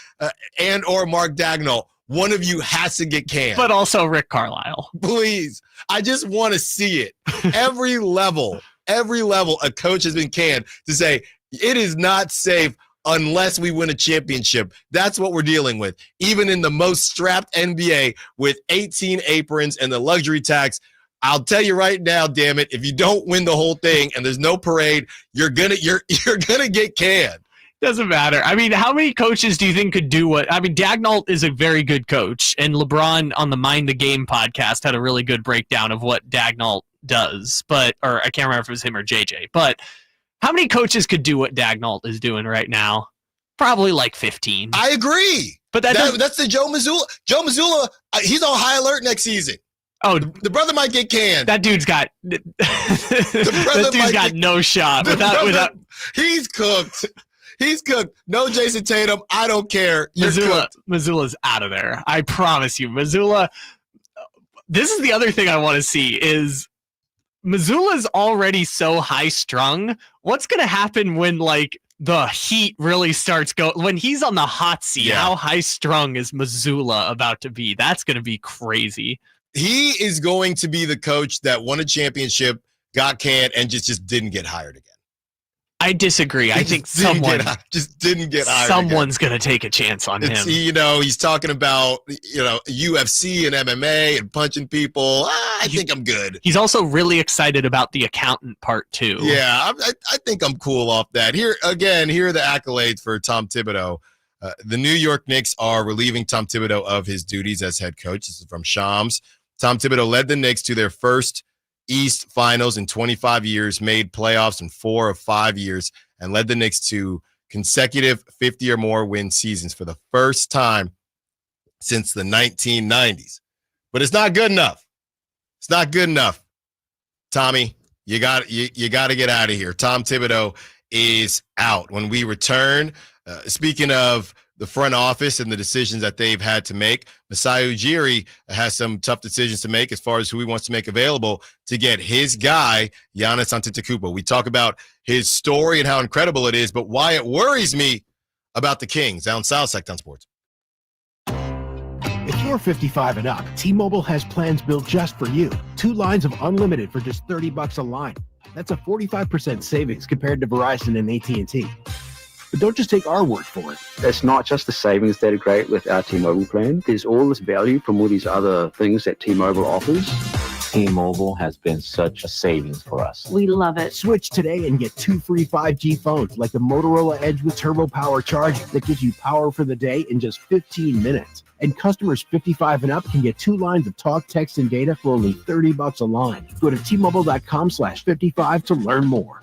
and or Mark Dagnall, one of you has to get canned. But also Rick Carlisle. Please. I just want to see it. Every level, a coach has been canned to say it is not safe unless we win a championship. That's what we're dealing with. Even in the most strapped NBA with 18 aprons and the luxury tax, I'll tell you right now, damn it, if you don't win the whole thing and there's no parade, you're gonna get canned. Doesn't matter. I mean, how many coaches do you think could do what? I mean, Dagnall is a very good coach, and LeBron on the Mind the Game podcast had a really good breakdown of what Dagnall does. Or I can't remember if it was him or JJ. But how many coaches could do what Dagnall is doing right now? Probably like 15. I agree. But that's the Joe Mazzulla. Joe Mazzulla, he's on high alert next season. Oh, the brother might get canned. That dude's got no shot. Without he's cooked. He's cooked. No Jason Tatum. I don't care. Mazzulla's out of there. I promise you. Mazzulla. This is the other thing I want to see is Mazzulla's already so high strung. What's going to happen when the heat really starts when he's on the hot seat? Yeah. How high strung is Mazzulla about to be? That's going to be crazy. He is going to be the coach that won a championship, got canned, and just didn't get hired again. I disagree. I think someone just didn't get hired. Someone's going to take a chance on him. He's talking about UFC and MMA and punching people. I think I'm good. He's also really excited about the accountant part too. Yeah, I think I'm cool off that. Here are the accolades for Tom Thibodeau. The New York Knicks are relieving Tom Thibodeau of his duties as head coach. This is from Shams. Tom Thibodeau led the Knicks to their first East Finals in 25 years, made playoffs in 4 of 5 years, and led the Knicks to consecutive 50 or more win seasons for the first time since the 1990s. But it's not good enough. It's not good enough. Tommy, you got to get out of here. Tom Thibodeau is out. When we return, speaking of the front office and the decisions that they've had to make, Masai Ujiri has some tough decisions to make as far as who he wants to make available to get his guy, Giannis Antetokounmpo. We talk about his story and how incredible it is, but why it worries me about the Kings. Allen Stiles, Sacktown Sports. If you're 55 and up, T-Mobile has plans built just for you. 2 lines of unlimited for just $30 a line. That's a 45% savings compared to Verizon and AT&T. But don't just take our word for it. It's not just the savings that are great with our T-Mobile plan. There's all this value from all these other things that T-Mobile offers. T-Mobile has been such a savings for us. We love it. Switch today and get 2 free 5G phones like the Motorola Edge with Turbo Power charging that gives you power for the day in just 15 minutes. And customers 55 and up can get 2 lines of talk, text, and data for only $30 a line. Go to T-Mobile.com/55 to learn more.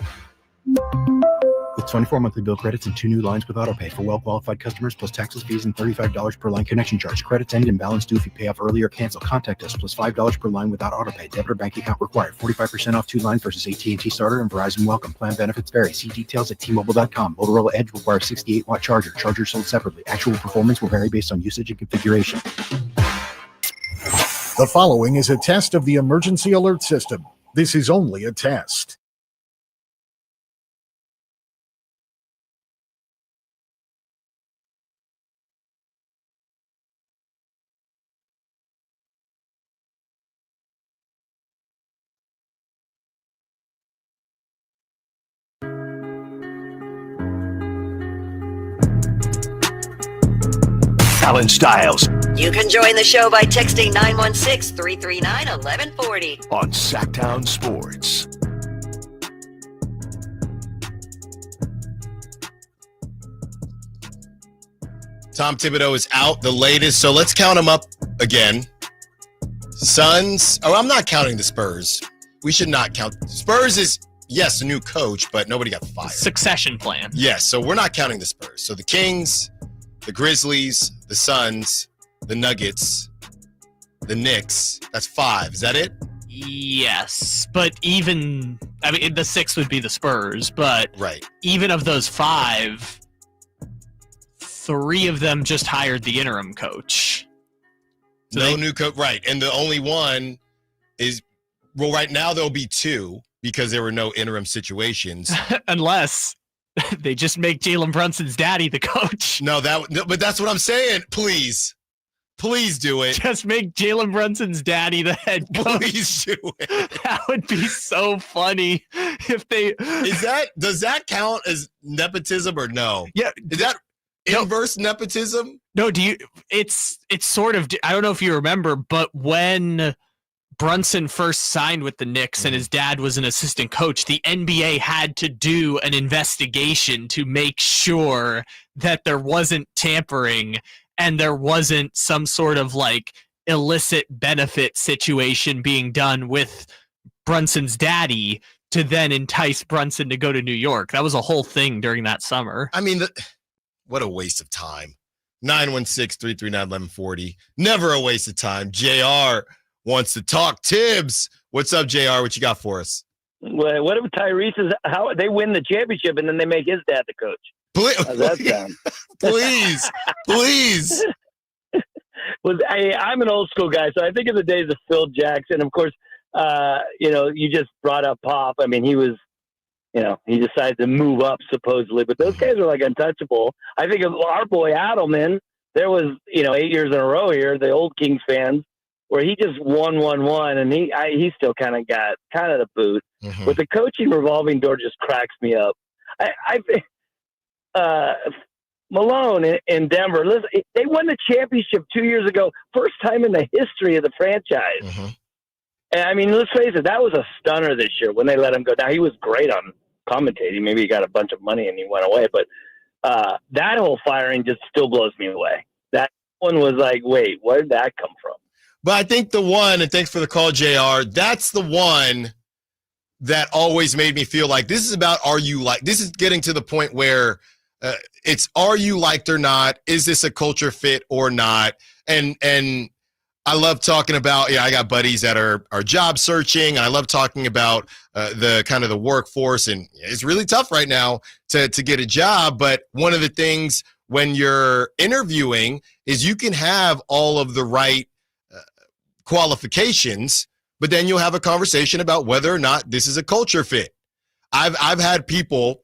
With 24 monthly bill credits and 2 new lines with autopay for well-qualified customers, plus taxes, fees, and $35 per line connection charge. Credits end and balance due if you pay off early or cancel. Contact us, plus $5 per line without autopay. Debit or bank account required. 45% off 2 lines versus AT&T Starter and Verizon Welcome. Plan benefits vary. See details at T-Mobile.com. Motorola Edge requires 68-watt charger. Chargers sold separately. Actual performance will vary based on usage and configuration. The following is a test of the emergency alert system. This is only a test. Allen Stiles You can join the show by texting 916-339-1140 on Sacktown Sports. Tom Thibodeau is out, the latest. So let's count him up again. Suns. Oh, I'm not counting the Spurs. We should not count. Spurs is, yes, a new coach, but nobody got fired. Succession plan. Yes, so we're not counting the Spurs. So the Kings, the Grizzlies, the Suns, the Nuggets, the Knicks. That's 5. Is that it? Yes, but even, I mean, the 6th would be the Spurs, but right. Even of those 5, 3 of them just hired the interim coach. So no new coach, right. And the only one is, well, right now there'll be 2 because there were no interim situations. Unless they just make Jalen Brunson's daddy the coach. No, but that's what I'm saying. Please do it. Just make Jalen Brunson's daddy the head coach. Please do it. That would be so funny if they. Does that count as nepotism or no? Yeah. Is that inverse nepotism? No, it's sort of, I don't know if you remember, but when Brunson first signed with the Knicks and his dad was an assistant coach, the NBA had to do an investigation to make sure that there wasn't tampering and there wasn't some sort of like illicit benefit situation being done with Brunson's daddy to then entice Brunson to go to New York. That was a whole thing during that summer. I mean, what a waste of time. 916-339-1140. Never a waste of time. JR wants to talk. Tibbs, what's up, JR? What you got for us? Well, what if Tyrese is how they win the championship and then they make his dad the coach? How's that sound? Please. I'm an old school guy, so I think of the days of Phil Jackson. Of course, you just brought up Pop. I mean, he was, he decided to move up supposedly, but those guys are like untouchable. I think of our boy Adelman. There was, 8 years in a row here, the old Kings fans, where he just won, and he still kind of got the boot. Mm-hmm. But the coaching revolving door just cracks me up. I think Malone in Denver, listen, they won the championship 2 years ago, first time in the history of the franchise. Mm-hmm. And I mean, let's face it, that was a stunner this year when they let him go. Now, he was great on commentating. Maybe he got a bunch of money and he went away. But that whole firing just still blows me away. That one was like, wait, where did that come from? But I think the one, and thanks for the call, JR, that's the one that always made me feel like this is about this is getting to the point where it's are you liked or not? Is this a culture fit or not? And I love talking about, I got buddies that are job searching. And I love talking about the kind of the workforce. And it's really tough right now to get a job. But one of the things when you're interviewing is you can have all of the right qualifications, but then you'll have a conversation about whether or not this is a culture fit. I've had people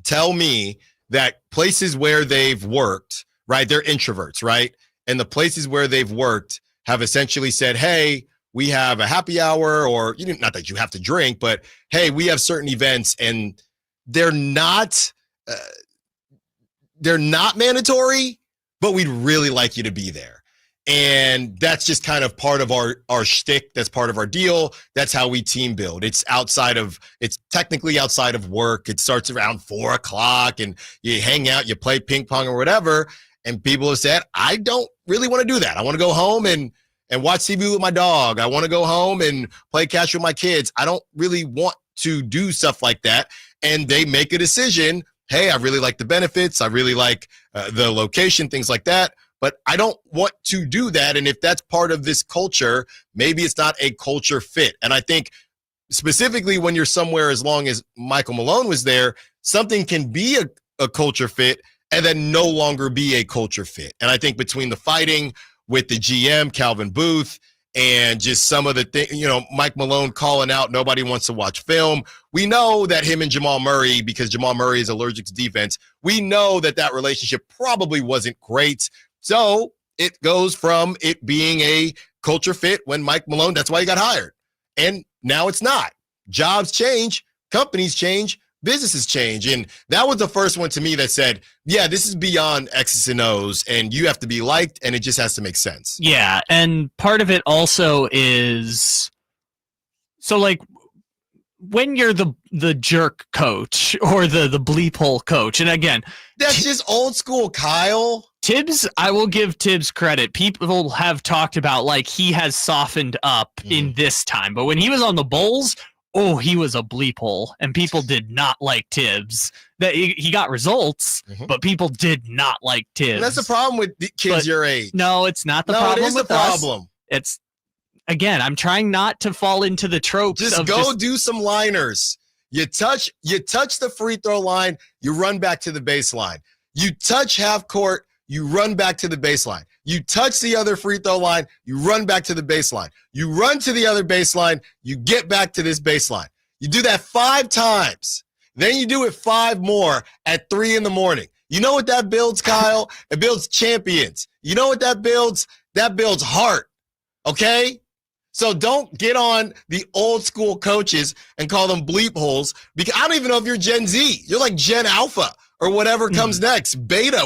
tell me that places where they've worked, right, they're introverts, right? And the places where they've worked have essentially said, hey, we have a happy hour, or not that you have to drink, but hey, we have certain events and they're not mandatory, but we'd really like you to be there. And that's just kind of part of our shtick. That's part of our deal. That's how we team build. It's technically outside of work. It starts around 4:00 and you hang out, you play ping pong or whatever. And people have said, I don't really want to do that. I want to go home and watch TV with my dog. I want to go home and play catch with my kids. I don't really want to do stuff like that. And they make a decision. Hey, I really like the benefits. I really like the location, things like that. But I don't want to do that. And if that's part of this culture, maybe it's not a culture fit. And I think specifically when you're somewhere, as long as Michael Malone was there, something can be a culture fit and then no longer be a culture fit. And I think between the fighting with the GM, Calvin Booth, and just some of the things, Mike Malone calling out, nobody wants to watch film. We know that him and Jamal Murray, because Jamal Murray is allergic to defense, we know that relationship probably wasn't great. So it goes from it being a culture fit when Mike Malone, that's why he got hired. And now it's not. Jobs change, companies change, businesses change. And that was the first one to me that said, yeah, this is beyond X's and O's, and you have to be liked, and it just has to make sense. Yeah, and part of it also is, so like, when you're the jerk coach or the bleep hole coach, and again, that's just old school, Kyle. Tibbs, I will give Tibbs credit. People have talked about like he has softened up in this time, but when he was on the Bulls, oh, he was a bleep hole, and people did not like Tibbs. That he got results, but people did not like Tibbs. And that's the problem with kids your age. No, it's not the problem. No, it is with the problem. Us. It's, again, I'm trying not to fall into the tropes. Just go do some liners. You touch the free throw line, you run back to the baseline. You touch half court, you run back to the baseline. You touch the other free throw line, you run back to the baseline. You run to the other baseline, you get back to this baseline. You do that 5 times. Then you do it 5 more at 3 a.m. You know what that builds, Kyle? It builds champions. You know what that builds? That builds heart. Okay? So don't get on the old school coaches and call them bleep holes, because I don't even know if you're Gen Z. You're like Gen Alpha or whatever comes next. Beta,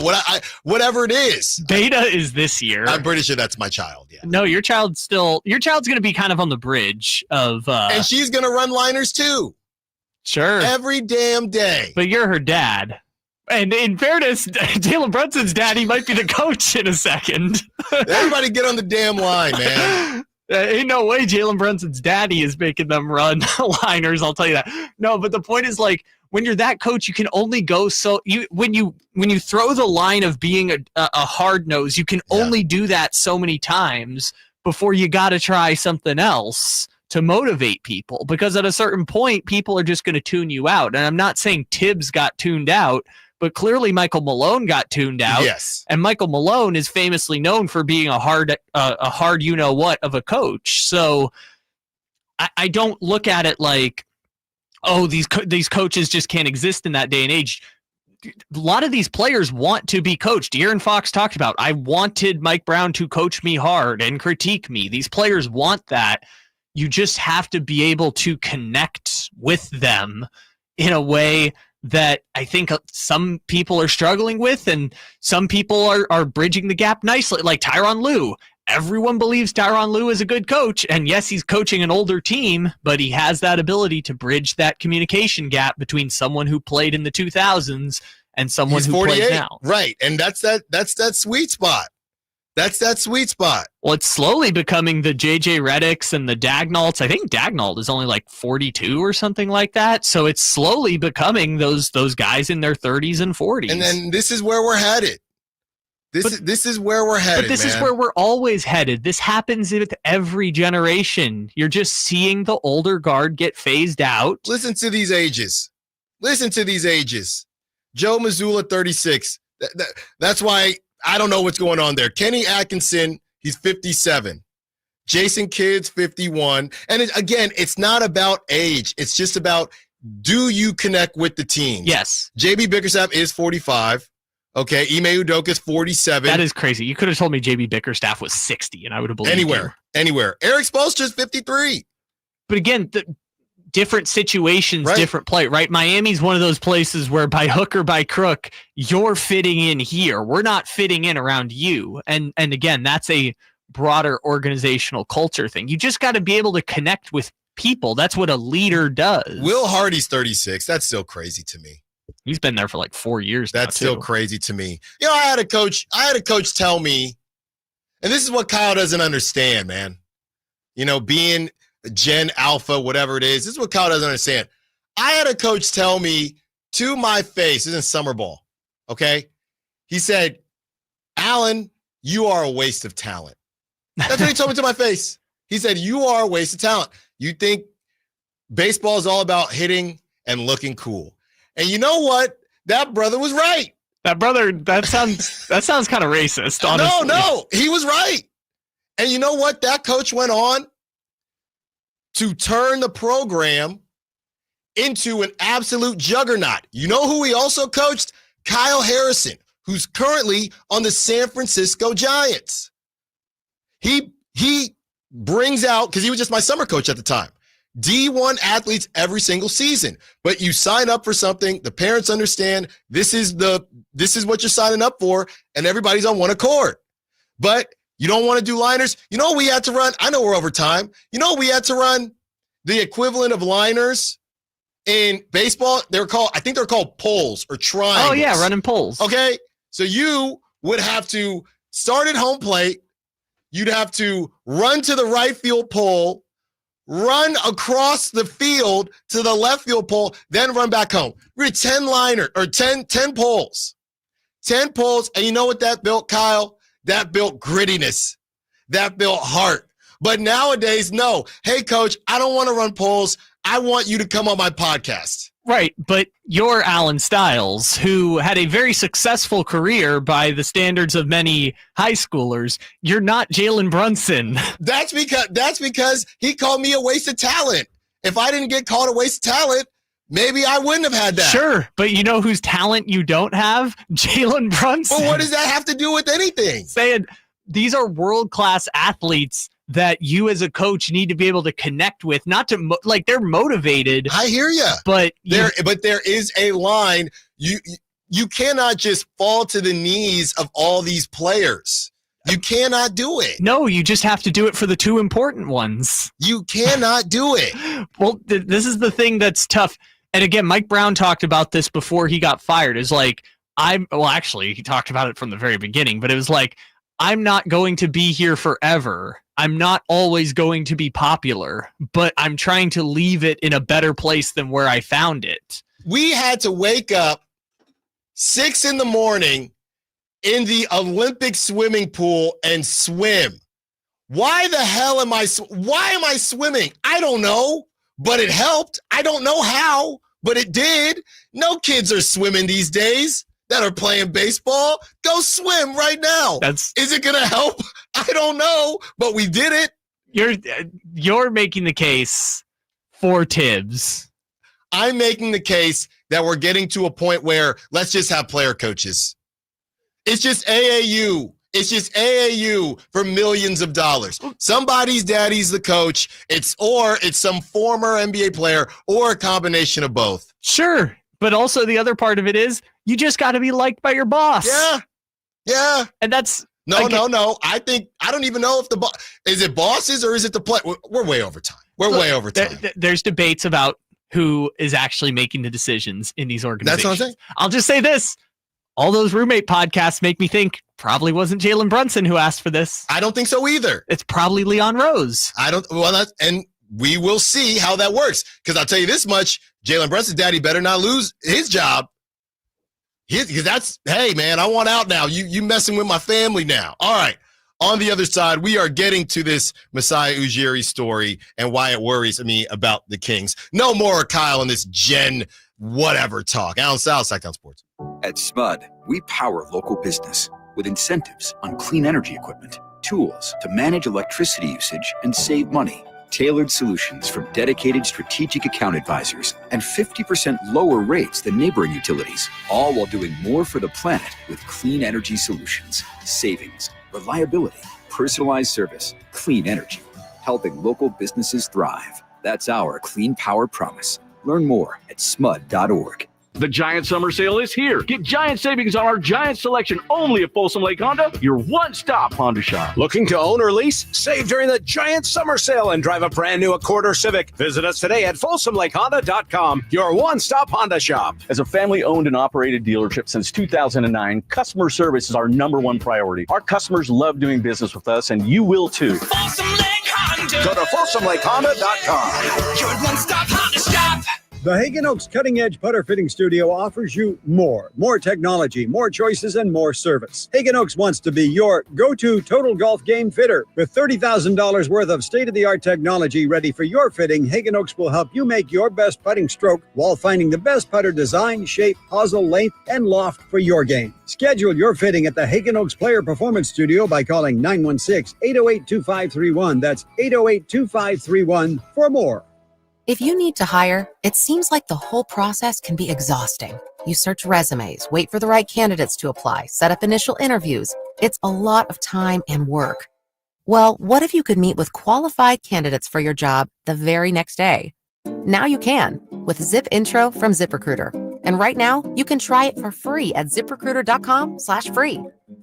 whatever it is. Beta is this year. I'm pretty sure that's my child. Yeah. No, your child's going to be kind of on the bridge of. And she's going to run liners too. Sure. Every damn day. But you're her dad. And in fairness, Jalen Brunson's daddy might be the coach in a second. Everybody get on the damn line, man. Ain't no way Jalen Brunson's daddy is making them run liners, I'll tell you that. No, but the point is, like, when you're that coach, you can only go so when you throw the line of being a hard nose, you can only do that so many times before you got to try something else to motivate people, because at a certain point, people are just going to tune you out. And I'm not saying Tibbs got tuned out, but clearly Michael Malone got tuned out. Yes. And Michael Malone is famously known for being a hard you-know-what of a coach. So I don't look at it like, oh, these coaches just can't exist in that day and age. A lot of these players want to be coached. De'Aaron Fox talked about, I wanted Mike Brown to coach me hard and critique me. These players want that. You just have to be able to connect with them in a way that I think some people are struggling with, and some people are bridging the gap nicely, like Tyronn Lue. Everyone believes Tyronn Lue is a good coach, and yes, he's coaching an older team, but he has that ability to bridge that communication gap between someone who played in the 2000s and someone who plays now. Right, and that's that sweet spot. That's that sweet spot. Well, it's slowly becoming the J.J. Redicks and the Dagnalds. I think Dagnald is only like 42 or something like that. So it's slowly becoming those guys in their 30s and 40s. And then this is where we're headed. This is where we're headed. But this is where we're always headed. This happens with every generation. You're just seeing the older guard get phased out. Listen to these ages. Joe Mazzulla, 36. That's why I don't know what's going on there. Kenny Atkinson, he's 57. Jason Kidd's 51. And again, it's not about age. It's just about, do you connect with the team? Yes. JB Bickerstaff is 45. Okay. Ime Udoka's 47. That is crazy. You could have told me JB Bickerstaff was 60 and I would have believed you. Anywhere. Eric Spoelstra's 53. But again, different situations, different play, right? Miami's one of those places where by hook or by crook, you're fitting in here. We're not fitting in around you. And again, that's a broader organizational culture thing. You just got to be able to connect with people. That's what a leader does. Will Hardy's 36. That's still crazy to me. He's been there for like 4 years now, That's still crazy to me. You know, I had a coach tell me, and this is what Kyle doesn't understand, man. You know, being Gen Alpha, whatever it is. This is what Kyle doesn't understand. I had a coach tell me to my face, this is in summer ball, okay? He said, Allen, you are a waste of talent. That's what he told me to my face. He said, you are a waste of talent. You think baseball is all about hitting and looking cool. And you know what? That brother was right. That sounds kind of racist, honestly. No, he was right. And you know what? That coach went on to turn the program into an absolute juggernaut. You know who he also coached? Kyle Harrison, who's currently on the San Francisco Giants. He brings out, because he was just my summer coach at the time, D1 athletes every single season. But you sign up for something, the parents understand this is what you're signing up for, and everybody's on one accord. But you don't want to do liners. You know what we had to run? I know we're over time. You know what we had to run? The equivalent of liners in baseball. I think they're called poles or triangles. Oh, yeah, running poles. Okay, so you would have to start at home plate. You'd have to run to the right field pole, run across the field to the left field pole, then run back home. We had 10 poles. 10 poles, and you know what that built, Kyle? That built grittiness. That built heart. But nowadays, no. Hey, coach, I don't want to run poles. I want you to come on my podcast. Right, but you're Allen Stiles, who had a very successful career by the standards of many high schoolers. You're not Jalen Brunson. That's because he called me a waste of talent. If I didn't get called a waste of talent, maybe I wouldn't have had that. Sure, but you know whose talent you don't have? Jalen Brunson. Well, what does that have to do with anything? Saying these are world-class athletes that you as a coach need to be able to connect with, not to they're motivated. I hear you. But there is a line. You cannot just fall to the knees of all these players. You cannot do it. No, you just have to do it for the two important ones. You cannot do it. Well, this is the thing that's tough. And again, Mike Brown talked about this before he got fired. It's like, actually, he talked about it from the very beginning, but it was like, I'm not going to be here forever. I'm not always going to be popular, but I'm trying to leave it in a better place than where I found it. We had to wake up 6 a.m. in the Olympic swimming pool and swim. Why the hell am I swimming? I don't know, but it helped. I don't know how, but it did. No kids are swimming these days that are playing baseball. Go swim right now. Is it going to help? I don't know, but we did it. You're making the case for Tibbs. I'm making the case that we're getting to a point where let's just have player coaches. It's just AAU. It's just AAU for millions of dollars. Somebody's daddy's the coach. It's some former NBA player or a combination of both. Sure. But also the other part of it is you just got to be liked by your boss. Yeah. And that's no. I don't even know if is it bosses or is it the play? We're way over time. Way over time. There's debates about who is actually making the decisions in these organizations. That's what I'm saying. I'll just say this. All those roommate podcasts make me think probably wasn't Jalen Brunson who asked for this. I don't think so either. It's probably Leon Rose. And we will see how that works. Because I'll tell you this much, Jalen Brunson's daddy better not lose his job. Because hey, man, I want out now. You messing with my family now. All right. On the other side, we are getting to this Masai Ujiri story and why it worries me about the Kings. No more Kyle in this Gen whatever talk. Allen Stiles, Sacramento Sports. At SMUD, we power local business with incentives on clean energy equipment, tools to manage electricity usage and save money, tailored solutions from dedicated strategic account advisors, and 50% lower rates than neighboring utilities, all while doing more for the planet with clean energy solutions, savings, reliability, personalized service, clean energy, helping local businesses thrive. That's our clean power promise. Learn more at smud.org. The Giant Summer Sale is here. Get giant savings on our giant selection only at Folsom Lake Honda, your one-stop Honda shop. Looking to own or lease? Save during the Giant Summer Sale and drive a brand new Accord or Civic. Visit us today at FolsomLakeHonda.com, your one-stop Honda shop. As a family-owned and operated dealership since 2009, customer service is our #1 priority. Our customers love doing business with us, and you will too. Folsom Lake Honda. Go to FolsomLakeHonda.com. Your one-stop Honda shop. The Hagen Oaks Cutting Edge Putter Fitting Studio offers you more technology, more choices, and more service. Hagen Oaks wants to be your go-to total golf game fitter. With $30,000 worth of state-of-the-art technology ready for your fitting, Hagen Oaks will help you make your best putting stroke while finding the best putter design, shape, hosel, length, and loft for your game. Schedule your fitting at the Hagen Oaks Player Performance Studio by calling 916-808-2531. That's 808-2531 for more. If you need to hire, it seems like the whole process can be exhausting. You search resumes, wait for the right candidates to apply, set up initial interviews. It's a lot of time and work. Well, what if you could meet with qualified candidates for your job the very next day? Now you can with Zip Intro from ZipRecruiter. And right now, you can try it for free at ziprecruiter.com/free.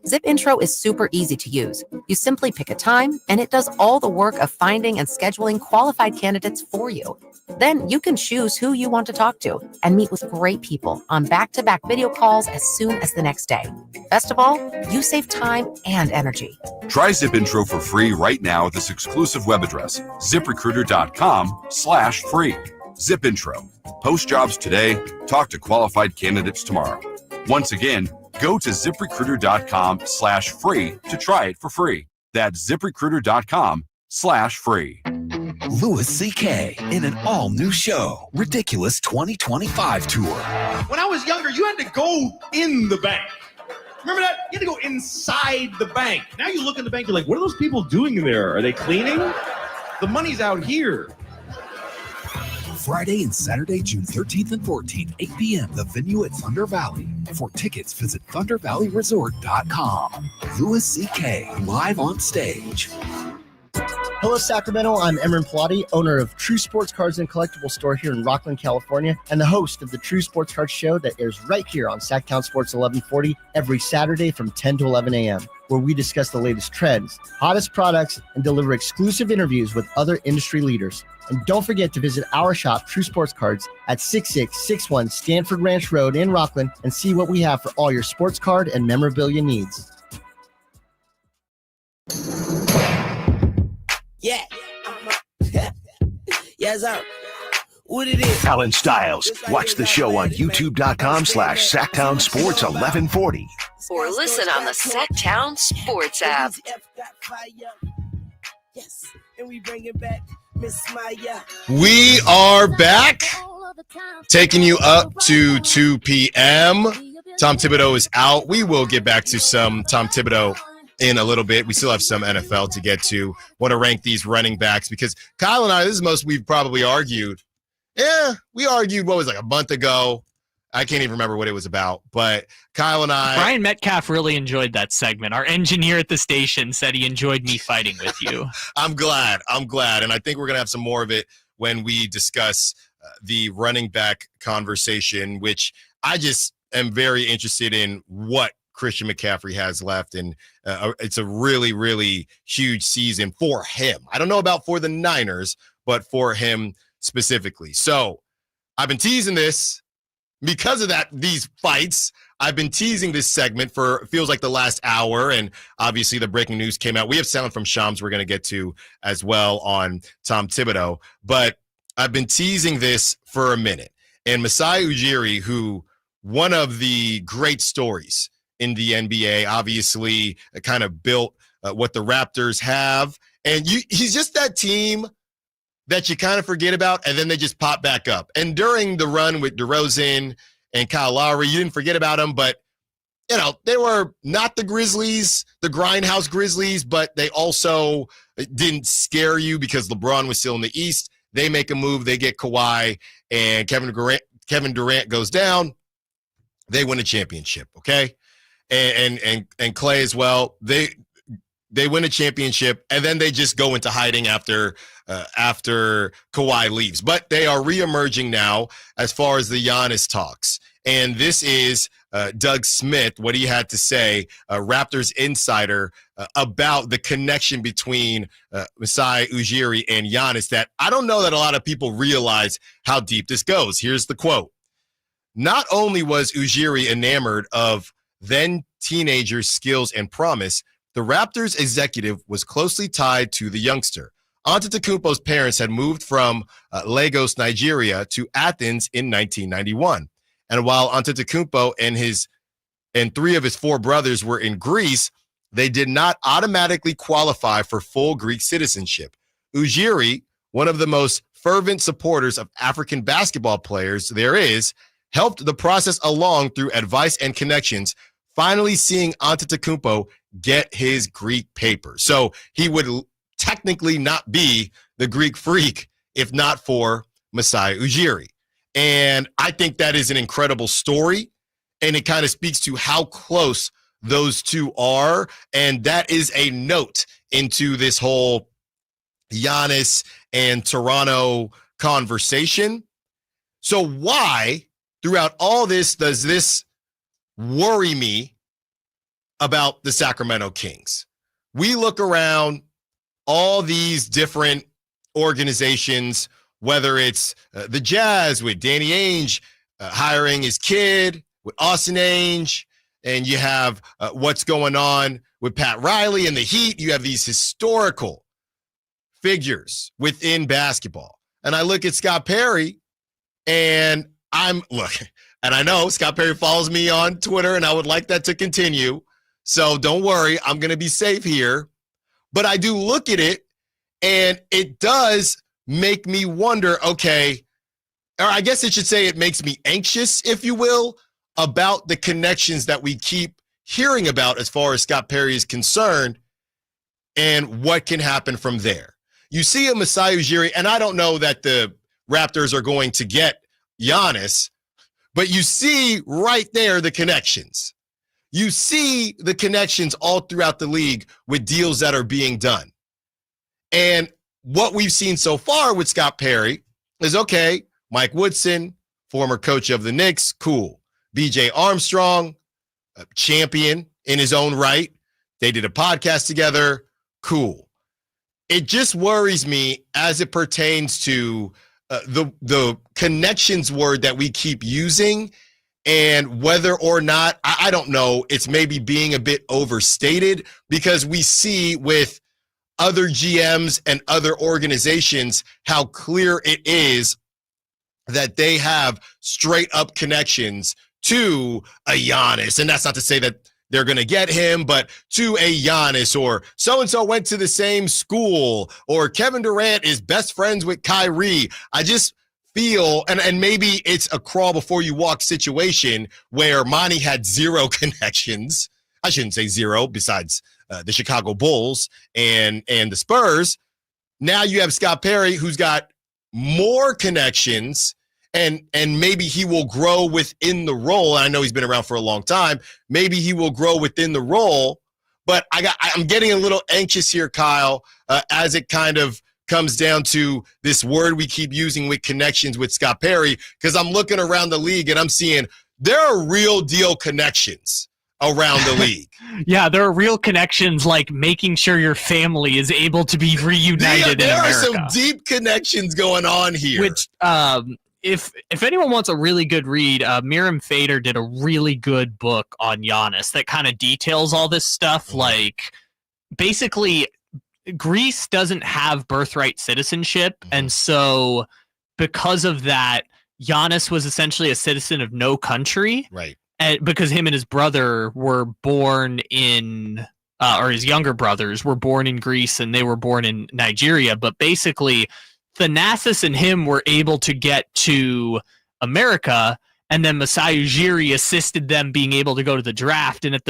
Zip Intro is super easy to use. You simply pick a time, and it does all the work of finding and scheduling qualified candidates for you. Then you can choose who you want to talk to and meet with great people on back-to-back video calls as soon as the next day. Best of all, you save time and energy. Try Zip Intro for free right now at this exclusive web address, ziprecruiter.com/free. Zip Intro. Post jobs today. Talk to qualified candidates tomorrow. Once again, go to ziprecruiter.com/free to try it for free. That's ziprecruiter.com/free. Louis C.K. in an all-new show, Ridiculous 2025 Tour. When I was younger, you had to go in the bank. Remember that? You had to go inside the bank. Now you look in the bank, you're like, what are those people doing in there? Are they cleaning? The money's out here. Friday and Saturday, June 13th and 14th, 8 p.m., the venue at Thunder Valley. For tickets, visit thundervalleyresort.com. Louis C.K. live on stage. Hello, Sacramento. I'm Emran Pilati, owner of True Sports Cards and Collectible Store here in Rockland, California, and the host of the True Sports Cards Show that airs right here on Sacktown Sports 1140 every Saturday from 10 to 11 a.m., where we discuss the latest trends, hottest products, and deliver exclusive interviews with other industry leaders. And don't forget to visit our shop, True Sports Cards, at 6661 Stanford Ranch Road in Rockland and see what we have for all your sports card and memorabilia needs. Yeah. Yes, sir. What it is? Allen Stiles. Watch the show on youtube.com/Sacktown Sports 1140. Or listen on the Sacktown Sports app. Yes, and we bring it back. Miss Maya. We are back, taking you up to 2 p.m. Tom Thibodeau is out. We will get back to some Tom Thibodeau in a little bit. We still have some NFL to get to. Want to rank these running backs because Kyle and I, this is the most we've probably argued. Yeah, we argued, what was it, like a month ago? I can't even remember what it was about, but Kyle and I... Brian Metcalf really enjoyed that segment. Our engineer at the station said he enjoyed me fighting with you. I'm glad. And I think we're going to have some more of it when we discuss the running back conversation, which I just am very interested in what Christian McCaffrey has left, and it's a really, really huge season for him. I don't know about for the Niners, but for him specifically. So I've been teasing this. Because of that, these fights, I've been teasing this segment for feels like the last hour, and obviously the breaking news came out. We have sound from Shams we're going to get to as well on Tom Thibodeau, but I've been teasing this for a minute. And Masai Ujiri, who one of the great stories in the NBA, obviously kind of built what the Raptors have, and he's just that team that you kind of forget about, and then they just pop back up. And during the run with DeRozan and Kyle Lowry, you didn't forget about them, but, you know, they were not the Grizzlies, the Grindhouse Grizzlies, but they also didn't scare you because LeBron was still in the East. They make a move, they get Kawhi, and Kevin Durant goes down. They win a championship, okay? And Clay as well. They win a championship, and then they just go into hiding after Kawhi leaves. But they are reemerging now as far as the Giannis talks. And this is Doug Smith, what he had to say, Raptors insider, about the connection between Masai Ujiri and Giannis, that I don't know that a lot of people realize how deep this goes. Here's the quote. Not only was Ujiri enamored of then teenager's skills and promise, the Raptors executive was closely tied to the youngster. Antetokounmpo's parents had moved from Lagos, Nigeria to Athens in 1991. And while Antetokounmpo and three of his four brothers were in Greece, they did not automatically qualify for full Greek citizenship. Ujiri, one of the most fervent supporters of African basketball players there is, helped the process along through advice and connections, finally seeing Antetokounmpo get his Greek paper. So he would technically not be the Greek freak if not for Masai Ujiri. And I think that is an incredible story, and it kind of speaks to how close those two are, and that is a note into this whole Giannis and Toronto conversation. So why, throughout all this, does this worry me about the Sacramento Kings? We look around all these different organizations, whether it's the Jazz with Danny Ainge hiring his kid, with Austin Ainge, and you have what's going on with Pat Riley and the Heat. You have these historical figures within basketball. And I look at Scott Perry, and and I know Scott Perry follows me on Twitter, and I would like that to continue. So don't worry, I'm going to be safe here. But I do look at it, and it does make me wonder, okay, or I guess it should say it makes me anxious, if you will, about the connections that we keep hearing about as far as Scott Perry is concerned and what can happen from there. You see a Masai Ujiri, and I don't know that the Raptors are going to get Giannis, but you see right there the connections. You see the connections all throughout the league with deals that are being done. And what we've seen so far with Scott Perry is, okay, Mike Woodson, former coach of the Knicks, cool. BJ Armstrong, a champion in his own right. They did a podcast together, cool. It just worries me as it pertains to the connections word that we keep using, and whether or not, I don't know, it's maybe being a bit overstated, because we see with other GMs and other organizations how clear it is that they have straight up connections to a Giannis. And that's not to say that they're going to get him, but to a Giannis, or so-and-so went to the same school, or Kevin Durant is best friends with Kyrie. I just feel, and maybe it's a crawl before you walk situation where Monty had zero connections. I shouldn't say zero, besides the Chicago Bulls and the Spurs. Now you have Scott Perry, who's got more connections, and maybe he will grow within the role. I know he's been around for a long time. Maybe he will grow within the role, but I'm getting a little anxious here, Kyle, as it kind of comes down to this word we keep using with connections with Scott Perry, because I'm looking around the league and I'm seeing there are real deal connections around the league. Yeah, there are real connections, like making sure your family is able to be reunited in America. There are some deep connections going on here. Which, if anyone wants a really good read, Miriam Fader did a really good book on Giannis that kind of details all this stuff. Mm-hmm. Like, basically, Greece doesn't have birthright citizenship, mm-hmm. and so because of that, Giannis was essentially a citizen of no country. Right. And because him and his brother were born in, or his younger brothers were born in Greece, and they were born in Nigeria. But basically, Thanasis and him were able to get to America, and then Masai Ujiri assisted them being able to go to the draft. And at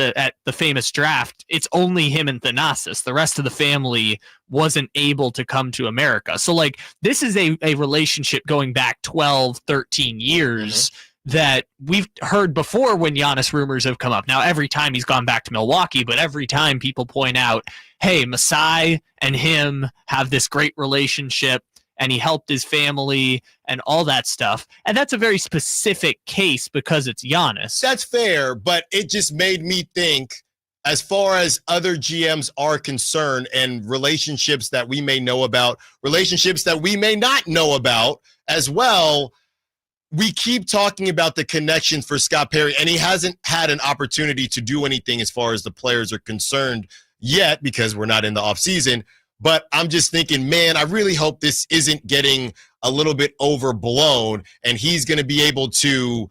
the famous draft, it's only him and Thanasis. The rest of the family wasn't able to come to America. So, like, this is a relationship going back 12, 13 years. Mm-hmm. That we've heard before when Giannis rumors have come up. Now, every time he's gone back to Milwaukee, but every time people point out, hey, Masai and him have this great relationship, and he helped his family and all that stuff. And that's a very specific case because it's Giannis. That's fair, but it just made me think, as far as other GMs are concerned and relationships that we may know about, relationships that we may not know about as well. We keep talking about the connections for Scott Perry, and he hasn't had an opportunity to do anything as far as the players are concerned yet, because we're not in the offseason. But I'm just thinking, man, I really hope this isn't getting a little bit overblown, and he's going to be able to,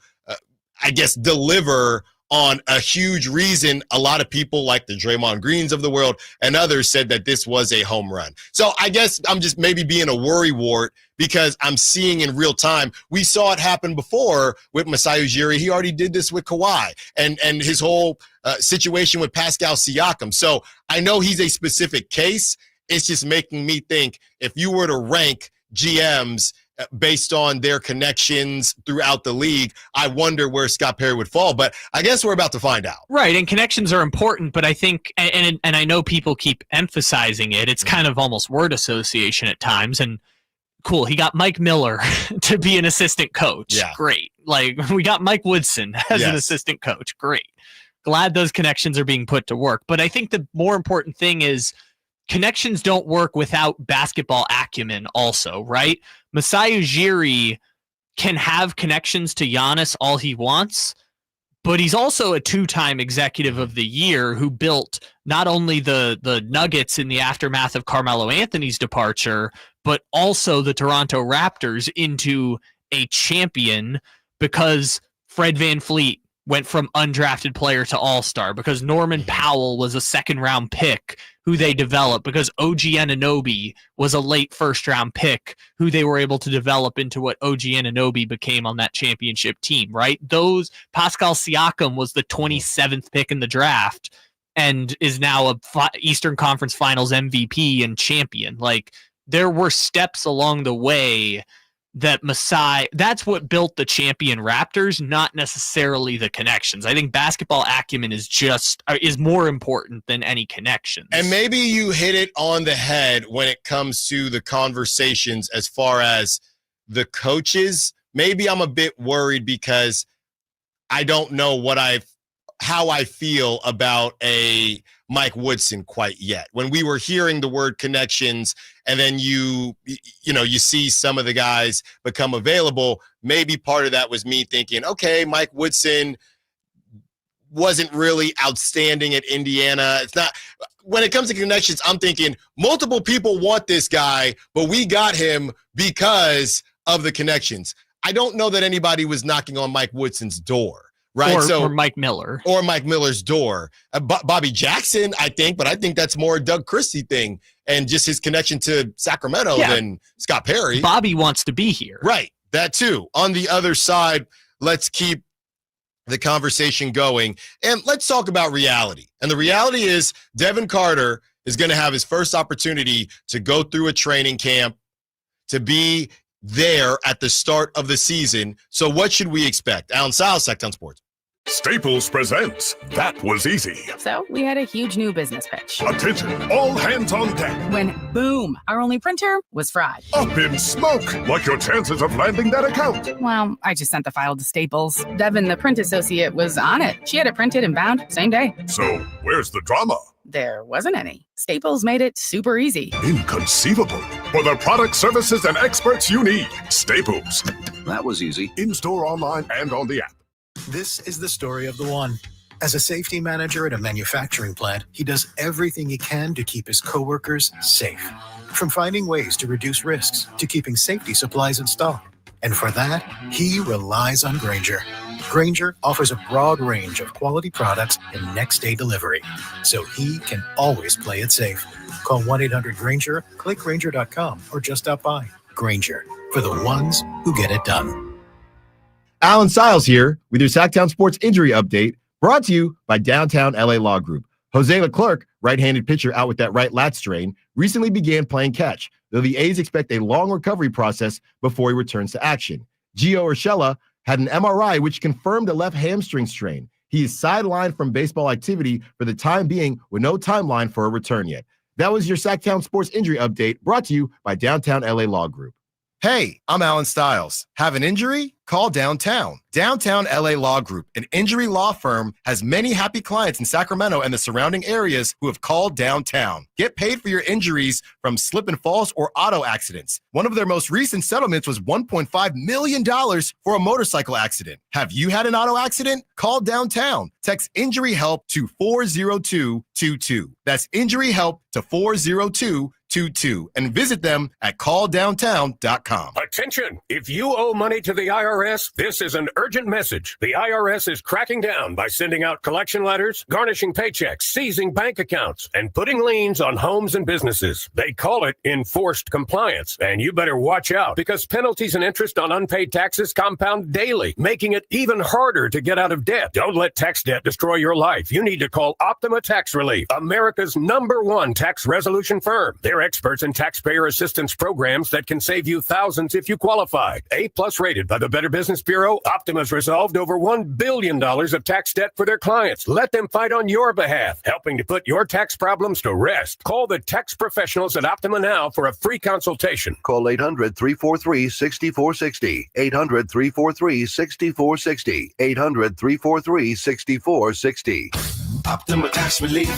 deliver on a huge reason. A lot of people, like the Draymond Greens of the world and others, said that this was a home run. So I guess I'm just maybe being a worrywart, because I'm seeing in real time. We saw it happen before with Masai Ujiri. He already did this with Kawhi and his whole situation with Pascal Siakam. So I know he's a specific case. It's just making me think, if you were to rank GMs based on their connections throughout the league, I wonder where Scott Perry would fall. But I guess we're about to find out. Right, and connections are important, but I think, and I know people keep emphasizing it, it's kind of almost word association at times, and cool, he got Mike Miller to be an assistant coach. Yeah. Great. Like, we got Mike Woodson as an assistant coach. Great. Glad those connections are being put to work. But I think the more important thing is connections don't work without basketball acumen also, right? Masai Ujiri can have connections to Giannis all he wants, but he's also a two-time executive of the year who built not only the Nuggets in the aftermath of Carmelo Anthony's departure, but also the Toronto Raptors into a champion, because Fred VanVleet went from undrafted player to all-star, because Norman Powell was a second-round pick who they developed, because OG Anunoby was a late first-round pick who they were able to develop into what OG Anunoby became on that championship team, right? Pascal Siakam was the 27th pick in the draft and is now a Eastern Conference Finals MVP and champion. Like, there were steps along the way that that's what built the champion Raptors, not necessarily the connections. I think basketball acumen is more important than any connections. And maybe you hit it on the head when it comes to the conversations as far as the coaches. Maybe I'm a bit worried because I don't know how I feel about a Mike Woodson quite yet. When we were hearing the word connections, and then you see some of the guys become available, maybe part of that was me thinking, okay, Mike Woodson wasn't really outstanding at Indiana. It's not. When it comes to connections, I'm thinking multiple people want this guy, but we got him because of the connections. I don't know that anybody was knocking on Mike Woodson's door. Right, or Mike Miller. Or Mike Miller's door. Bobby Jackson, I think, but I think that's more a Doug Christie thing and just his connection to Sacramento than Scott Perry. Bobby wants to be here. Right, that too. On the other side, let's keep the conversation going, and let's talk about reality. And the reality is Devin Carter is going to have his first opportunity to go through a training camp, to be there at the start of the season. So what should we expect? Allen Stiles, Sacktown Sports. Staples presents That Was Easy. So we had a huge new business pitch. Attention, all hands on deck. When, boom, our only printer was fried. Up in smoke, like your chances of landing that account. Well, I just sent the file to Staples. Devin, the print associate, was on it. She had it printed and bound same day. So where's the drama? There wasn't any. Staples made it super easy. Inconceivable. For the product, services, and experts you need, Staples. That was easy. In-store, online, and on the app. This is the story of the one. As a safety manager at a manufacturing plant, he does everything he can to keep his coworkers safe. From finding ways to reduce risks to keeping safety supplies in stock. And for that, he relies on Grainger. Grainger offers a broad range of quality products and next-day delivery, so he can always play it safe. Call 1-800-GRAINGER, click Grainger.com, or just stop by. Grainger, for the ones who get it done. Allen Stiles here with your Sacktown Sports Injury Update, brought to you by Downtown LA Law Group. Jose Leclerc, right-handed pitcher out with that right lat strain, recently began playing catch, though the A's expect a long recovery process before he returns to action. Gio Urshela had an MRI which confirmed a left hamstring strain. He is sidelined from baseball activity for the time being with no timeline for a return yet. That was your Sacktown Sports Injury Update, brought to you by Downtown LA Law Group. Hey, I'm Allen Stiles. Have an injury? Call Downtown. Downtown LA Law Group, an injury law firm, has many happy clients in Sacramento and the surrounding areas who have called Downtown. Get paid for your injuries from slip and falls or auto accidents. One of their most recent settlements was $1.5 million for a motorcycle accident. Have you had an auto accident? Call Downtown. Text Injury Help to 40222. That's Injury Help to 40222 and visit them at calldowntown.com. Attention! If you owe money to the IRS, this is an urgent message. The IRS is cracking down by sending out collection letters, garnishing paychecks, seizing bank accounts, and putting liens on homes and businesses. They call it enforced compliance, and you better watch out because penalties and interest on unpaid taxes compound daily, making it even harder to get out of debt. Don't let tax debt destroy your life. You need to call Optima Tax Relief, America's #1 tax resolution firm. They're Our experts in taxpayer assistance programs that can save you thousands if you qualify. A-plus rated by the Better Business Bureau, Optima's resolved over $1 billion of tax debt for their clients. Let them fight on your behalf, helping to put your tax problems to rest. Call the tax professionals at Optima now for a free consultation. Call 800-343-6460. 800-343-6460. 800-343-6460. Optima Tax Relief.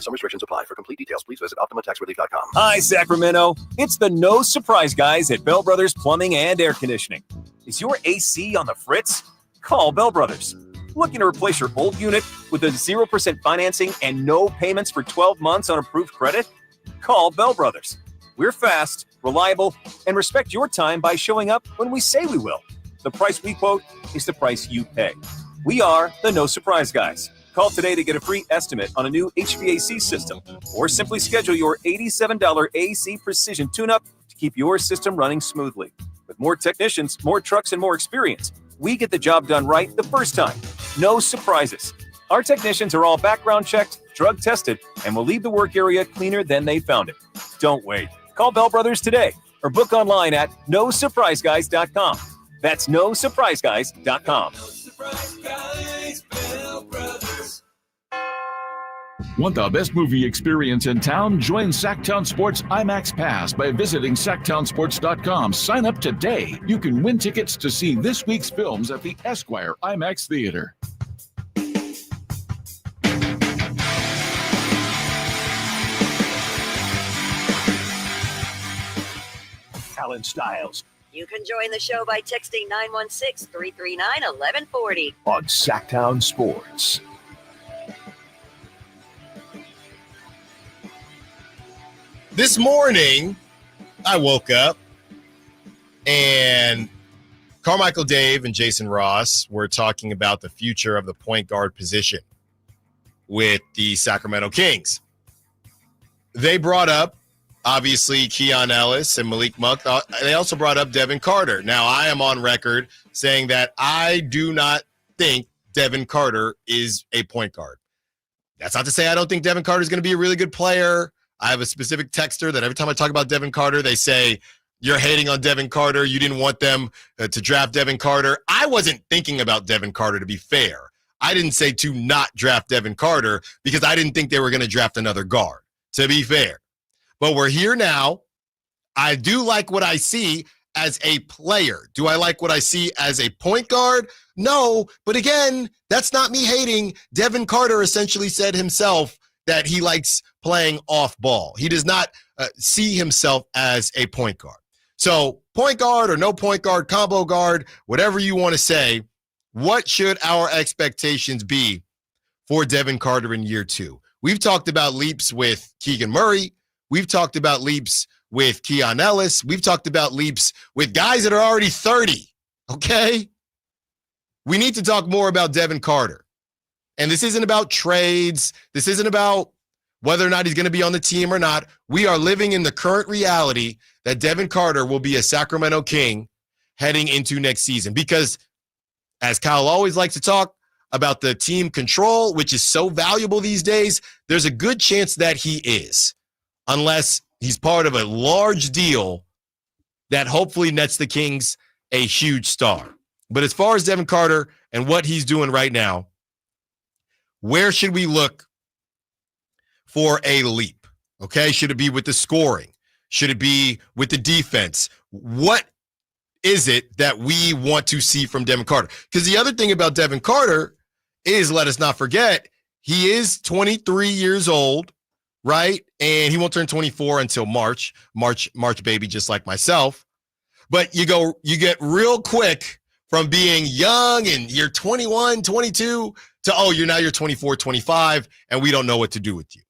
Some restrictions apply. For complete details, please visit OptimaTaxRelief.com. Hi, Sacramento. It's the No Surprise Guys at Bell Brothers Plumbing and Air Conditioning. Is your AC on the fritz? Call Bell Brothers. Looking to replace your old unit with a 0% financing and no payments for 12 months on approved credit? Call Bell Brothers. We're fast, reliable, and respect your time by showing up when we say we will. The price we quote is the price you pay. We are the No Surprise Guys. Call today to get a free estimate on a new HVAC system, or simply schedule your $87 AC Precision tune-up to keep your system running smoothly. With more technicians, more trucks, and more experience, we get the job done right the first time. No surprises. Our technicians are all background checked, drug tested, and will leave the work area cleaner than they found it. Don't wait. Call Bell Brothers today or book online at nosurpriseguys.com. That's nosurpriseguys.com. Want the best movie experience in town? Join Sacktown Sports IMAX Pass by visiting sacktownsports.com. Sign up today. You can win tickets to see this week's films at the Esquire IMAX Theater. Allen Stiles You can join the show by texting 916-339-1140 on Sacktown Sports. This morning, I woke up and Carmichael Dave and Jason Ross were talking about the future of the point guard position with the Sacramento Kings. They brought up, obviously, Keon Ellis and Malik Monk. They also brought up Devin Carter. Now, I am on record saying that I do not think Devin Carter is a point guard. That's not to say I don't think Devin Carter is going to be a really good player. I have a specific texter that every time I talk about Devin Carter, they say, you're hating on Devin Carter. You didn't want them to draft Devin Carter. I wasn't thinking about Devin Carter, to be fair. I didn't say to not draft Devin Carter because I didn't think they were going to draft another guard, to be fair. But we're here now. I do like what I see as a player. Do I like what I see as a point guard? No. But again, that's not me hating. Devin Carter essentially said himself that he likes playing off ball. He does not see himself as a point guard. So point guard or no point guard, combo guard, whatever you want to say, what should our expectations be for Devin Carter in year two? We've talked about leaps with Keegan Murray. We've talked about leaps with Keon Ellis. We've talked about leaps with guys that are already 30, okay? We need to talk more about Devin Carter. And this isn't about trades. This isn't about whether or not he's going to be on the team or not. We are living in the current reality that Devin Carter will be a Sacramento King heading into next season. Because as Kyle always likes to talk about the team control, which is so valuable these days, there's a good chance that he is, unless he's part of a large deal that hopefully nets the Kings a huge star. But as far as Devin Carter and what he's doing right now, where should we look for a leap? Okay, should it be with the scoring? Should it be with the defense? What is it that we want to see from Devin Carter? Because the other thing about Devin Carter is, let us not forget, he is 23 years old, right? And he won't turn 24 until March baby, just like myself. But you get real quick from being young and you're 21, 22 to, you're 24, 25, and we don't know what to do with you.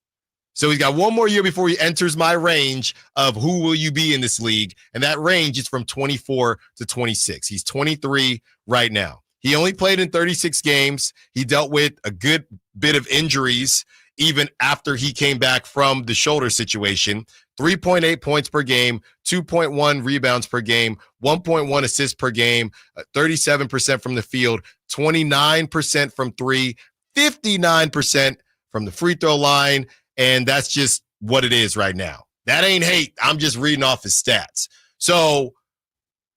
So he's got one more year before he enters my range of who will you be in this league. And that range is from 24 to 26. He's 23 right now. He only played in 36 games. He dealt with a good bit of injuries even after he came back from the shoulder situation. 3.8 points per game, 2.1 rebounds per game, 1.1 assists per game, 37% from the field, 29% from three, 59% from the free throw line. And that's just what it is right now. That ain't hate. I'm just reading off his stats. So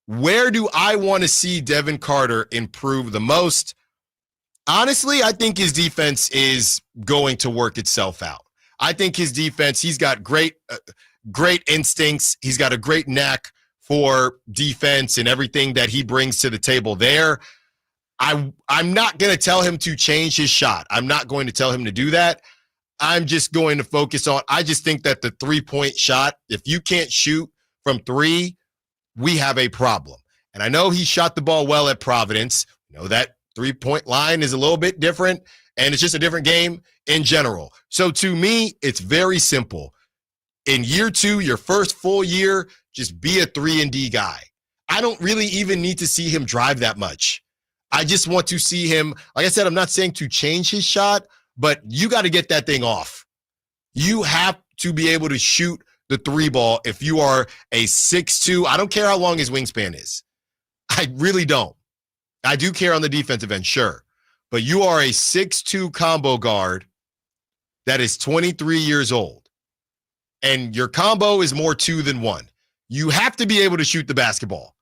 where do I want to see Devin Carter improve the most? Honestly, I think his defense is going to work itself out. I think his defense, he's got great instincts. He's got a great knack for defense and everything that he brings to the table there. I'm not going to tell him to change his shot. I'm not going to tell him to do that. I'm just going to focus on, I just think that the three-point shot, if you can't shoot from three, we have a problem. And I know he shot the ball well at Providence. You know, that three-point line is a little bit different, and it's just a different game in general. So to me, it's very simple. In year 2, your first full year, just be a 3-and-D guy. I don't really even need to see him drive that much. I just want to see him, like I said, I'm not saying to change his shot, but you got to get that thing off. You have to be able to shoot the three ball if you are a 6'2". I don't care how long his wingspan is. I really don't. I do care on the defensive end, sure. But you are a 6'2" combo guard that is 23 years old. And your combo is more 2 than 1. You have to be able to shoot the basketball.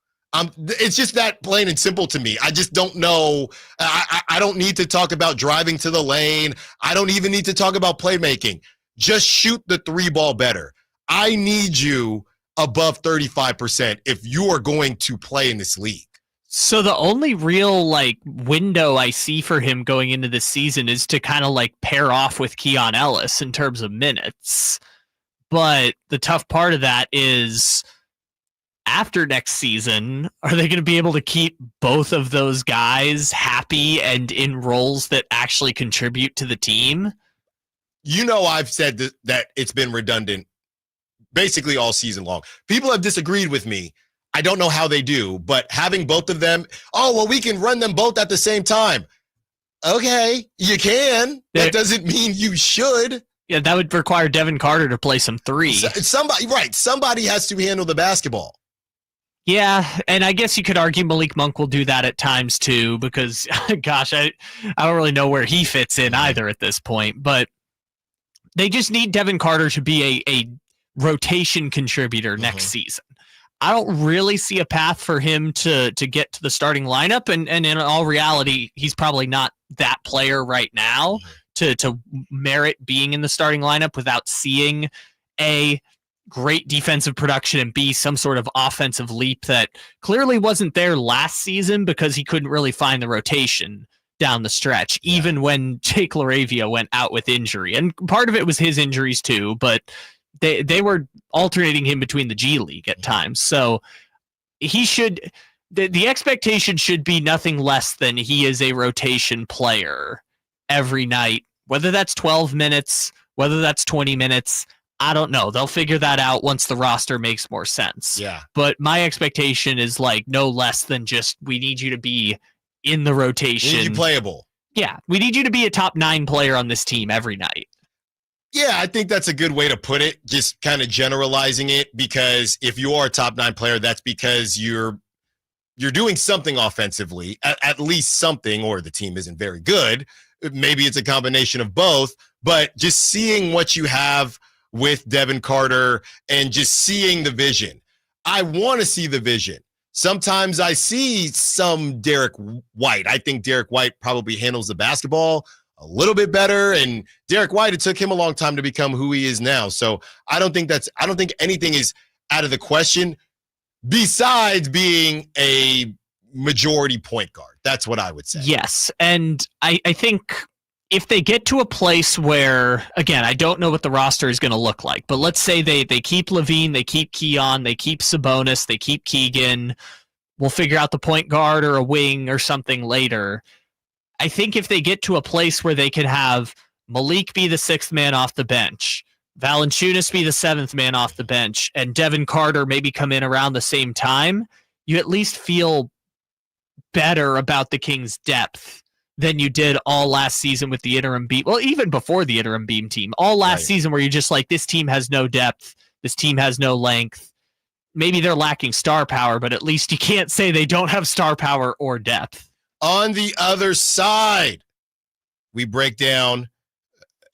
It's just that plain and simple to me. I just don't know. I don't need to talk about driving to the lane. I don't even need to talk about playmaking. Just shoot the three ball better. I need you above 35% if you are going to play in this league. So the only real window I see for him going into this season is to kind of pair off with Keon Ellis in terms of minutes. But the tough part of that is after next season, are they going to be able to keep both of those guys happy and in roles that actually contribute to the team? You know, I've said that it's been redundant basically all season long. People have disagreed with me. I don't know how they do, but having both of them, we can run them both at the same time. Okay, you can. That doesn't mean you should. Yeah, that would require Devin Carter to play some three. Somebody has to handle the basketball. Yeah, and I guess you could argue Malik Monk will do that at times too, because, gosh, I don't really know where he fits in either at this point. But they just need Devin Carter to be a rotation contributor next season. I don't really see a path for him to get to the starting lineup, and in all reality, he's probably not that player right now to merit being in the starting lineup without seeing A, great defensive production, and B, some sort of offensive leap that clearly wasn't there last season because he couldn't really find the rotation down the stretch, even when Jake LaRavia went out with injury. And part of it was his injuries too, but they were alternating him between the G League at times. So he should, the expectation should be nothing less than he is a rotation player every night, whether that's 12 minutes, whether that's 20 minutes. I don't know. They'll figure that out once the roster makes more sense. Yeah. But my expectation is no less than just we need you to be in the rotation. We need you playable. Yeah. We need you to be a top 9 player on this team every night. Yeah, I think that's a good way to put it, just kind of generalizing it, because if you are a top 9 player, that's because you're doing something offensively, at least something, or the team isn't very good. Maybe it's a combination of both, but just seeing what you have with Devin Carter and just seeing the vision. I want to see the vision. Sometimes I see some Derek White. I think Derek White probably handles the basketball a little bit better, and Derek White, it took him a long time to become who he is now. So I don't think anything is out of the question besides being a majority point guard. That's what I would say. Yes. And I think if they get to a place where, again, I don't know what the roster is going to look like, but let's say they keep Levine, they keep Keon, they keep Sabonis, they keep Keegan. We'll figure out the point guard or a wing or something later. I think if they get to a place where they can have Malik be the 6th man off the bench, Valanciunas be the 7th man off the bench, and Devin Carter maybe come in around the same time, you at least feel better about the Kings' depth than you did all last season with the interim beam. Well, even before the interim beam team, all last season where you're just this team has no depth, this team has no length. Maybe they're lacking star power, but at least you can't say they don't have star power or depth. On the other side, we break down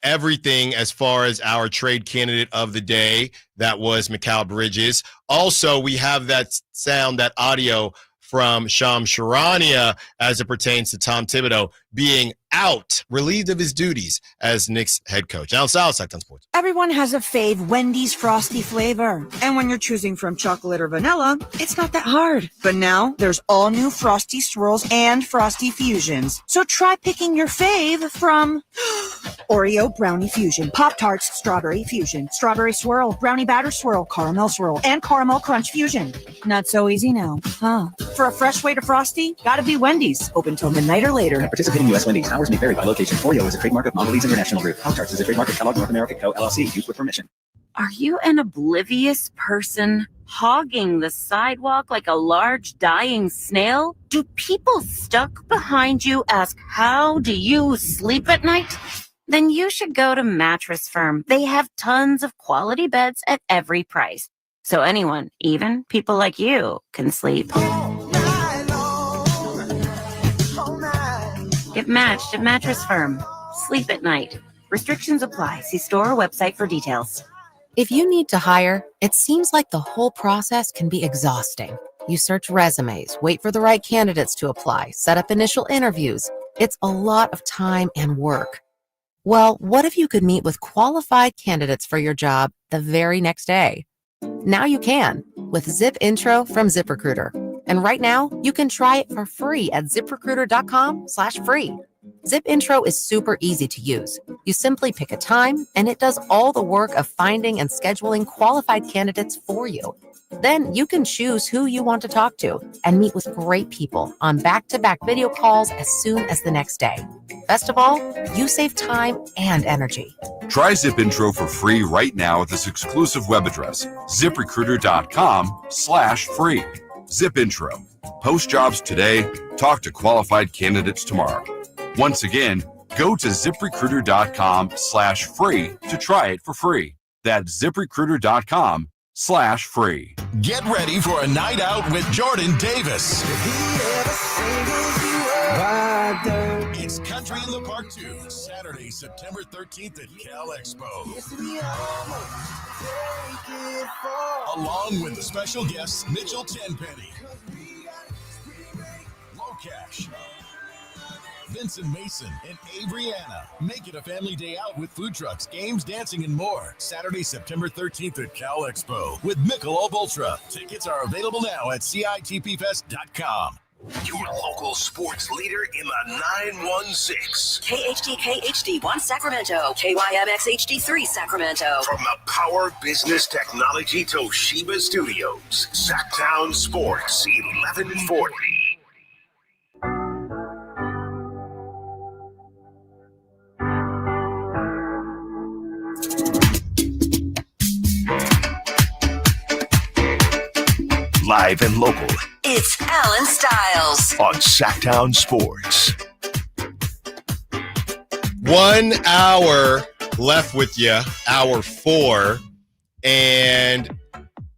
everything as far as our trade candidate of the day. That was Mikal Bridges. Also, we have that sound, that audio from Shams Charania as it pertains to Tom Thibodeau being out, relieved of his duties as Knicks head coach. Allen Stiles, Sacktown Sports. Everyone has a fave Wendy's Frosty flavor. And when you're choosing from chocolate or vanilla, it's not that hard. But now there's all new Frosty Swirls and Frosty Fusions. So try picking your fave from Oreo Brownie Fusion, Pop-Tarts Strawberry Fusion, Strawberry Swirl, Brownie Batter Swirl, Caramel Swirl, and Caramel Crunch Fusion. Not so easy now, huh? For a fresh way to Frosty, gotta be Wendy's. Open till midnight or later. Participating U.S. Wendy's. Hours may vary by location. Oreo is a trademark of Mondelez International Group. Pop-Tarts is a trademark of Kellogg North America Co. LLC. Used with permission. Are you an oblivious person hogging the sidewalk like a large dying snail? Do people stuck behind you ask, how do you sleep at night? Then you should go to Mattress Firm. They have tons of quality beds at every price. So anyone, even people like you, can sleep. Get matched at Mattress Firm. Sleep at night. Restrictions apply. See store or website for details. If you need to hire, it seems like the whole process can be exhausting. You search resumes, wait for the right candidates to apply, set up initial interviews. It's a lot of time and work. Well, what if you could meet with qualified candidates for your job the very next day? Now you can with Zip Intro from ZipRecruiter. And right now, you can try it for free at ZipRecruiter.com/free. Zip Intro is super easy to use. You simply pick a time, and it does all the work of finding and scheduling qualified candidates for you. Then you can choose who you want to talk to and meet with great people on back-to-back video calls as soon as the next day. Best of all, you save time and energy. Try Zip Intro for free right now at this exclusive web address, ZipRecruiter.com/free. Zip Intro. Post jobs today. Talk to qualified candidates tomorrow. Once again, go to ZipRecruiter.com/free to try it for free. That's ZipRecruiter.com/free. Get ready for a night out with Jordan Davis. It's Country in the Park 2, Saturday, September 13th at Cal Expo. Along with the special guests Mitchell Tenpenny, Locash, Vincent Mason, and Avriana. Make it a family day out with food trucks, games, dancing, and more. Saturday, September 13th at Cal Expo with Michelob Ultra. Tickets are available now at CITPFest.com. Your local sports leader in the 916. KHDK HD1 Sacramento. KYMX HD3 Sacramento. From the Power Business Technology Toshiba Studios. Sacktown Sports 1140. Live and local. It's Allen Stiles on Sacktown Sports. 1 hour left with you, hour 4, and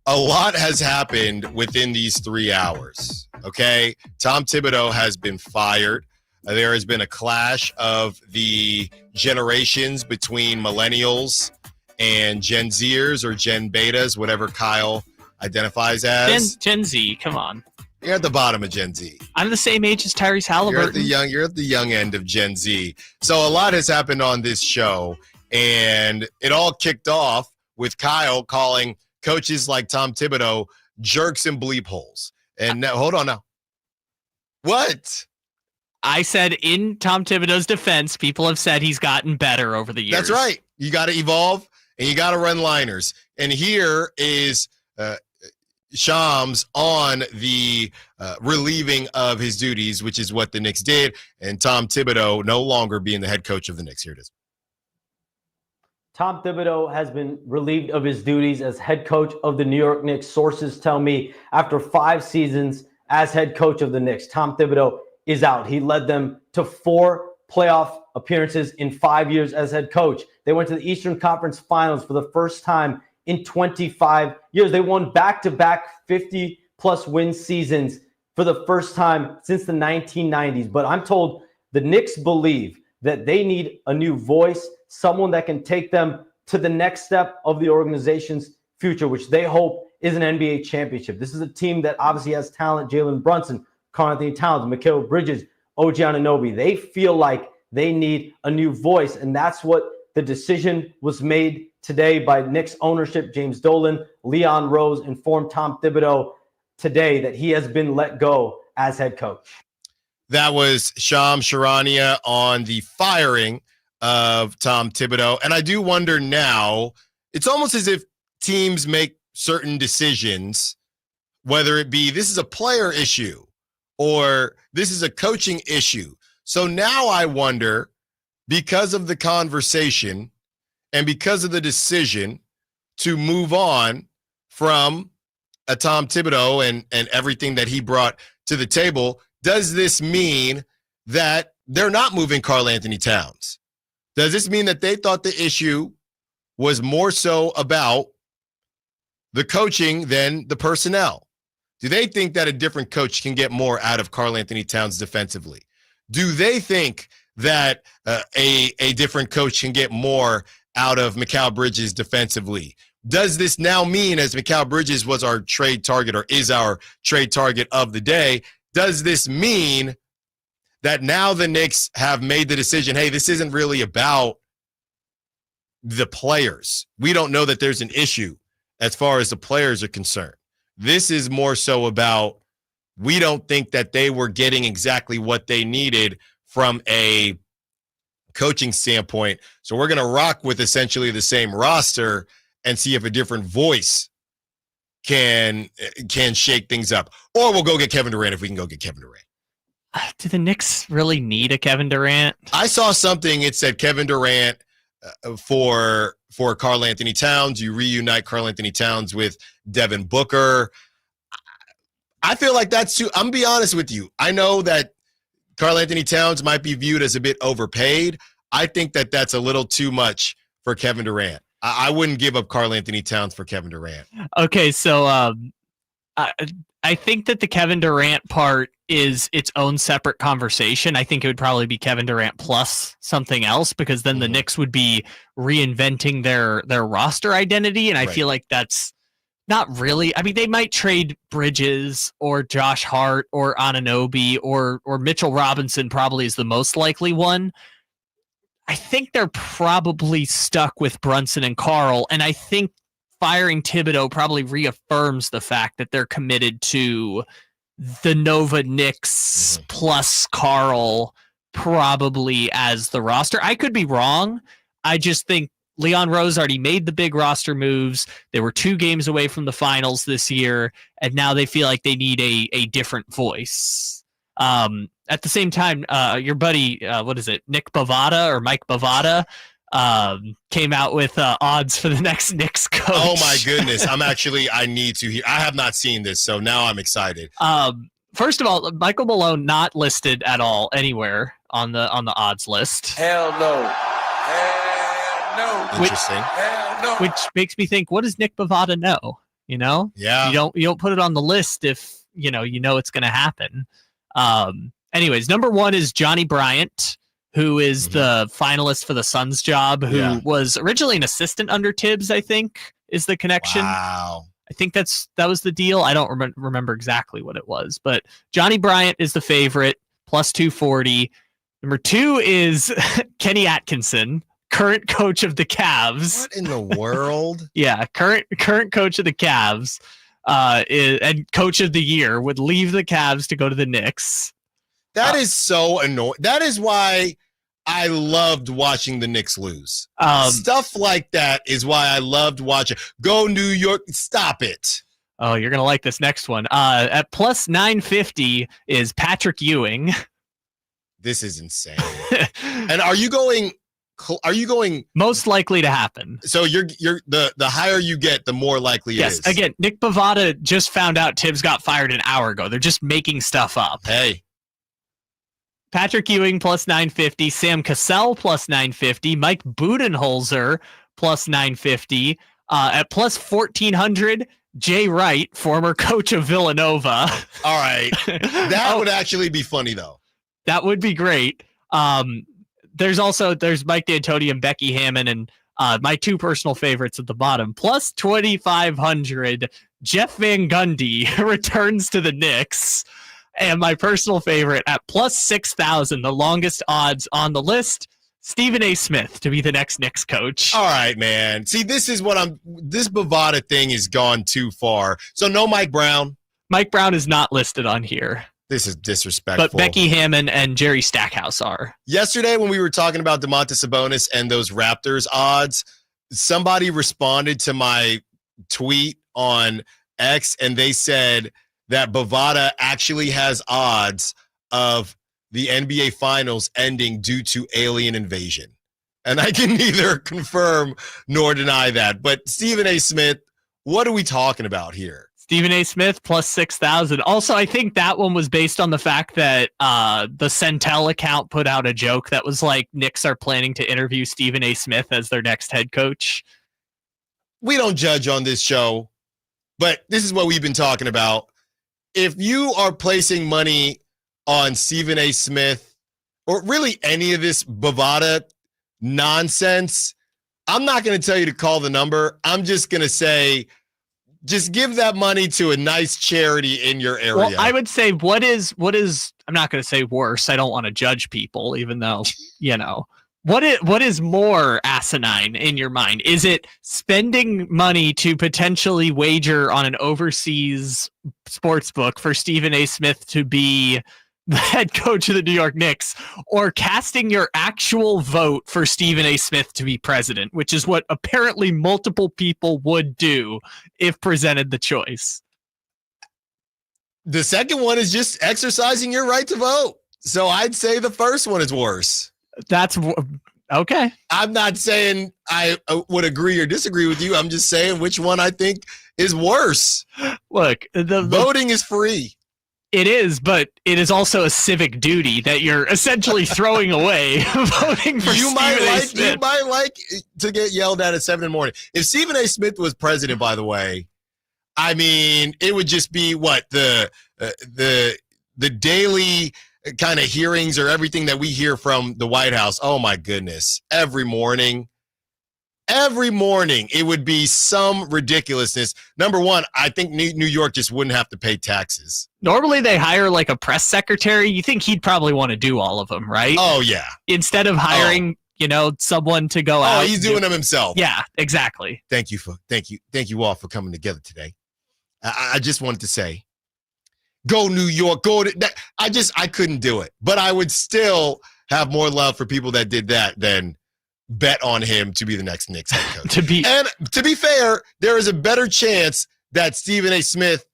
a lot has happened within these 3 hours, okay? Tom Thibodeau has been fired. There has been a clash of the generations between millennials and Gen Zers or Gen Betas, whatever Kyle identifies as. Gen Z, come on. You're at the bottom of Gen Z. I'm the same age as Tyrese Halliburton. You're at the young end of Gen Z. So a lot has happened on this show, and it all kicked off with Kyle calling coaches like Tom Thibodeau jerks and bleep holes. And now, hold on now. What? I said in Tom Thibodeau's defense, people have said he's gotten better over the years. That's right. You got to evolve, and you got to run liners. And here is Shams on the relieving of his duties, which is what the Knicks did, and Tom Thibodeau no longer being the head coach of the Knicks. Here it is. Tom Thibodeau has been relieved of his duties as head coach of the New York Knicks. Sources tell me after 5 seasons as head coach of the Knicks, Tom Thibodeau is out. He led them to 4 playoff appearances in 5 years as head coach. They went to the Eastern Conference Finals for the first time in 25 years. They won back-to-back 50-plus win seasons for the first time since the 1990s. But I'm told the Knicks believe that they need a new voice. someone that can take them to the next step of the organization's future, which they hope is an NBA championship. This is a team that obviously has talent. Jalen Brunson, Karl-Anthony Towns, Mikal Bridges, OG Anunoby. They feel like they need a new voice, and that's what the decision was made today by Knicks ownership. James Dolan, Leon Rose informed Tom Thibodeau today that he has been let go as head coach. That was Shams Charania on the firing of Tom Thibodeau. And I do wonder now, it's almost as if teams make certain decisions, whether it be this is a player issue or this is a coaching issue. So now I wonder, because of the conversation and because of the decision to move on from a Tom Thibodeau and everything that he brought to the table, does this mean that they're not moving Karl-Anthony Towns? Does this mean that they thought the issue was more so about the coaching than the personnel? Do they think that a different coach can get more out of Karl-Anthony Towns defensively? Do they think that a different coach can get more out of Mikal Bridges defensively? Does this now mean, as Mikal Bridges was our trade target or is our trade target of the day, does this mean that now the Knicks have made the decision, hey, this isn't really about the players. We don't know that there's an issue as far as the players are concerned. This is more so about, we don't think that they were getting exactly what they needed from a coaching standpoint. So we're going to rock with essentially the same roster and see if a different voice can shake things up. Or we'll go get Kevin Durant if we can go get Kevin Durant. Do the Knicks really need a Kevin Durant? I saw something, it said Kevin Durant for Karl-Anthony Towns. You reunite Karl-Anthony Towns with Devin Booker. I feel like that's too, I'm going to be honest with you. I know that Karl-Anthony Towns might be viewed as a bit overpaid. I think that that's a little too much for Kevin Durant. I wouldn't give up Karl-Anthony Towns for Kevin Durant. Okay, so I think that the Kevin Durant part is its own separate conversation. I think it would probably be Kevin Durant plus something else, because then the Knicks would be reinventing their roster identity, and I feel like that's not really. I mean, they might trade Bridges or Josh Hart or Anunoby or Mitchell Robinson probably is the most likely one. I think they're probably stuck with Brunson and Karl, and I think firing Thibodeau probably reaffirms the fact that they're committed to the Nova Knicks plus Karl probably as the roster. I could be wrong. I just think Leon Rose already made the big roster moves. They were 2 games away from the finals this year, and now they feel like they need a different voice. At the same time, your buddy, Nick Bavada or Mike Bavada, came out with odds for the next Knicks coach. Oh my goodness. I need to hear. I have not seen this, so now I'm excited. First of all, Michael Malone not listed at all anywhere on the odds list. Hell no. Hell no. Interesting. Hell no. Which makes me think, what does Nick Bavada know? You know? Yeah. You don't put it on the list if you know it's going to happen. Anyways, number 1 is Johnny Bryant, who is the finalist for the Suns job, who was originally an assistant under Tibbs, I think, is the connection. Wow. I think that was the deal. I don't remember exactly what it was, but Johnny Bryant is the favorite, plus 240. Number 2 is Kenny Atkinson, current coach of the Cavs. What in the world? Yeah, current coach of the Cavs, and coach of the year, would leave the Cavs to go to the Knicks. That is so annoying. That is why I loved watching the Knicks lose. Stuff like that is why I loved watching. Go New York. Stop it. Oh, you're going to like this next one. At plus 950 is Patrick Ewing. This is insane. And are you going most likely to happen? So you're the higher you get, the more likely it is. Yes. Again, Nick Bavada just found out Tibbs got fired an hour ago. They're just making stuff up. Hey. Patrick Ewing plus 950, Sam Cassell plus 950, Mike Budenholzer plus 950, at plus 1400, Jay Wright, former coach of Villanova. All right. That would actually be funny, though. That would be great. there's Mike D'Antoni and Becky Hammon, and my two personal favorites at the bottom. Plus 2,500, Jeff Van Gundy returns to the Knicks. And my personal favorite at plus 6,000, the longest odds on the list, Stephen A. Smith to be the next Knicks coach. All right, man. See, this is this Bovada thing has gone too far. So no Mike Brown. Mike Brown is not listed on here. This is disrespectful. But Becky Hammon and Jerry Stackhouse are. Yesterday when we were talking about DeMontis Sabonis and those Raptors odds, somebody responded to my tweet on X, and they said that Bovada actually has odds of the NBA Finals ending due to alien invasion. And I can neither confirm nor deny that. But Stephen A. Smith, what are we talking about here? Stephen A. Smith plus 6,000. Also, I think that one was based on the fact that the Centel account put out a joke that was like, Knicks are planning to interview Stephen A. Smith as their next head coach. We don't judge on this show, but this is what we've been talking about. If you are placing money on Stephen A. Smith or really any of this Bovada nonsense, I'm not going to tell you to call the number. I'm just going to say, just give that money to a nice charity in your area. Well, I would say what is I'm not going to say worse. I don't want to judge people, even though, what is more asinine in your mind? Is it spending money to potentially wager on an overseas sports book for Stephen A. Smith to be the head coach of the New York Knicks, or casting your actual vote for Stephen A. Smith to be president, which is what apparently multiple people would do if presented the choice? The second one is just exercising your right to vote. So I'd say the first one is worse. That's okay. I'm not saying I would agree or disagree with you. I'm just saying which one I think is worse. Look, the voting is free. It is, but it is also a civic duty that you're essentially throwing away voting for You might Stephen like to get yelled at 7 in the morning. If Stephen A. Smith was president, by the way, I mean, it would just be what the daily kind of hearings or everything that we hear from the White House. Oh my goodness. Every morning, it would be some ridiculousness. Number one, I think New York just wouldn't have to pay taxes. Normally they hire like a press secretary. You think he'd probably want to do all of them, right? Oh yeah. Instead of hiring, someone to go out. Oh, he's doing them himself. Yeah, exactly. Thank you all for coming together today. I just wanted to say, go New York, I couldn't do it, but I would still have more love for people that did that than bet on him to be the next Knicks head coach. And to be fair, there is a better chance that Stephen A. Smith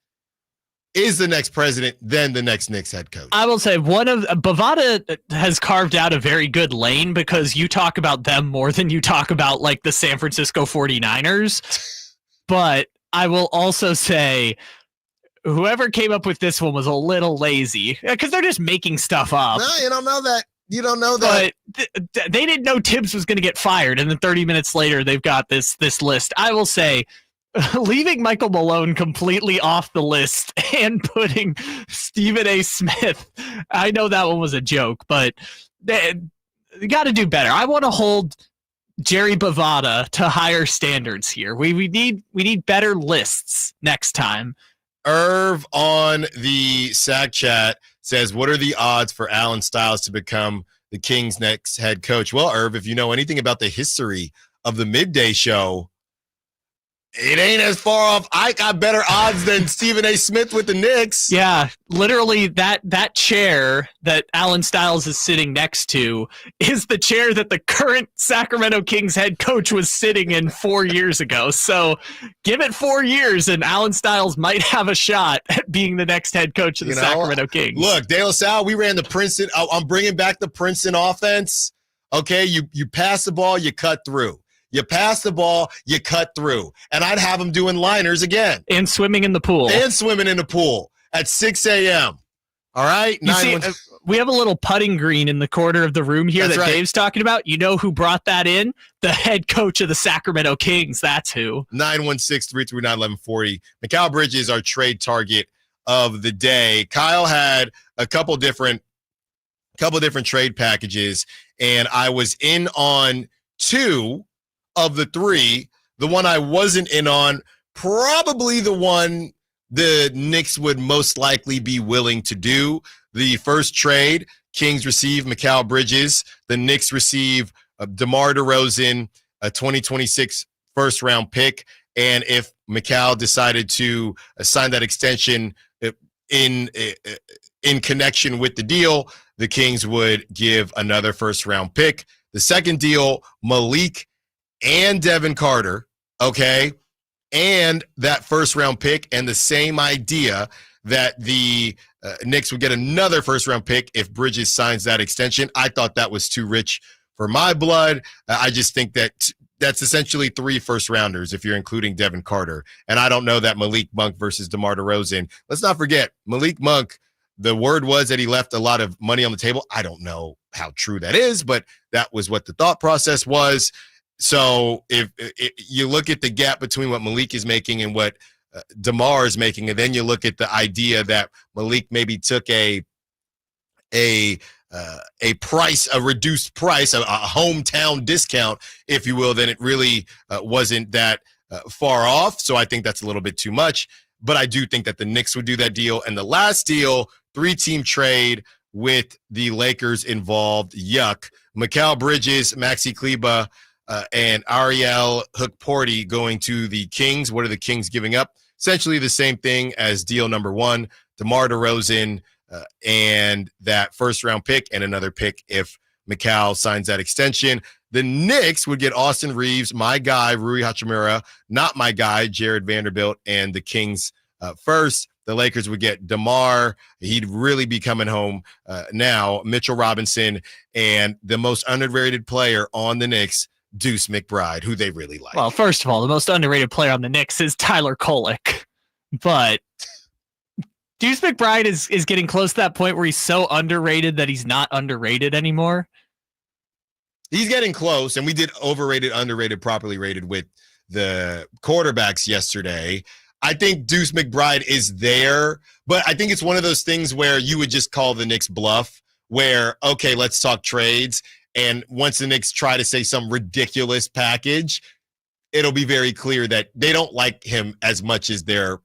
is the next president than the next Knicks head coach. I will say Bovada has carved out a very good lane because you talk about them more than you talk about like the San Francisco 49ers. But I will also say whoever came up with this one was a little lazy because they're just making stuff up. No, you don't know that. You don't know that. But they didn't know Tibbs was going to get fired, and then 30 minutes later, they've got this list. I will say, leaving Michael Malone completely off the list and putting Stephen A. Smith, I know that one was a joke, but they got to do better. I want to hold Jerry Bovada to higher standards here. We need better lists next time. Irv on the SAC chat says, what are the odds for Allen Stiles to become the Kings' next head coach? Well, Irv, if you know anything about the history of the midday show, it ain't as far off. I got better odds than Stephen A. Smith with the Knicks. Yeah, literally that chair that Allen Stiles is sitting next to is the chair that the current Sacramento Kings head coach was sitting in 4 years ago. So give it 4 years and Allen Stiles might have a shot at being the next head coach of the Sacramento Kings. Look, De La Salle, we ran the Princeton. I'm bringing back the Princeton offense. Okay, you pass the ball, you cut through. You pass the ball, you cut through. And I'd have them doing liners again. And swimming in the pool. At 6 a.m. All right? We have a little putting green in the corner of the room here that Dave's talking about. You know who brought that in? The head coach of the Sacramento Kings. That's who. 916-339-1140. Mikal Bridges, our trade target of the day. Kyle had a couple different trade packages, and I was in on 2 of the 3. The one I wasn't in on, probably the one the Knicks would most likely be willing to do. The first trade, Kings receive Mikal Bridges. The Knicks receive DeMar DeRozan, a 2026 first-round pick. And if Mikal decided to sign that extension in connection with the deal, the Kings would give another first-round pick. The second deal, Malik and Devin Carter, okay, and that first-round pick, and the same idea that the Knicks would get another first-round pick if Bridges signs that extension. I thought that was too rich for my blood. I just think that that's essentially 3 first-rounders if you're including Devin Carter. And I don't know that Malik Monk versus DeMar DeRozan. Let's not forget, Malik Monk, the word was that he left a lot of money on the table. I don't know how true that is, but that was what the thought process was. So if you look at the gap between what Malik is making and what DeMar is making, and then you look at the idea that Malik maybe took a price, a reduced price, a hometown discount, if you will, then it really wasn't that far off. So I think that's a little bit too much, but I do think that the Knicks would do that deal. And the last deal, 3-team trade with the Lakers involved. Yuck. Mikal Bridges, Maxi Kleber, and Ariel Hook-Porty going to the Kings. What are the Kings giving up? Essentially the same thing as deal number 1, DeMar DeRozan, and that first-round pick and another pick if Mikal signs that extension. The Knicks would get Austin Reeves, my guy, Rui Hachimura, not my guy, Jared Vanderbilt, and the Kings first. The Lakers would get DeMar. He'd really be coming home now. Mitchell Robinson, and the most underrated player on the Knicks, Deuce McBride, who they really like. Well, first of all, the most underrated player on the Knicks is Tyler Kolek. But Deuce McBride is getting close to that point where he's so underrated that he's not underrated anymore. He's getting close, and we did overrated, underrated, properly rated with the quarterbacks yesterday. I think Deuce McBride is there, but I think it's one of those things where you would just call the Knicks bluff, where, okay, let's talk trades. And once the Knicks try to say some ridiculous package, it'll be very clear that they don't like him as much as they're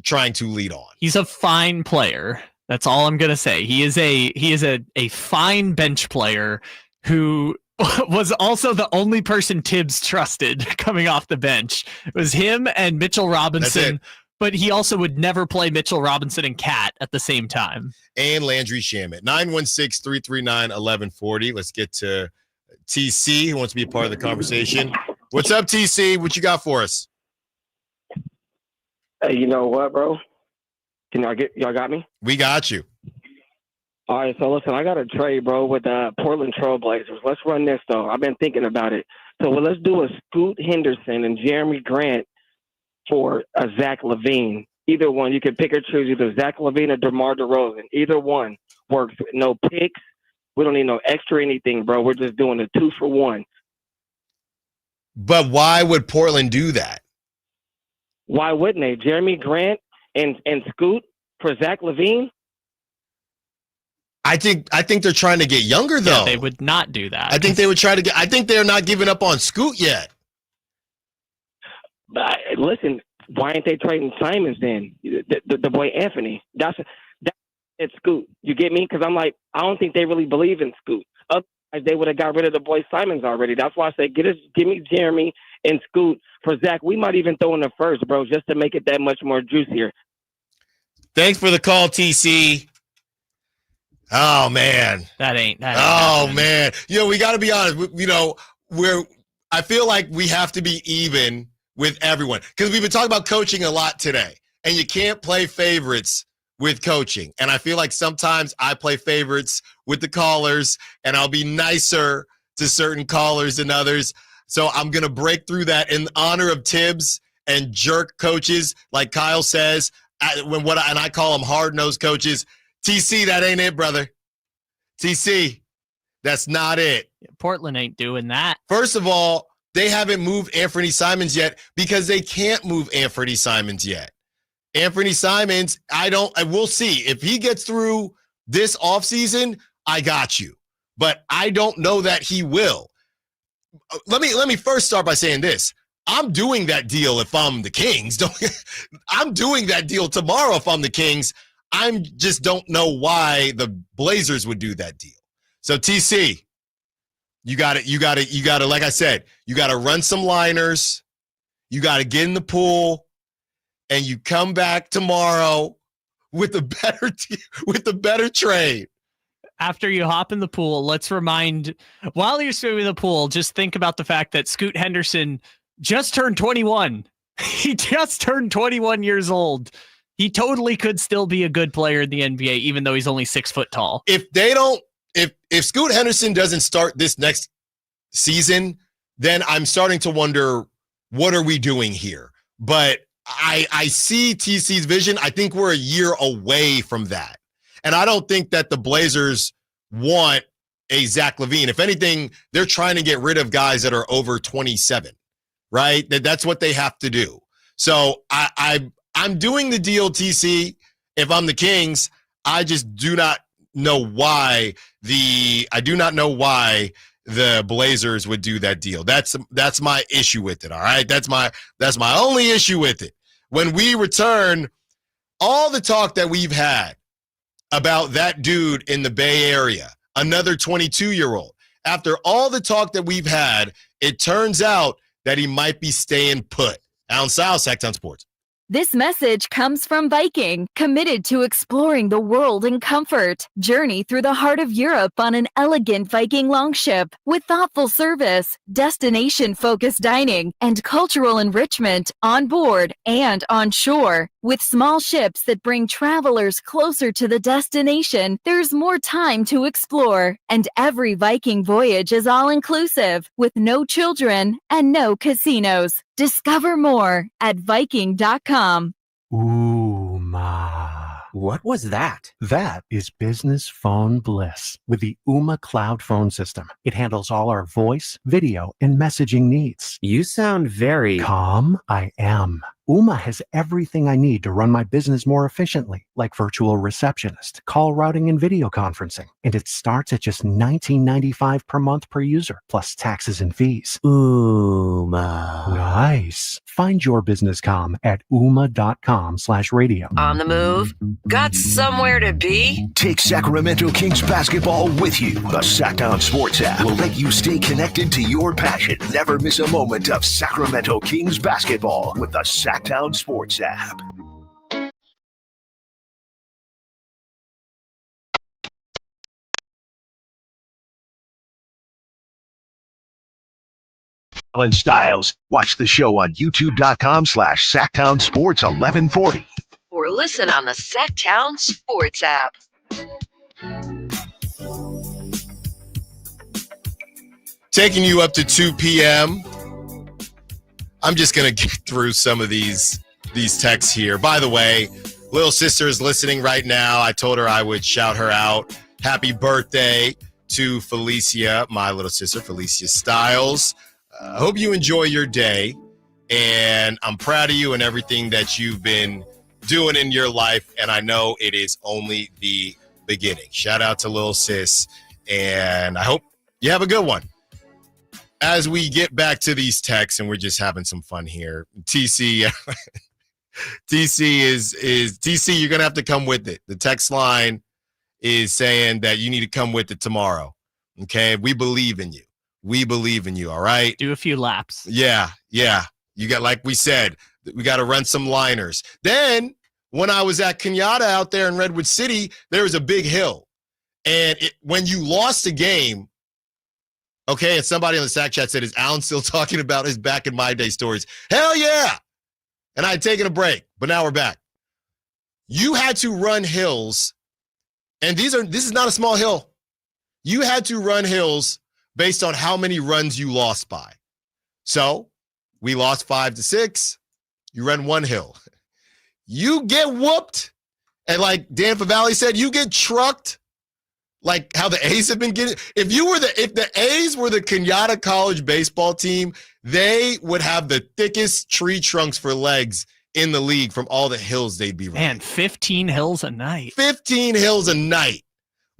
trying to lead on. He's a fine player. That's all I'm going to say. He is a fine bench player who was also the only person Tibbs trusted coming off the bench. It was him and Mitchell Robinson, but he also would never play Mitchell Robinson and Cat at the same time. And Landry Shamet. 916-339-1140. Let's get to TC, who wants to be a part of the conversation. What's up, TC? What you got for us? Hey, you know what, bro? Y'all got me? We got you. All right, so listen, I got a trade, bro, with the Portland Trailblazers. Let's run this, though. I've been thinking about it. So let's do a Scoot Henderson and Jeremy Grant for a Zach LaVine. Either one. You can pick or choose either Zach LaVine or DeMar DeRozan. Either one works. No picks. We don't need no extra anything, bro. We're just doing a 2-for-1. But why would Portland do that? Why wouldn't they? Jeremy Grant and Scoot for Zach LaVine? I think they're trying to get younger, though. Yeah, they would not do that. I think they would try to get. I think they're not giving up on Scoot yet. But listen, why ain't they trading Simons then? The boy Anthony. That's Scoot. You get me? Because I'm like, I don't think they really believe in Scoot. Otherwise, they would have got rid of the boy Simons already. That's why I say give me Jeremy and Scoot for Zach. We might even throw in the first, bro, just to make it that much more juicier. Thanks for the call, TC. Oh man, that ain't oh happening. Man, we got to be honest. I feel like we have to be even with everyone because we've been talking about coaching a lot today, and you can't play favorites with coaching. And I feel like sometimes I play favorites with the callers, and I'll be nicer to certain callers than others. So I'm gonna break through that in honor of Tibbs and jerk coaches, like Kyle says. And I call them hard-nosed coaches. TC, that ain't it, brother. TC, that's not it. Portland ain't doing that. First of all, they haven't moved Anthony Simons yet because they can't move Anthony Simons yet. Anthony Simons, we'll see. If he gets through this offseason, I got you. but I don't know that he will. Let me first start by saying this. I'm doing that deal if I'm the Kings. I'm doing that deal tomorrow if I'm the Kings. I just don't know why the Blazers would do that deal. So TC, you got to, like I said, you got to run some liners. You got to get in the pool, and you come back tomorrow with a better trade. After you hop in the pool, let's remind, while you're swimming in the pool, just think about the fact that Scoot Henderson just turned 21. He just turned 21 years old. He totally could still be a good player in the NBA, even though he's only 6 foot tall. If Scoot Henderson doesn't start this next season, then I'm starting to wonder, what are we doing here? But I see TC's vision. I think we're a year away from that. And I don't think that the Blazers want a Zach LaVine. If anything, they're trying to get rid of guys that are over 27, right? That's what they have to do. So I'm doing the deal, TC. If I'm the Kings, I just do not know why the Blazers would do that deal. That's my issue with it. All right. That's my only issue with it. When we return, all the talk that we've had about that dude in the Bay Area, another 22-year-old, after all the talk that we've had, it turns out that he might be staying put. Allen Stiles, Sactown Sports. This message comes from Viking, committed to exploring the world in comfort. Journey through the heart of Europe on an elegant Viking longship with thoughtful service, destination-focused dining, and cultural enrichment on board and on shore. With small ships that bring travelers closer to the destination, there's more time to explore. And every Viking voyage is all-inclusive, with no children and no casinos. Discover more at Viking.com. Ooh, ma. What was that? That is business phone bliss with the Ooma Cloud Phone System. It handles all our voice, video, and messaging needs. You sound very calm. I am. Ooma has everything I need to run my business more efficiently, like virtual receptionist, call routing, and video conferencing. And it starts at just $19.95 per month per user, plus taxes and fees. Ooma. Nice. Find your business comm at ooma.com/radio. On the move? Got somewhere to be? Take Sacramento Kings basketball with you. The Sactown Sports app will let you stay connected to your passion. Never miss a moment of Sacramento Kings basketball with the Sactown Sports app. Allen Stiles. Watch the show on youtube.com/Sactown Sports 1140. Or listen on the Sactown Sports app. Taking you up to 2 p.m. I'm just going to get through some of these texts here. By the way, little sister is listening right now. I told her I would shout her out. Happy birthday to Felicia, my little sister, Felicia Stiles. I hope you enjoy your day, and I'm proud of you and everything that you've been doing in your life, and I know it is only the beginning. Shout out to little sis, and I hope you have a good one. As we get back to these texts, and we're just having some fun here, TC TC, you're going to have to come with it. The text line is saying that you need to come with it tomorrow, okay? We believe in you. We believe in you, all right? Do a few laps. Yeah. You got, like we said, we got to run some liners. Then, when I was at Kenyatta out there in Redwood City, there was a big hill. And when you lost a game, okay, and somebody on the Sac Chat said, is Allen still talking about his back in my day stories? Hell yeah! And I had taken a break, but now we're back. You had to run hills, and this is not a small hill. You had to run hills based on how many runs you lost by. So we lost 5-6. You run one hill. You get whooped. And like Dan Favale said, you get trucked like how the A's have been getting. If the A's were the Kenyatta College baseball team, they would have the thickest tree trunks for legs in the league from all the hills they'd be running. Man, 15 hills a night. 15 hills a night.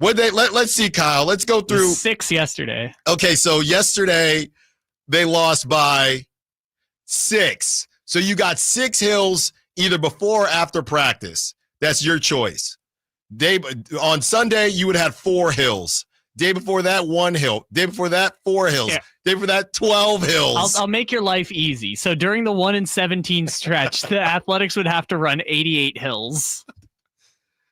Let's see, Kyle. Let's go through 6 yesterday. Okay, so yesterday they lost by 6. So you got 6 hills either before or after practice. That's your choice. On Sunday, you would have 4 hills. Day before that, 1 hill. Day before that, 4 hills. Yeah. Day before that, 12 hills. I'll make your life easy. So during the 1-17 stretch, the Athletics would have to run 88 hills.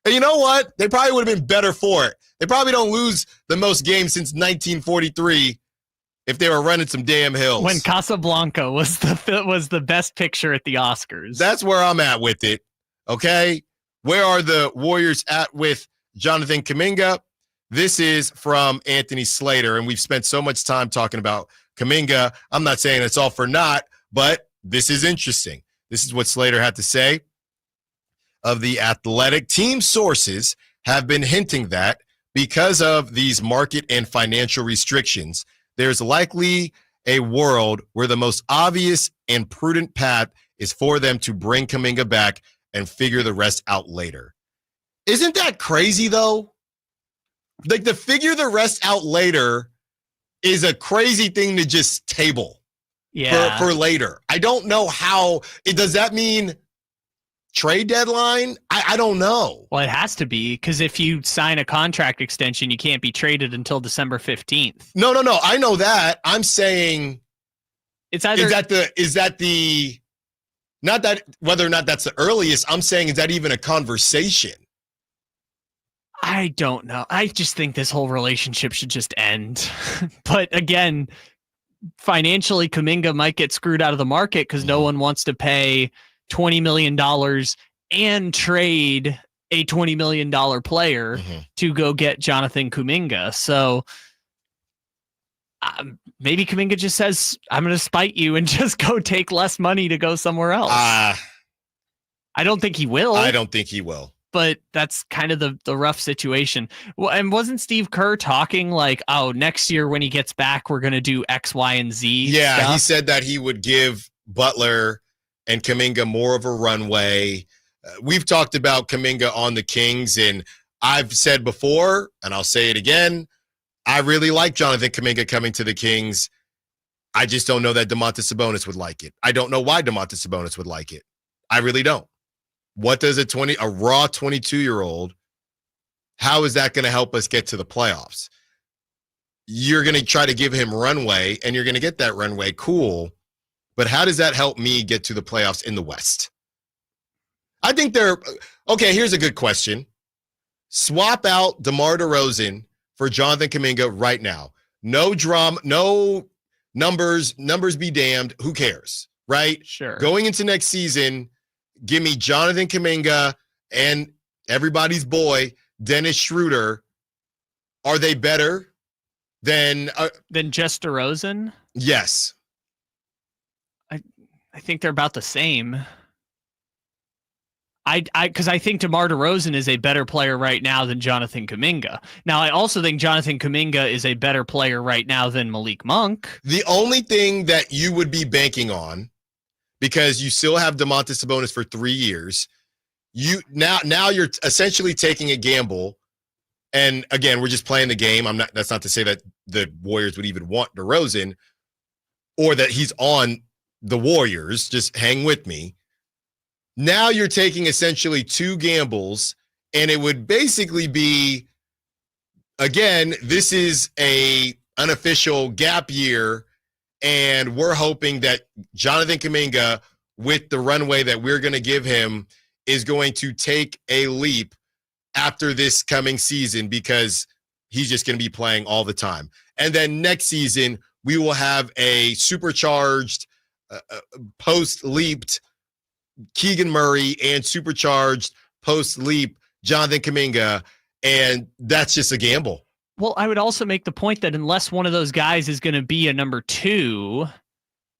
And you know what? They probably would have been better for it. They probably don't lose the most games since 1943 if they were running some damn hills. When Casablanca was the best picture at the Oscars. That's where I'm at with it. Okay? Where are the Warriors at with Jonathan Kuminga? This is from Anthony Slater, and we've spent so much time talking about Kuminga. I'm not saying it's all for naught, but this is interesting. This is what Slater had to say. Of the Athletic, team sources have been hinting that because of these market and financial restrictions, there's likely a world where the most obvious and prudent path is for them to bring Kuminga back and figure the rest out later. Isn't that crazy, though? Like, to figure the rest out later is a crazy thing to just table for later. I don't know how. Does that mean trade deadline? I don't know. Well, it has to be, because if you sign a contract extension, you can't be traded until December 15th. No. I know that. I'm saying it's either is that the not that whether or not that's the earliest. I'm saying, is that even a conversation? I don't know. I just think this whole relationship should just end. But again, financially, Kuminga might get screwed out of the market because no one wants to pay $20 million and trade a $20 million player to go get Jonathan Kuminga. So maybe Kuminga just says, I'm going to spite you and just go take less money to go somewhere else. I don't think he will. I don't think he will. But that's kind of the rough situation. Well, and wasn't Steve Kerr talking like, oh, next year when he gets back, we're going to do X, Y, and Z? Yeah, stuff? He said that he would give Butler and Kuminga more of a runway. We've talked about Kuminga on the Kings, and I've said before, and I'll say it again, I really like Jonathan Kuminga coming to the Kings. I just don't know that Domantas Sabonis would like it. I don't know why Domantas Sabonis would like it. I really don't. What does a raw 22-year-old, how is that going to help us get to the playoffs? You're going to try to give him runway, and you're going to get that runway. Cool. But how does that help me get to the playoffs in the West? I think okay, here's a good question. Swap out DeMar DeRozan for Jonathan Kuminga right now. No drama, no numbers be damned. Who cares, right? Sure. Going into next season, give me Jonathan Kuminga and everybody's boy, Dennis Schroeder. Are they better than just DeRozan? Yes. I think they're about the same. Because I think DeMar DeRozan is a better player right now than Jonathan Kuminga. Now, I also think Jonathan Kuminga is a better player right now than Malik Monk. The only thing that you would be banking on, because you still have Domantas Sabonis for 3 years, now you're essentially taking a gamble. And again, we're just playing the game. That's not to say that the Warriors would even want DeRozan or that he's on the Warriors. Just hang with me. Now you're taking essentially 2 gambles, and it would basically be, again, this is a unofficial gap year, and we're hoping that Jonathan Kuminga, with the runway that we're going to give him, is going to take a leap after this coming season because he's just going to be playing all the time. And then next season, we will have a supercharged, post-leaped Keegan Murray and supercharged post-leap Jonathan Kuminga, and that's just a gamble. Well, I would also make the point that unless one of those guys is going to be a number 2,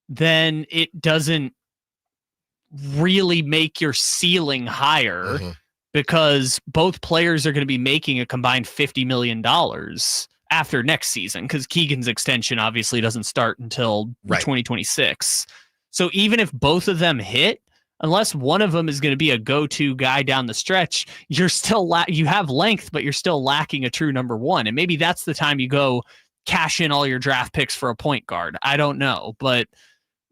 then it doesn't really make your ceiling higher because both players are going to be making a combined $50 million after next season because Keegan's extension obviously doesn't start until 2026. So even if both of them hit, unless one of them is going to be a go-to guy down the stretch, you're still you have length, but you're still lacking a true number one. And maybe that's the time you go cash in all your draft picks for a point guard. I don't know, but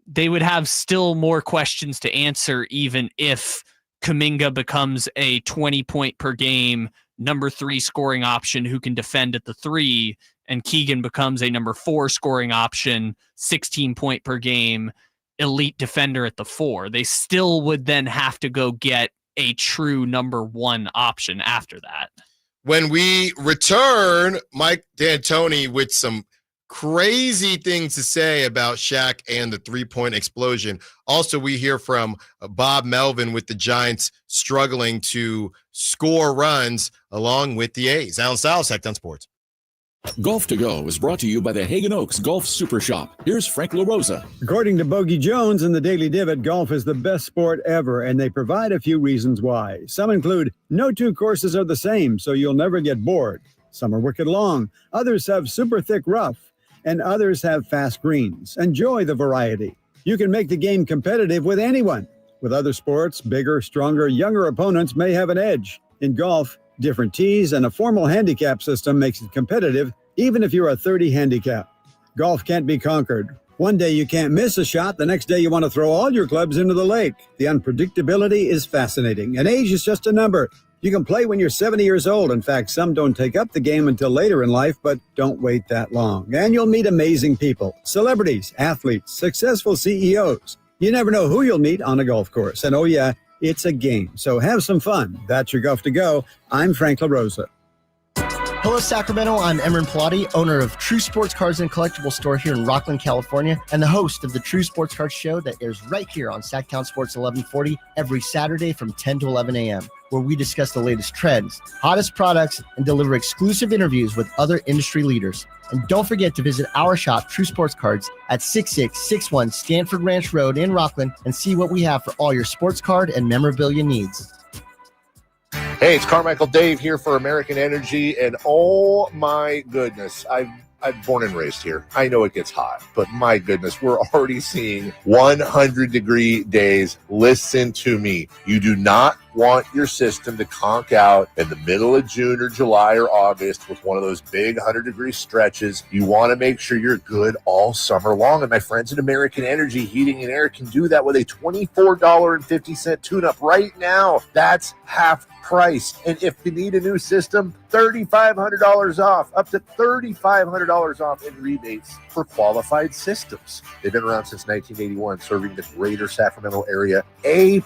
they would have still more questions to answer even if Kuminga becomes a 20-point per game number 3 scoring option who can defend at the 3, and Keegan becomes a number 4 scoring option, 16-point per game elite defender at the 4. They still would then have to go get a true number 1 option after that. When we return, Mike D'Antoni with some crazy things to say about Shaq and the three-point explosion. Also, we hear from Bob Melvin with the Giants struggling to score runs along with the A's. Allen Stiles, Sacktown Sports. Golf to Go is brought to you by the Hagen Oaks Golf Super Shop. Here's Frank LaRosa. According to Bogey Jones in the Daily Divot, golf is the best sport ever, and they provide a few reasons why. Some include no two courses are the same, so you'll never get bored. Some are wicked long, others have super thick rough, and others have fast greens. Enjoy the variety. You can make the game competitive with anyone. With other sports, bigger, stronger, younger opponents may have an edge. In golf, different tees and a formal handicap system makes it competitive, even if you're a 30 handicap. Golf can't be conquered. One day you can't miss a shot, the next day you want to throw all your clubs into the lake. The unpredictability is fascinating, and age is just a number. You can play when you're 70 years old. In fact, some don't take up the game until later in life, but don't wait that long. And you'll meet amazing people, celebrities, athletes, successful CEOs. You never know who you'll meet on a golf course. And oh yeah, it's a game. So have some fun. That's your Golf to Go. I'm Frank LaRosa. Hello, Sacramento. I'm Emran Pilati, owner of True Sports Cards and Collectible Store here in Rockland, California, and the host of the True Sports Cards Show that airs right here on Sacktown Sports 1140 every Saturday from 10 to 11 a.m., where we discuss the latest trends, hottest products, and deliver exclusive interviews with other industry leaders. And don't forget to visit our shop, True Sports Cards, at 6661 Stanford Ranch Road in Rockland and see what we have for all your sports card and memorabilia needs. Hey, it's Carmichael Dave here for American Energy, and oh my goodness, I'm born and raised here. I know it gets hot, but my goodness, we're already seeing 100-degree days. Listen to me. You do not want your system to conk out in the middle of June or July or August with one of those big 100-degree stretches. You want to make sure you're good all summer long. And my friends at American Energy Heating and Air can do that with a $24.50 tune-up right now. That's half price. And if you need a new system, $3,500 off, up to $3,500 off in rebates for qualified systems. They've been around since 1981, serving the greater Sacramento area. A+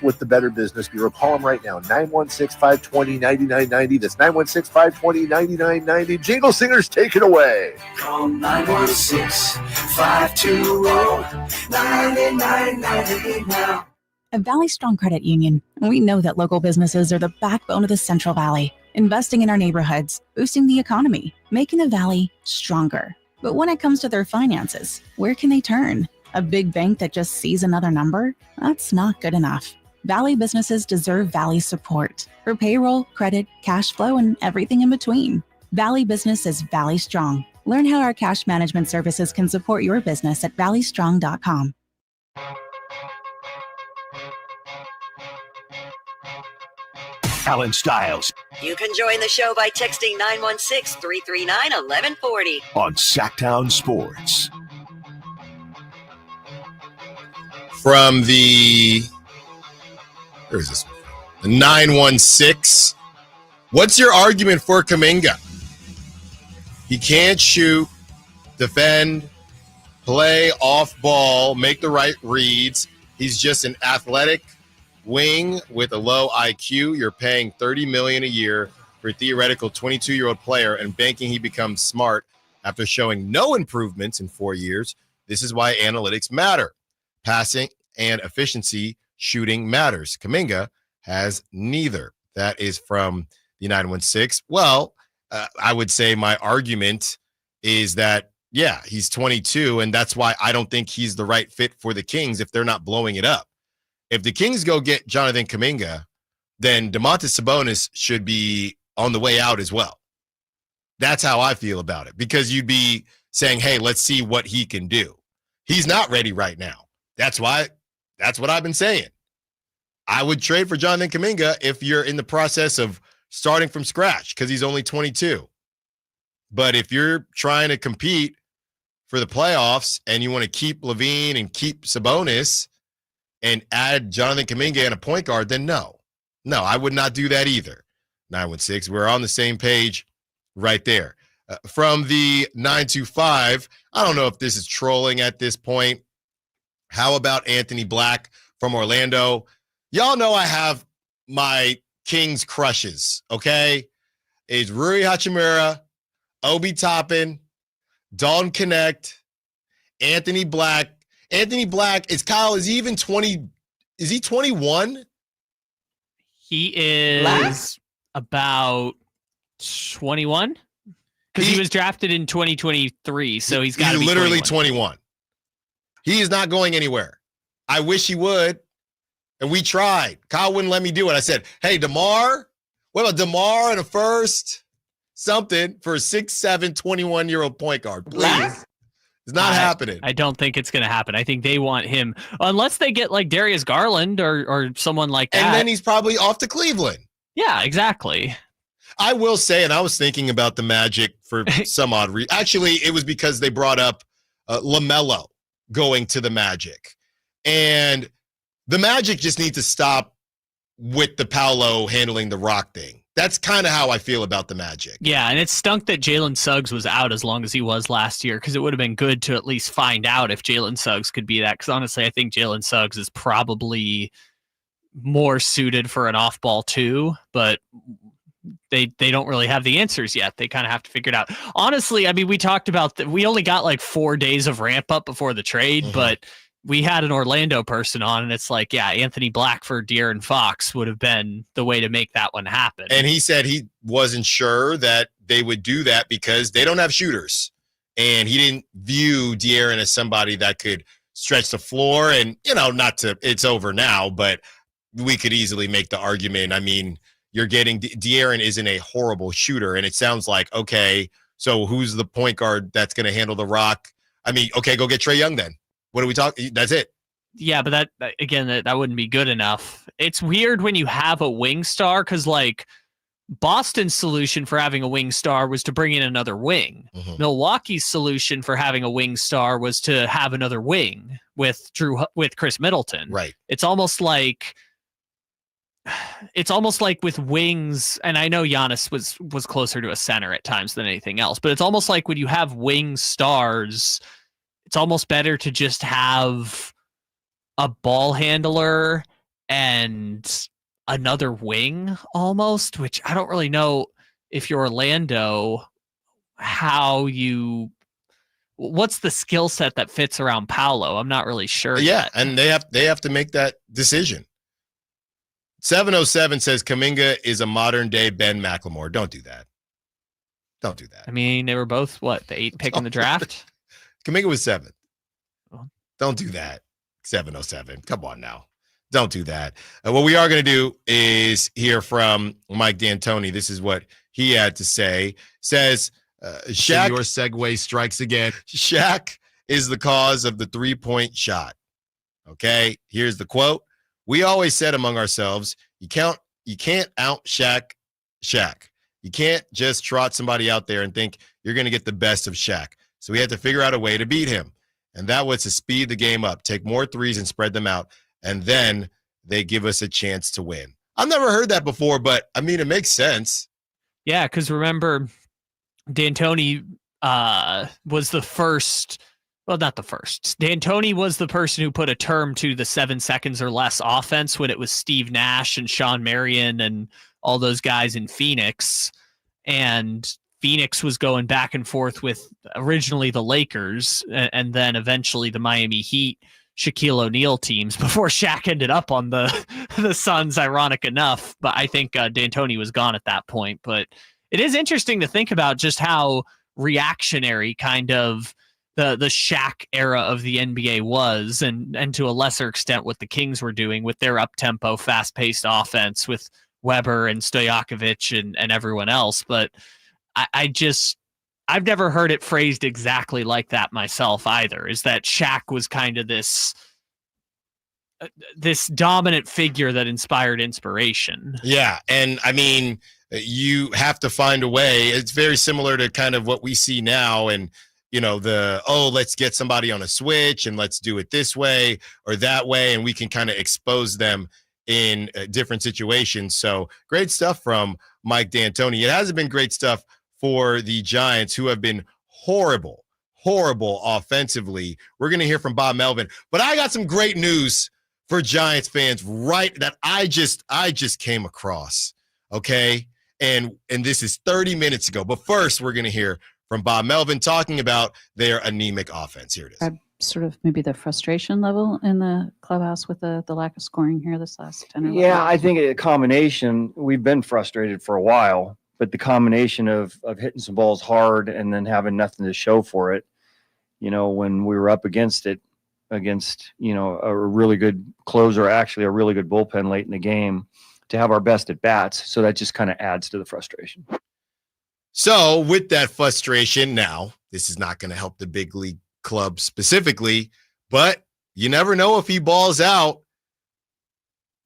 with the Better Business Bureau. Call them right now, 916-520-9990. That's 916-520-9990. Jingle Singers, take it away. Call 916-520-9990 now. At Valley Strong Credit Union, we know that local businesses are the backbone of the Central Valley, investing in our neighborhoods, boosting the economy, making the Valley stronger. But when it comes to their finances, where can they turn? A big bank that just sees another number? That's not good enough. Valley businesses deserve Valley support for payroll, credit, cash flow, and everything in between. Valley Business is Valley Strong. Learn how our cash management services can support your business at valleystrong.com. Allen Stiles You can join the show by texting 916-339-1140 on Sacktown Sports. From the, where is this one? The 916. What's your argument for Kuminga? He can't shoot, defend, play off ball, make the right reads. He's just an athletic wing with a low IQ. You're paying $30 million a year for a theoretical 22-year-old player and banking he becomes smart after showing no improvements in 4 years. This is why analytics matter. Passing and efficiency shooting matters. Kuminga has neither. That is from the 916. Well, I would say my argument is that, yeah, he's 22, and that's why I don't think he's the right fit for the Kings if they're not blowing it up. If the Kings go get Jonathan Kuminga, then Domantas Sabonis should be on the way out as well. That's how I feel about it, because you'd be saying, hey, let's see what he can do. He's not ready right now. That's what I've been saying. I would trade for Jonathan Kuminga if you're in the process of starting from scratch because he's only 22. But if you're trying to compete for the playoffs and you want to keep Levine and keep Sabonis and add Jonathan Kuminga and a point guard, then no. No, I would not do that either. 916, we're on the same page right there. From the 925, I don't know if this is trolling at this point. How about Anthony Black from Orlando? Y'all know I have my Kings crushes, okay? It's Rui Hachimura, Obi Toppin, Dalton Connect, Anthony Black. Anthony Black, is he even 20? Is he 21? He is about 21 because he was drafted in 2023, so he's got to be literally 21. He is not going anywhere. I wish he would, and we tried. Kyle wouldn't let me do it. I said, hey, DeMar, what about DeMar and a first? Something for a 6'7", 21-year-old point guard, please. It's not happening. I don't think it's going to happen. I think they want him, unless they get like Darius Garland or someone like that. And then he's probably off to Cleveland. Yeah, exactly. I will say, and I was thinking about the Magic for some odd reason. Actually, it was because they brought up LaMelo going to the Magic. And the Magic just need to stop with the Paolo handling the rock thing. That's kind of how I feel about the Magic. Yeah, and it stunk that Jalen Suggs was out as long as he was last year because it would have been good to at least find out if Jalen Suggs could be that. Because honestly, I think Jalen Suggs is probably more suited for an off-ball too, but they don't really have the answers yet. They kind of have to figure it out. Honestly, I mean, we talked about that. We only got like 4 days of ramp up before the trade, but we had an Orlando person on, and it's like, yeah, Anthony Black for De'Aaron Fox would have been the way to make that one happen. And he said he wasn't sure that they would do that because they don't have shooters. And he didn't view De'Aaron as somebody that could stretch the floor. And, it's over now, but we could easily make the argument. I mean, you're getting De'Aaron isn't a horrible shooter. And it sounds like, okay, so who's the point guard that's going to handle the rock? I mean, okay, go get Trae Young then. What are we talking? That's it. Yeah, but that wouldn't be good enough. It's weird when you have a wing star because, like, Boston's solution for having a wing star was to bring in another wing. Milwaukee's solution for having a wing star was to have another wing with Chris Middleton. Right. It's almost like with wings, and I know Giannis was closer to a center at times than anything else, but it's almost like when you have wing stars, it's almost better to just have a ball handler and another wing almost, which I don't really know if you're Orlando, what's the skill set that fits around Paolo? I'm not really sure. Yeah, yet. and they have to make that decision. 707 says Kuminga is a modern day Ben McLemore. Don't do that. Don't do that. I mean, they were both the 8th pick in the draft. Kuminga was 7th. Don't do that. 707. Come on now. Don't do that. What we are going to do is hear from Mike D'Antoni. This is what he had to say. Says, Shaq. Your segue strikes again. Shaq is the cause of the 3-point shot. Okay. Here's the quote. We always said among ourselves, you can't out Shaq. You can't just trot somebody out there and think you're going to get the best of Shaq. So we had to figure out a way to beat him. And that was to speed the game up, take more threes and spread them out. And then they give us a chance to win. I've never heard that before, but I mean, it makes sense. Yeah, because remember, D'Antoni was the first. Well, not the first. D'Antoni was the person who put a term to the 7 seconds or less offense when it was Steve Nash and Sean Marion and all those guys in Phoenix. And Phoenix was going back and forth with originally the Lakers and then eventually the Miami Heat, Shaquille O'Neal teams before Shaq ended up on the Suns, ironic enough. But I think D'Antoni was gone at that point. But it is interesting to think about just how reactionary kind of the Shaq era of the NBA was, and to a lesser extent what the Kings were doing with their up-tempo, fast-paced offense with Weber and Stojakovic and everyone else. But I've never heard it phrased exactly like that myself either, is that Shaq was kind of this this dominant figure that inspired inspiration. Yeah, and I mean, you have to find a way. It's very similar to kind of what we see now, and let's get somebody on a switch and let's do it this way or that way, and we can kind of expose them in different situations. So great stuff from Mike D'Antoni. It hasn't been great stuff for the Giants, who have been horrible offensively. We're going to hear from Bob Melvin, but I got some great news for Giants fans that I just came across. Okay. And this is 30 minutes ago, but first we're going to hear from Bob Melvin talking about their anemic offense. Here it is. Sort of maybe the frustration level in the clubhouse with the lack of scoring here this last 10 or 11 Yeah, I think a combination. We've been frustrated for a while, but the combination of hitting some balls hard and then having nothing to show for it, when we were up against a really good closer, actually a really good bullpen late in the game, to have our best at bats. So that just kind of adds to the frustration. So with that frustration, now this is not going to help the big league club specifically, but you never know if he balls out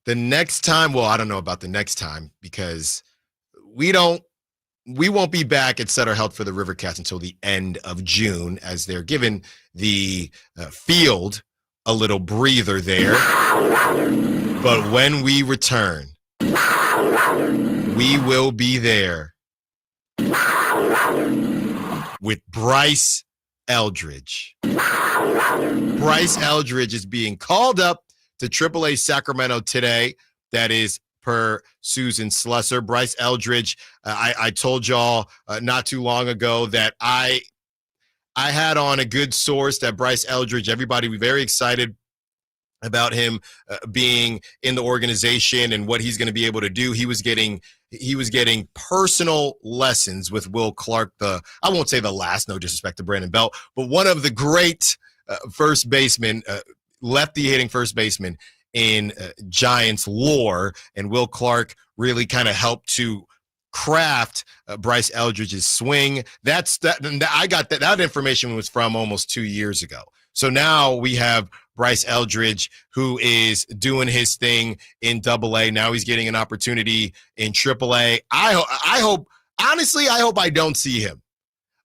the next time. Well, I don't know about the next time, because we won't be back at Sutter Health for the River Cats until the end of June, as they're giving the field a little breather there. But when we return, we will be there with Bryce Eldridge. Bryce Eldridge is being called up to AAA Sacramento today. That is per Susan Slusser. Bryce Eldridge, I told y'all not too long ago that I had on a good source that Bryce Eldridge, everybody was very excited about him being in the organization and what he's going to be able to do. He was getting personal lessons with Will Clark, I won't say the last, no disrespect to Brandon Belt, but one of the great first basemen, lefty hitting first baseman in Giants lore, and Will Clark really kind of helped to craft Bryce Eldridge's swing. I got that information was from almost 2 years ago. So now we have Bryce Eldridge, who is doing his thing in AA. Now he's getting an opportunity in AAA. I hope I don't see him.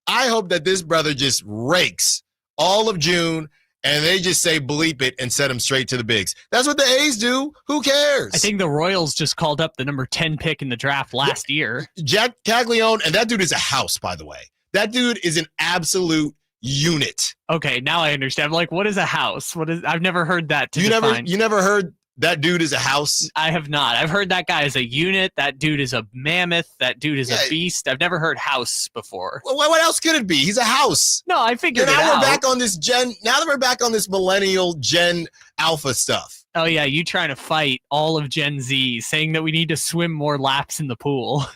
I hope that this brother just rakes all of June and they just say bleep it and set him straight to the bigs. That's what the A's do. Who cares? I think the Royals just called up the number 10 pick in the draft last year. Jack Caglione, and that dude is a house, by the way. That dude is an absolute unit. Okay, now I understand. I'm like, what is a house? I've never heard that. You never heard that dude is a house? I have not. I've heard that guy is a unit. That dude is a mammoth. That dude is a beast. I've never heard house before. Well, what else could it be? He's a house. No, I figured now it out. We're back on this now that we're back on this millennial Gen Alpha stuff. Oh yeah, you trying to fight all of Gen Z, saying that we need to swim more laps in the pool.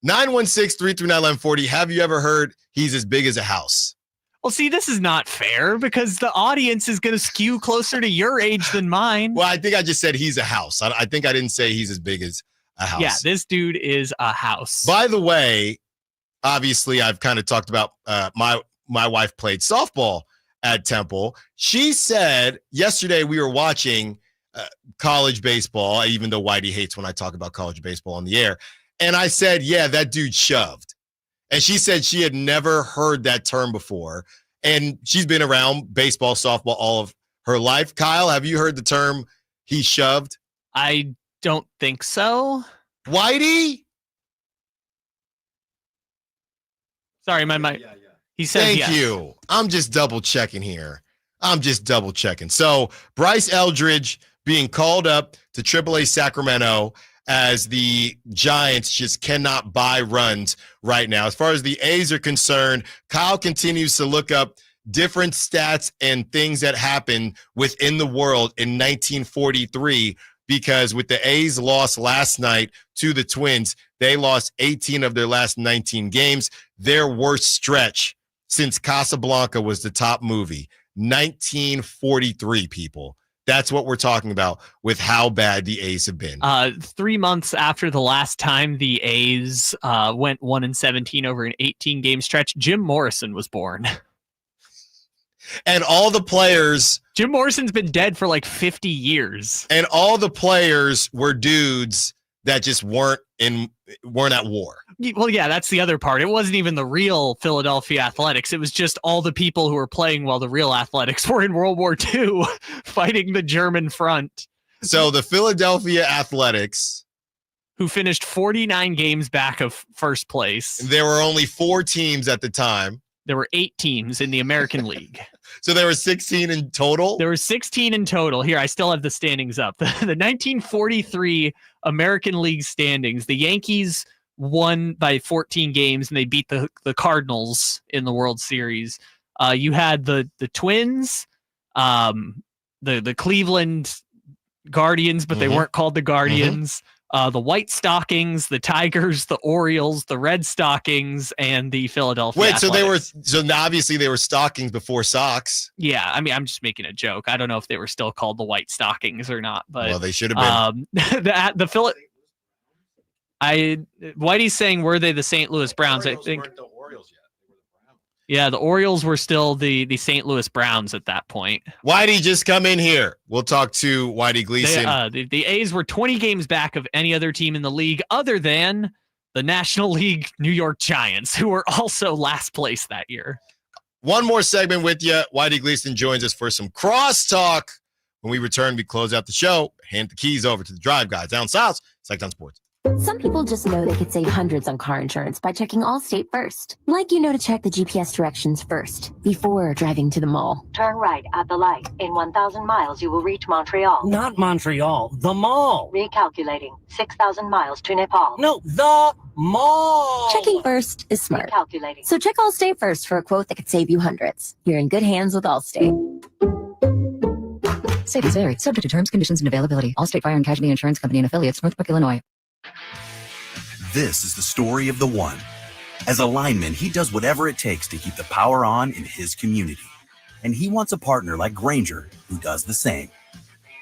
916-339-1140. Have you ever heard he's as big as a house? Well, see, this is not fair because the audience is going to skew closer to your age than mine. Well, I think I just said he's a house. I think I didn't say he's as big as a house. Yeah, this dude is a house. By the way, obviously, I've kind of talked about my wife played softball at Temple. She said yesterday we were watching college baseball, even though Whitey hates when I talk about college baseball on the air. And I said, yeah, that dude shoved. And she said she had never heard that term before. And she's been around baseball, softball all of her life. Kyle, have you heard the term he shoved? I don't think so. Whitey? Sorry, my he said Thank yes. you. I'm just double checking here. So Bryce Eldridge being called up to AAA Sacramento as the Giants just cannot buy runs right now. As far as the A's are concerned, Kyle continues to look up different stats and things that happened within the world in 1943, because with the A's loss last night to the Twins, they lost 18 of their last 19 games. Their worst stretch since Casablanca was the top movie. 1943, people. That's what we're talking about with how bad the A's have been. 3 months after the last time the A's went 1-17 over an 18-game stretch, Jim Morrison was born. And all the players. Jim Morrison's been dead for like 50 years. And all the players were dudes that just weren't at war. Well, yeah, that's the other part. It wasn't even the real Philadelphia Athletics. It was just all the people who were playing while the real Athletics were in World War II fighting the German front. So the Philadelphia Athletics, who finished 49 games back of first place. There were only 4 teams at the time. There were 8 teams in the American League. So there were 16 in total? There were 16 in total. Here, I still have the standings up. The 1943 American League standings. The Yankees won by 14 games, and they beat the Cardinals in the World Series. You had the Twins, the Cleveland Guardians, but they weren't called the Guardians. The White Stockings, the Tigers, the Orioles, the Red Stockings, and the Philadelphia Athletics. So obviously they were Stockings before socks. Yeah, I mean, I'm just making a joke. I don't know if they were still called the White Stockings or not, but well, they should have been. Whitey's saying, were they the St. Louis Browns? I think. Yeah, the Orioles were still the St. Louis Browns at that point. Whitey, just come in here. We'll talk to Whitey Gleason. The A's were 20 games back of any other team in the league other than the National League New York Giants, who were also last place that year. One more segment with you. Whitey Gleason joins us for some crosstalk. When we return, we close out the show. Hand the keys over to the drive guys. Allen Stiles, Sacktown Sports. Some people just know they could save hundreds on car insurance by checking Allstate first. Like you know to check the GPS directions first before driving to the mall. Turn right at the light. In 1,000 miles, you will reach Montreal. Not Montreal, the mall. Recalculating. 6,000 miles to Nepal. No, the mall. Checking first is smart. Recalculating. So check Allstate first for a quote that could save you hundreds. You're in good hands with Allstate. Savings vary. Subject to terms, conditions, and availability. Allstate Fire and Casualty Insurance Company and affiliates, Northbrook, Illinois. This is the story of the one. As a lineman, he does whatever it takes to keep the power on in his community. And he wants a partner like Grainger who does the same.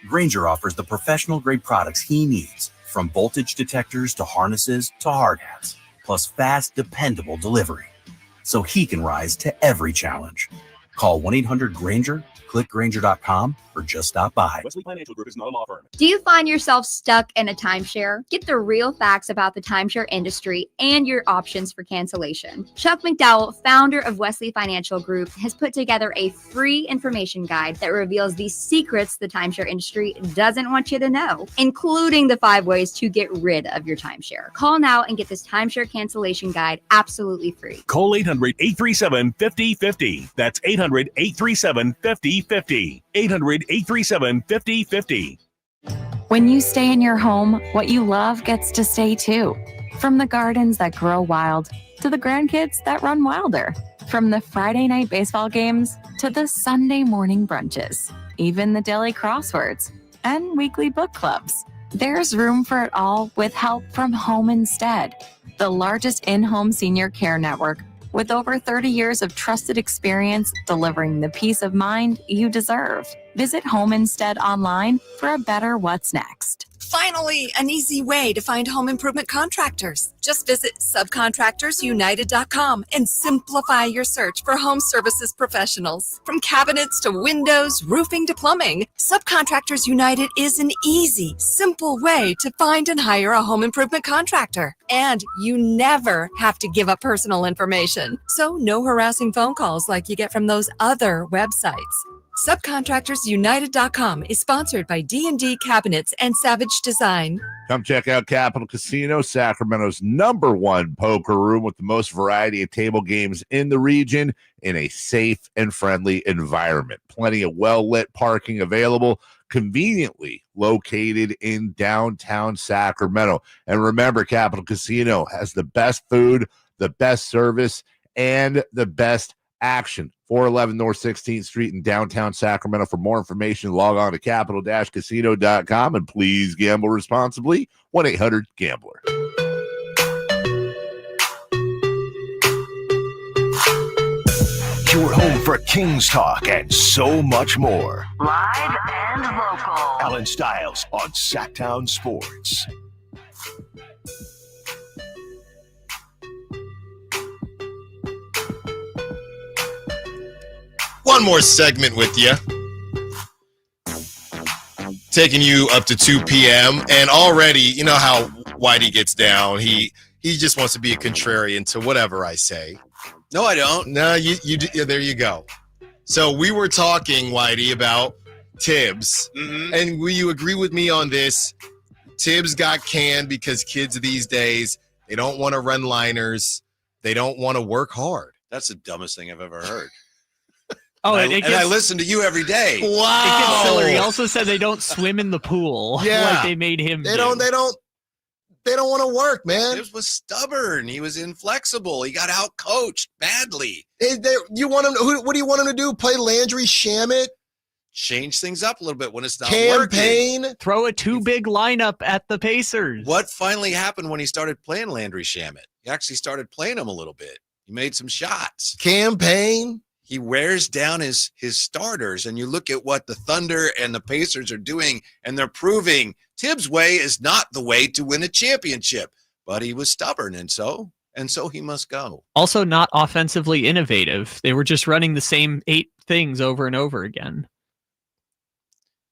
Grainger offers the professional-grade products he needs, from voltage detectors to harnesses to hard hats, plus fast, dependable delivery, so he can rise to every challenge. Call 1-800-GRAINGER, click Grainger.com, or just stop by. Wesley Financial Group is not a law firm. Do you find yourself stuck in a timeshare? Get the real facts about the timeshare industry and your options for cancellation. Chuck McDowell, founder of Wesley Financial Group, has put together a free information guide that reveals the secrets the timeshare industry doesn't want you to know, including the 5 ways to get rid of your timeshare. Call now and get this timeshare cancellation guide absolutely free. Call 800-837-5050. That's 800-837-5050. 800-837-5050. When you stay in your home, what you love gets to stay too. From the gardens that grow wild to the grandkids that run wilder. From the Friday night baseball games to the Sunday morning brunches. Even the daily crosswords and weekly book clubs. There's room for it all with help from Home Instead, the largest in-home senior care network with over 30 years of trusted experience delivering the peace of mind you deserve. Visit Home Instead online for a better what's next. Finally, an easy way to find home improvement contractors. Just visit subcontractorsunited.com and simplify your search for home services professionals. From cabinets to windows, roofing to plumbing, Subcontractors United is an easy, simple way to find and hire a home improvement contractor. And you never have to give up personal information. So no harassing phone calls like you get from those other websites. Subcontractorsunited.com is sponsored by D&D Cabinets and Savage Design. Come check out Capital Casino, Sacramento's #1 poker room with the most variety of table games in the region in a safe and friendly environment. Plenty of well-lit parking available, conveniently located in downtown Sacramento. And remember, Capital Casino has the best food, the best service, and the best action. 411 North 16th Street in downtown Sacramento. For more information, log on to capital-casino.com, and please gamble responsibly. 1-800-GAMBLER. Your home for Kings talk and so much more. Live and local. Allen Stiles on Sacktown Sports. one more segment with you. Taking you up to 2 p.m. And already, you know how Whitey gets down. He just wants to be a contrarian to whatever I say. No, I don't. No, you there you go. So we were talking, Whitey, about Tibbs. Mm-hmm. And will you agree with me on this? Tibbs got canned because kids these days, they don't want to run liners. They don't want to work hard. That's the dumbest thing I've ever heard. Oh, and I listen to you every day. Wow. It gets silly. He also said they don't swim in the pool. Yeah. Like they made him. They don't want to work, man. Tibbs was stubborn. He was inflexible. He got out coached badly. You want him? What do you want him to do? Play Landry Shamet? Change things up a little bit when it's not Campaign? working. Throw a too big lineup at the Pacers. What finally happened when he started playing Landry Shamet? He actually started playing him a little bit. He made some shots. Campaign? He wears down his starters, and you look at what the Thunder and the Pacers are doing, and they're proving Tibbs' way is not the way to win a championship. But he was stubborn, and so he must go. Also not offensively innovative. They were just running the same 8 things over and over again.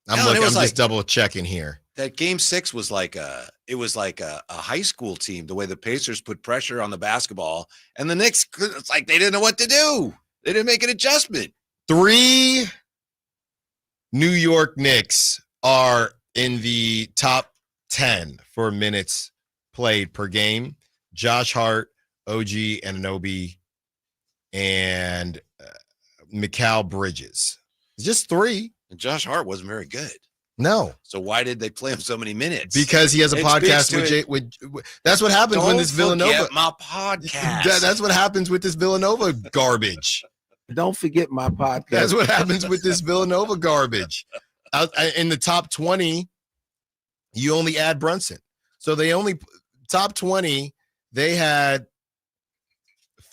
I'm just double checking here. That game 6 was like a high school team, the way the Pacers put pressure on the basketball, and the Knicks, it's like they didn't know what to do. They didn't make an adjustment. 3 New York Knicks are in the top 10 for minutes played per game. Josh Hart, OG Anunoby, and Mikal Bridges. Just 3. And Josh Hart wasn't very good. No. So why did they play him so many minutes? Because he has a podcast with that's what happens when this Villanova. My podcast. That's what happens with this Villanova garbage. Don't forget my podcast. That's what happens with this Villanova garbage. In the top 20, you only add Brunson. So they only top 20, they had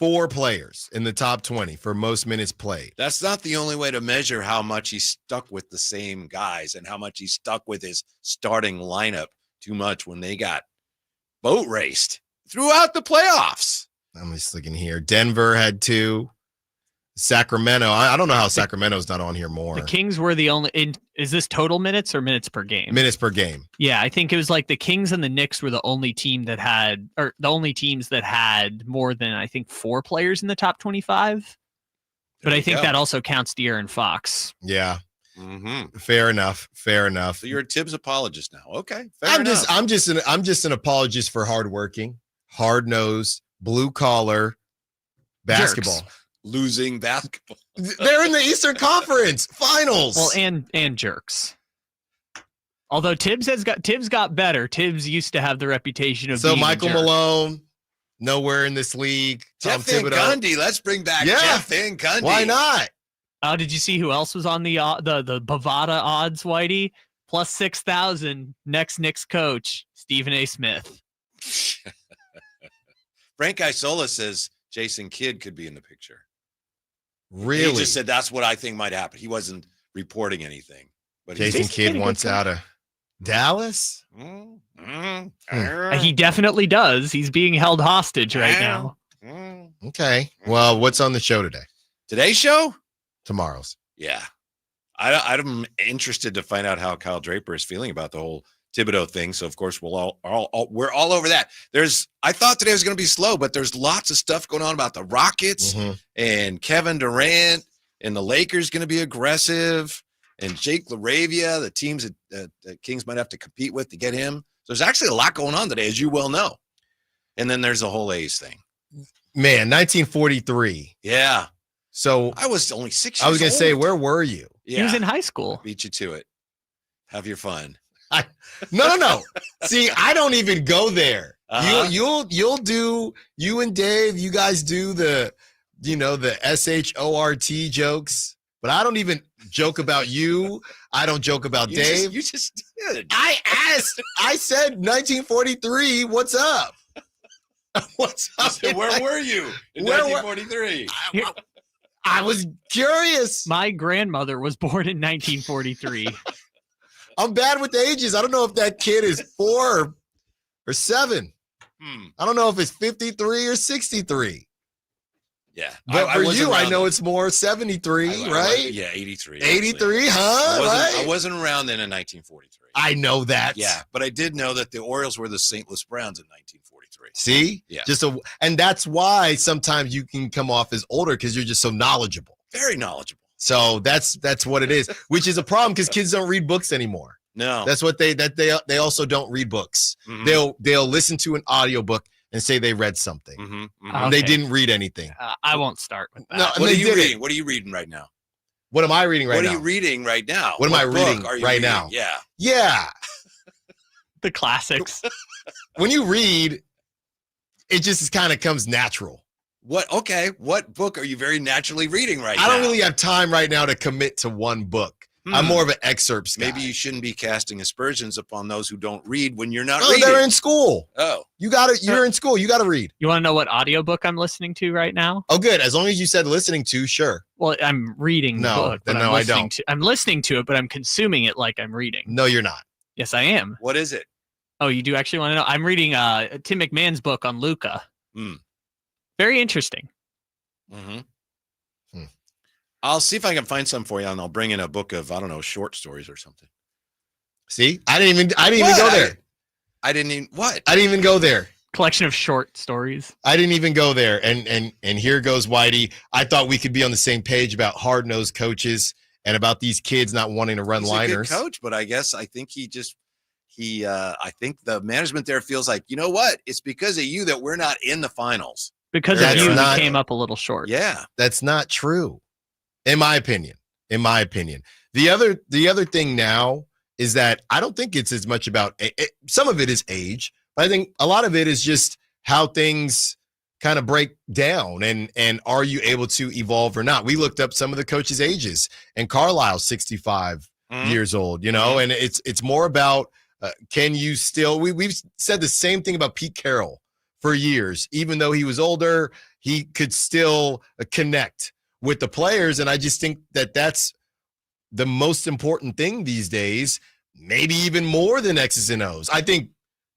4 players in the top 20 for most minutes played. That's not the only way to measure how much he's stuck with the same guys and how much he's stuck with his starting lineup too much when they got boat raced throughout the playoffs. I'm just looking here. Denver had 2. Sacramento. I don't know how Sacramento's not on here more. The Kings were the only. Is this total minutes or minutes per game? Minutes per game. Yeah, I think it was like the Kings and the Knicks were the only team that had, or the only teams that had more than I think 4 players in the top 25. But I think that also counts De'Aaron Fox. Yeah. Mm-hmm. Fair enough. So you're a Tibbs apologist now. Okay. Fair enough. I'm just an apologist for hardworking, hard-nosed, blue-collar basketball. Jerks. Losing basketball. They're in the Eastern Conference Finals. Well, and jerks. Although Tibbs got better. Tibbs used to have the reputation of being Michael a jerk. Malone, nowhere in this league. Jeff Van Gundy. Let's bring back Jeff Van Gundy. Why not? Did you see who else was on the Bovada odds, Whitey? Plus 6,000. Next Knicks coach, Stephen A. Smith. Frank Isola says Jason Kidd could be in the picture. Really? He just said that's what I think might happen. He wasn't reporting anything. But Jason Kidd wants out of Dallas? He definitely does. He's being held hostage right now. Okay. Well, what's on the show today? Today's show? Tomorrow's. Yeah. I'm interested to find out how Kyle Draper is feeling about the whole Thibodeau thing. So of course we're all over that. I thought today was going to be slow, but there's lots of stuff going on about the Rockets and Kevin Durant and the Lakers going to be aggressive and Jake LaRavia, the teams that Kings might have to compete with to get him. So there's actually a lot going on today, as you well know. And then there's the whole A's thing. Man, 1943. Yeah. So I was only 6 years old. I was going to say, where were you? Yeah. He was in high school. I beat you to it. Have your fun. No. See, I don't even go there. You'll do, you and Dave, you guys do the SHORT jokes, but I don't even joke about you. I don't joke about Dave. You just did. I said 1943, what's up? What's up? Where were you in 1943? I was curious. My grandmother was born in 1943. I'm bad with the ages. I don't know if that kid is 4 or 7. I don't know if it's 53 or 63. Yeah. But for wasn't you, I around know then. it's more 73, I right? yeah, 83. 83, huh? I Right? wasn't around then in 1943. I know that. Yeah, but I did know that the Orioles were the St. Louis Browns in 1943. See? Yeah. And that's why sometimes you can come off as older because you're just so knowledgeable. Very knowledgeable. So that's what it is, which is a problem because kids don't read books anymore. No. That's what they also don't read books. Mhm. They'll listen to an audiobook and say they read something. Mhm. They Okay. didn't read anything. I won't start with that. No, What are they you didn't. reading? What are you reading right now? What am I reading right What now? are you reading right now? What am I book reading are you right reading? now? Yeah. Yeah. The classics. When you read, it just kind of comes natural. What book are you very naturally reading right now? I don't really have time right now to commit to one book. I'm more of an excerpts guy. Maybe you shouldn't be casting aspersions upon those who don't read when you're not Oh, reading. they're in school. Oh. You're in school. You got to read. You want to know what audiobook I'm listening to right now? Oh, good. As long as you said listening to, sure. Well, I'm reading the No, book. then but no, I'm I listening don't. I'm listening to it, but I'm consuming it like I'm reading. No, you're not. Yes, I am. What is it? Oh, you do actually want to know? I'm reading Tim McMahon's book on Luca. Very interesting. Mm-hmm. I'll see if I can find some for you, and I'll bring in a book of, I don't know, short stories or something. See, I didn't even go there. I didn't even what? I didn't even go there. Collection of short stories. I didn't even go there. And here goes Whitey. I thought we could be on the same page about hard-nosed coaches and about these kids not wanting to run He's liners. a good coach, but I think I think the management there feels like, you know what? It's because of you that we're not in the finals. Because of you, he came up a little short. Yeah. That's not true. In my opinion. The other thing now is that I don't think it's as much about some of it is age, but I think a lot of it is just how things kind of break down and are you able to evolve or not? We looked up some of the coaches' ages, and Carlisle's 65 years old, and it's more about can you still we've said the same thing about Pete Carroll for years. Even though he was older, he could still connect with the players. And I just think that that's the most important thing these days, maybe even more than X's and O's. I think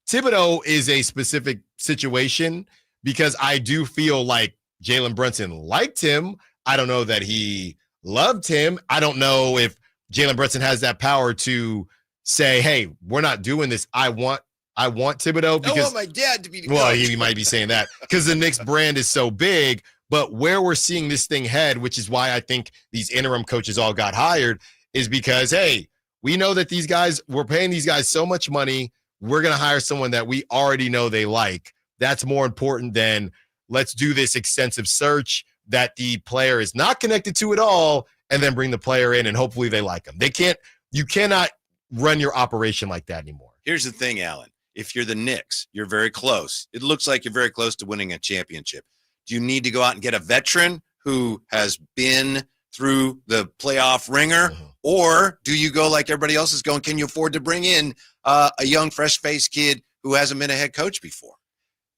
Thibodeau is a specific situation because I do feel like Jalen Brunson liked him. I don't know that he loved him. I don't know if Jalen Brunson has that power to say, hey, we're not doing this. I want Thibodeau because I want my dad to be the well, coach. he might be saying that because the Knicks brand is so big. But where we're seeing this thing head, which is why I think these interim coaches all got hired, is because, hey, we know that we're paying these guys so much money. We're going to hire someone that we already know they like. That's more important than let's do this extensive search that the player is not connected to at all and then bring the player in and hopefully they like them. You cannot run your operation like that anymore. Here's the thing, Alan. If you're the Knicks, you're very close. It looks like you're very close to winning a championship. Do you need to go out and get a veteran who has been through the playoff ringer? Or do you go like everybody else is going? Can you afford to bring in a young, fresh-faced kid who hasn't been a head coach before?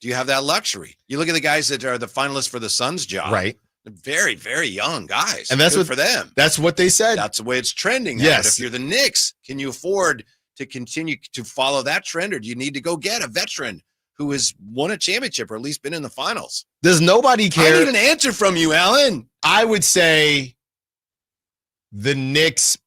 Do you have that luxury? You look at the guys that are the finalists for the Suns job. Right. They're very, very young guys. And that's good what for them. That's what they said. That's the way it's trending now. Yes. But if you're the Knicks, can you afford to continue to follow that trend, or do you need to go get a veteran who has won a championship or at least been in the finals? Does nobody care? I need an answer from you, Alan. I would say the Knicks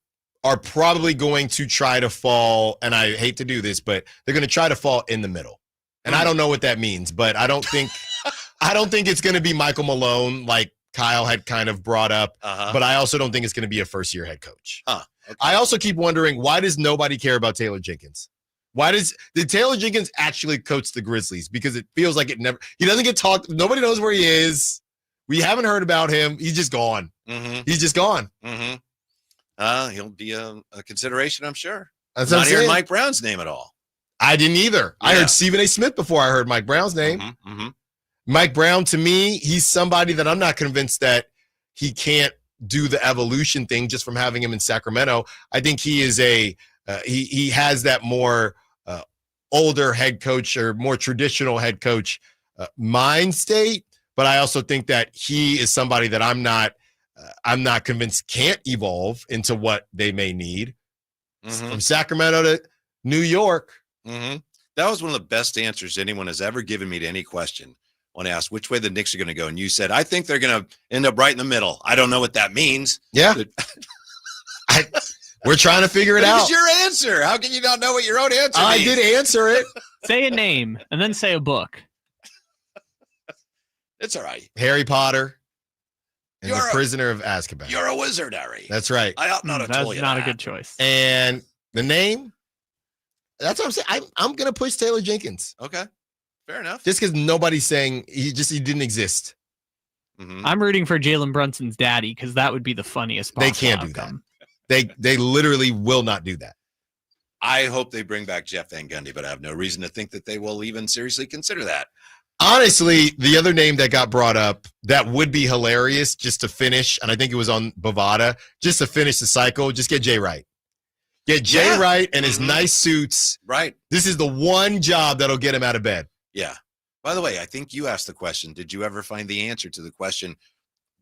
are probably going to try to fall, and I hate to do this, but they're going to try to fall in the middle. And I don't know what that means, but I don't think it's going to be Michael Malone like Kyle had kind of brought up, but I also don't think it's going to be a first-year head coach. Okay. I also keep wondering, why does nobody care about Taylor Jenkins? Did Taylor Jenkins actually coach the Grizzlies? Because it feels like he doesn't get talked. Nobody knows where he is. We haven't heard about him. He's just gone. He's just gone. He'll be a consideration, I'm sure. That's not hearing Mike Brown's name at all. I didn't either. Yeah. I heard Stephen A. Smith before I heard Mike Brown's name. Mike Brown, to me, he's somebody that I'm not convinced that he can't do the evolution thing just from having him in Sacramento. I think he is he has that more older head coach or more traditional head coach mind state. But I also think that he is somebody that I'm not convinced can't evolve into what they may need. From Sacramento to New York. That was one of the best answers anyone has ever given me to any question. when asked which way the Knicks are going to go, and you said, I think they're going to end up right in the middle. I don't know what that means. Yeah. We're trying to figure it out. It's your answer. How can you not know what your own answer I means? did answer it. Say a name and then say a book. It's all right. Harry Potter and the Prisoner of Azkaban. You're a wizard, Harry. That's right. I ought not have told That's you not that. a good choice. And the name, that's what I'm saying. I'm going to push Taylor Jenkins. Okay. Fair enough. Just because nobody's saying he didn't exist. Mm-hmm. I'm rooting for Jalen Brunson's daddy because that would be the funniest possible They can't outcome. do that. They literally will not do that. I hope they bring back Jeff Van Gundy, but I have no reason to think that they will even seriously consider that. Honestly, the other name that got brought up that would be hilarious just to finish, and I think it was on Bovada, just to finish the cycle, just get Jay Wright. Get Jay Wright and his nice suits. Right. This is the one job that'll get him out of bed. Yeah. By the way, I think you asked the question. Did you ever find the answer to the question,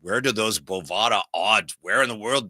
where do those Bovada odds, where in the world?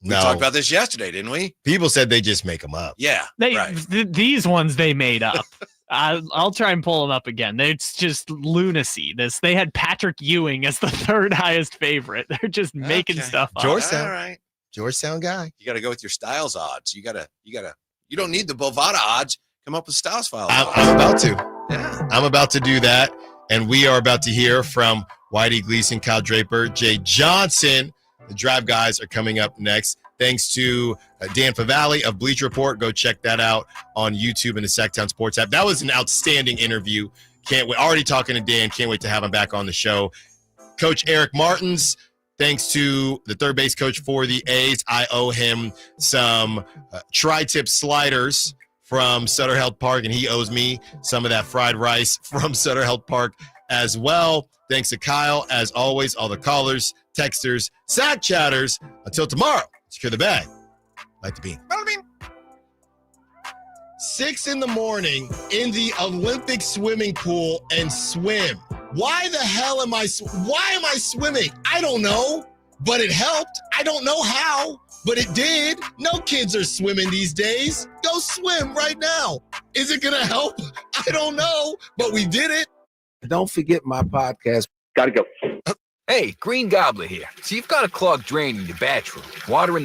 We talked about this yesterday, didn't we? People said they just make them up. Yeah. These ones they made up. I'll try and pull them up again. It's just lunacy. They had Patrick Ewing as the third highest favorite. They're just making stuff up. Georgetown. All right. Georgetown guy. You got to go with your Styles odds. You don't need the Bovada odds. Come up with Styles files. I'm about to. Yeah. I'm about to do that. And we are about to hear from Whitey Gleason, Kyle Draper, Jay Johnson. The Drive guys are coming up next. Thanks to Dan Favale of Bleacher Report. Go check that out on YouTube and the Sacktown Sports app. That was an outstanding interview. Can't wait. Already talking to Dan. Can't wait to have him back on the show. Coach Eric Martins, thanks to the third base coach for the A's. I owe him some tri-tip sliders from Sutter Health Park, and he owes me some of that fried rice from Sutter Health Park as well. Thanks to Kyle, as always, all the callers, texters, sack chatters. Until tomorrow, secure the bag. Like the bean. 6 a.m. in the Olympic swimming pool and swim. Why the hell am I swimming? I don't know, but it helped. I don't know how, but it did. No kids are swimming these days. Go swim right now. Is it going to help? I don't know, but we did it. Don't forget my podcast. Gotta go. Hey, Green Gobbler here. So you've got a clogged drain in your bathroom. Water in the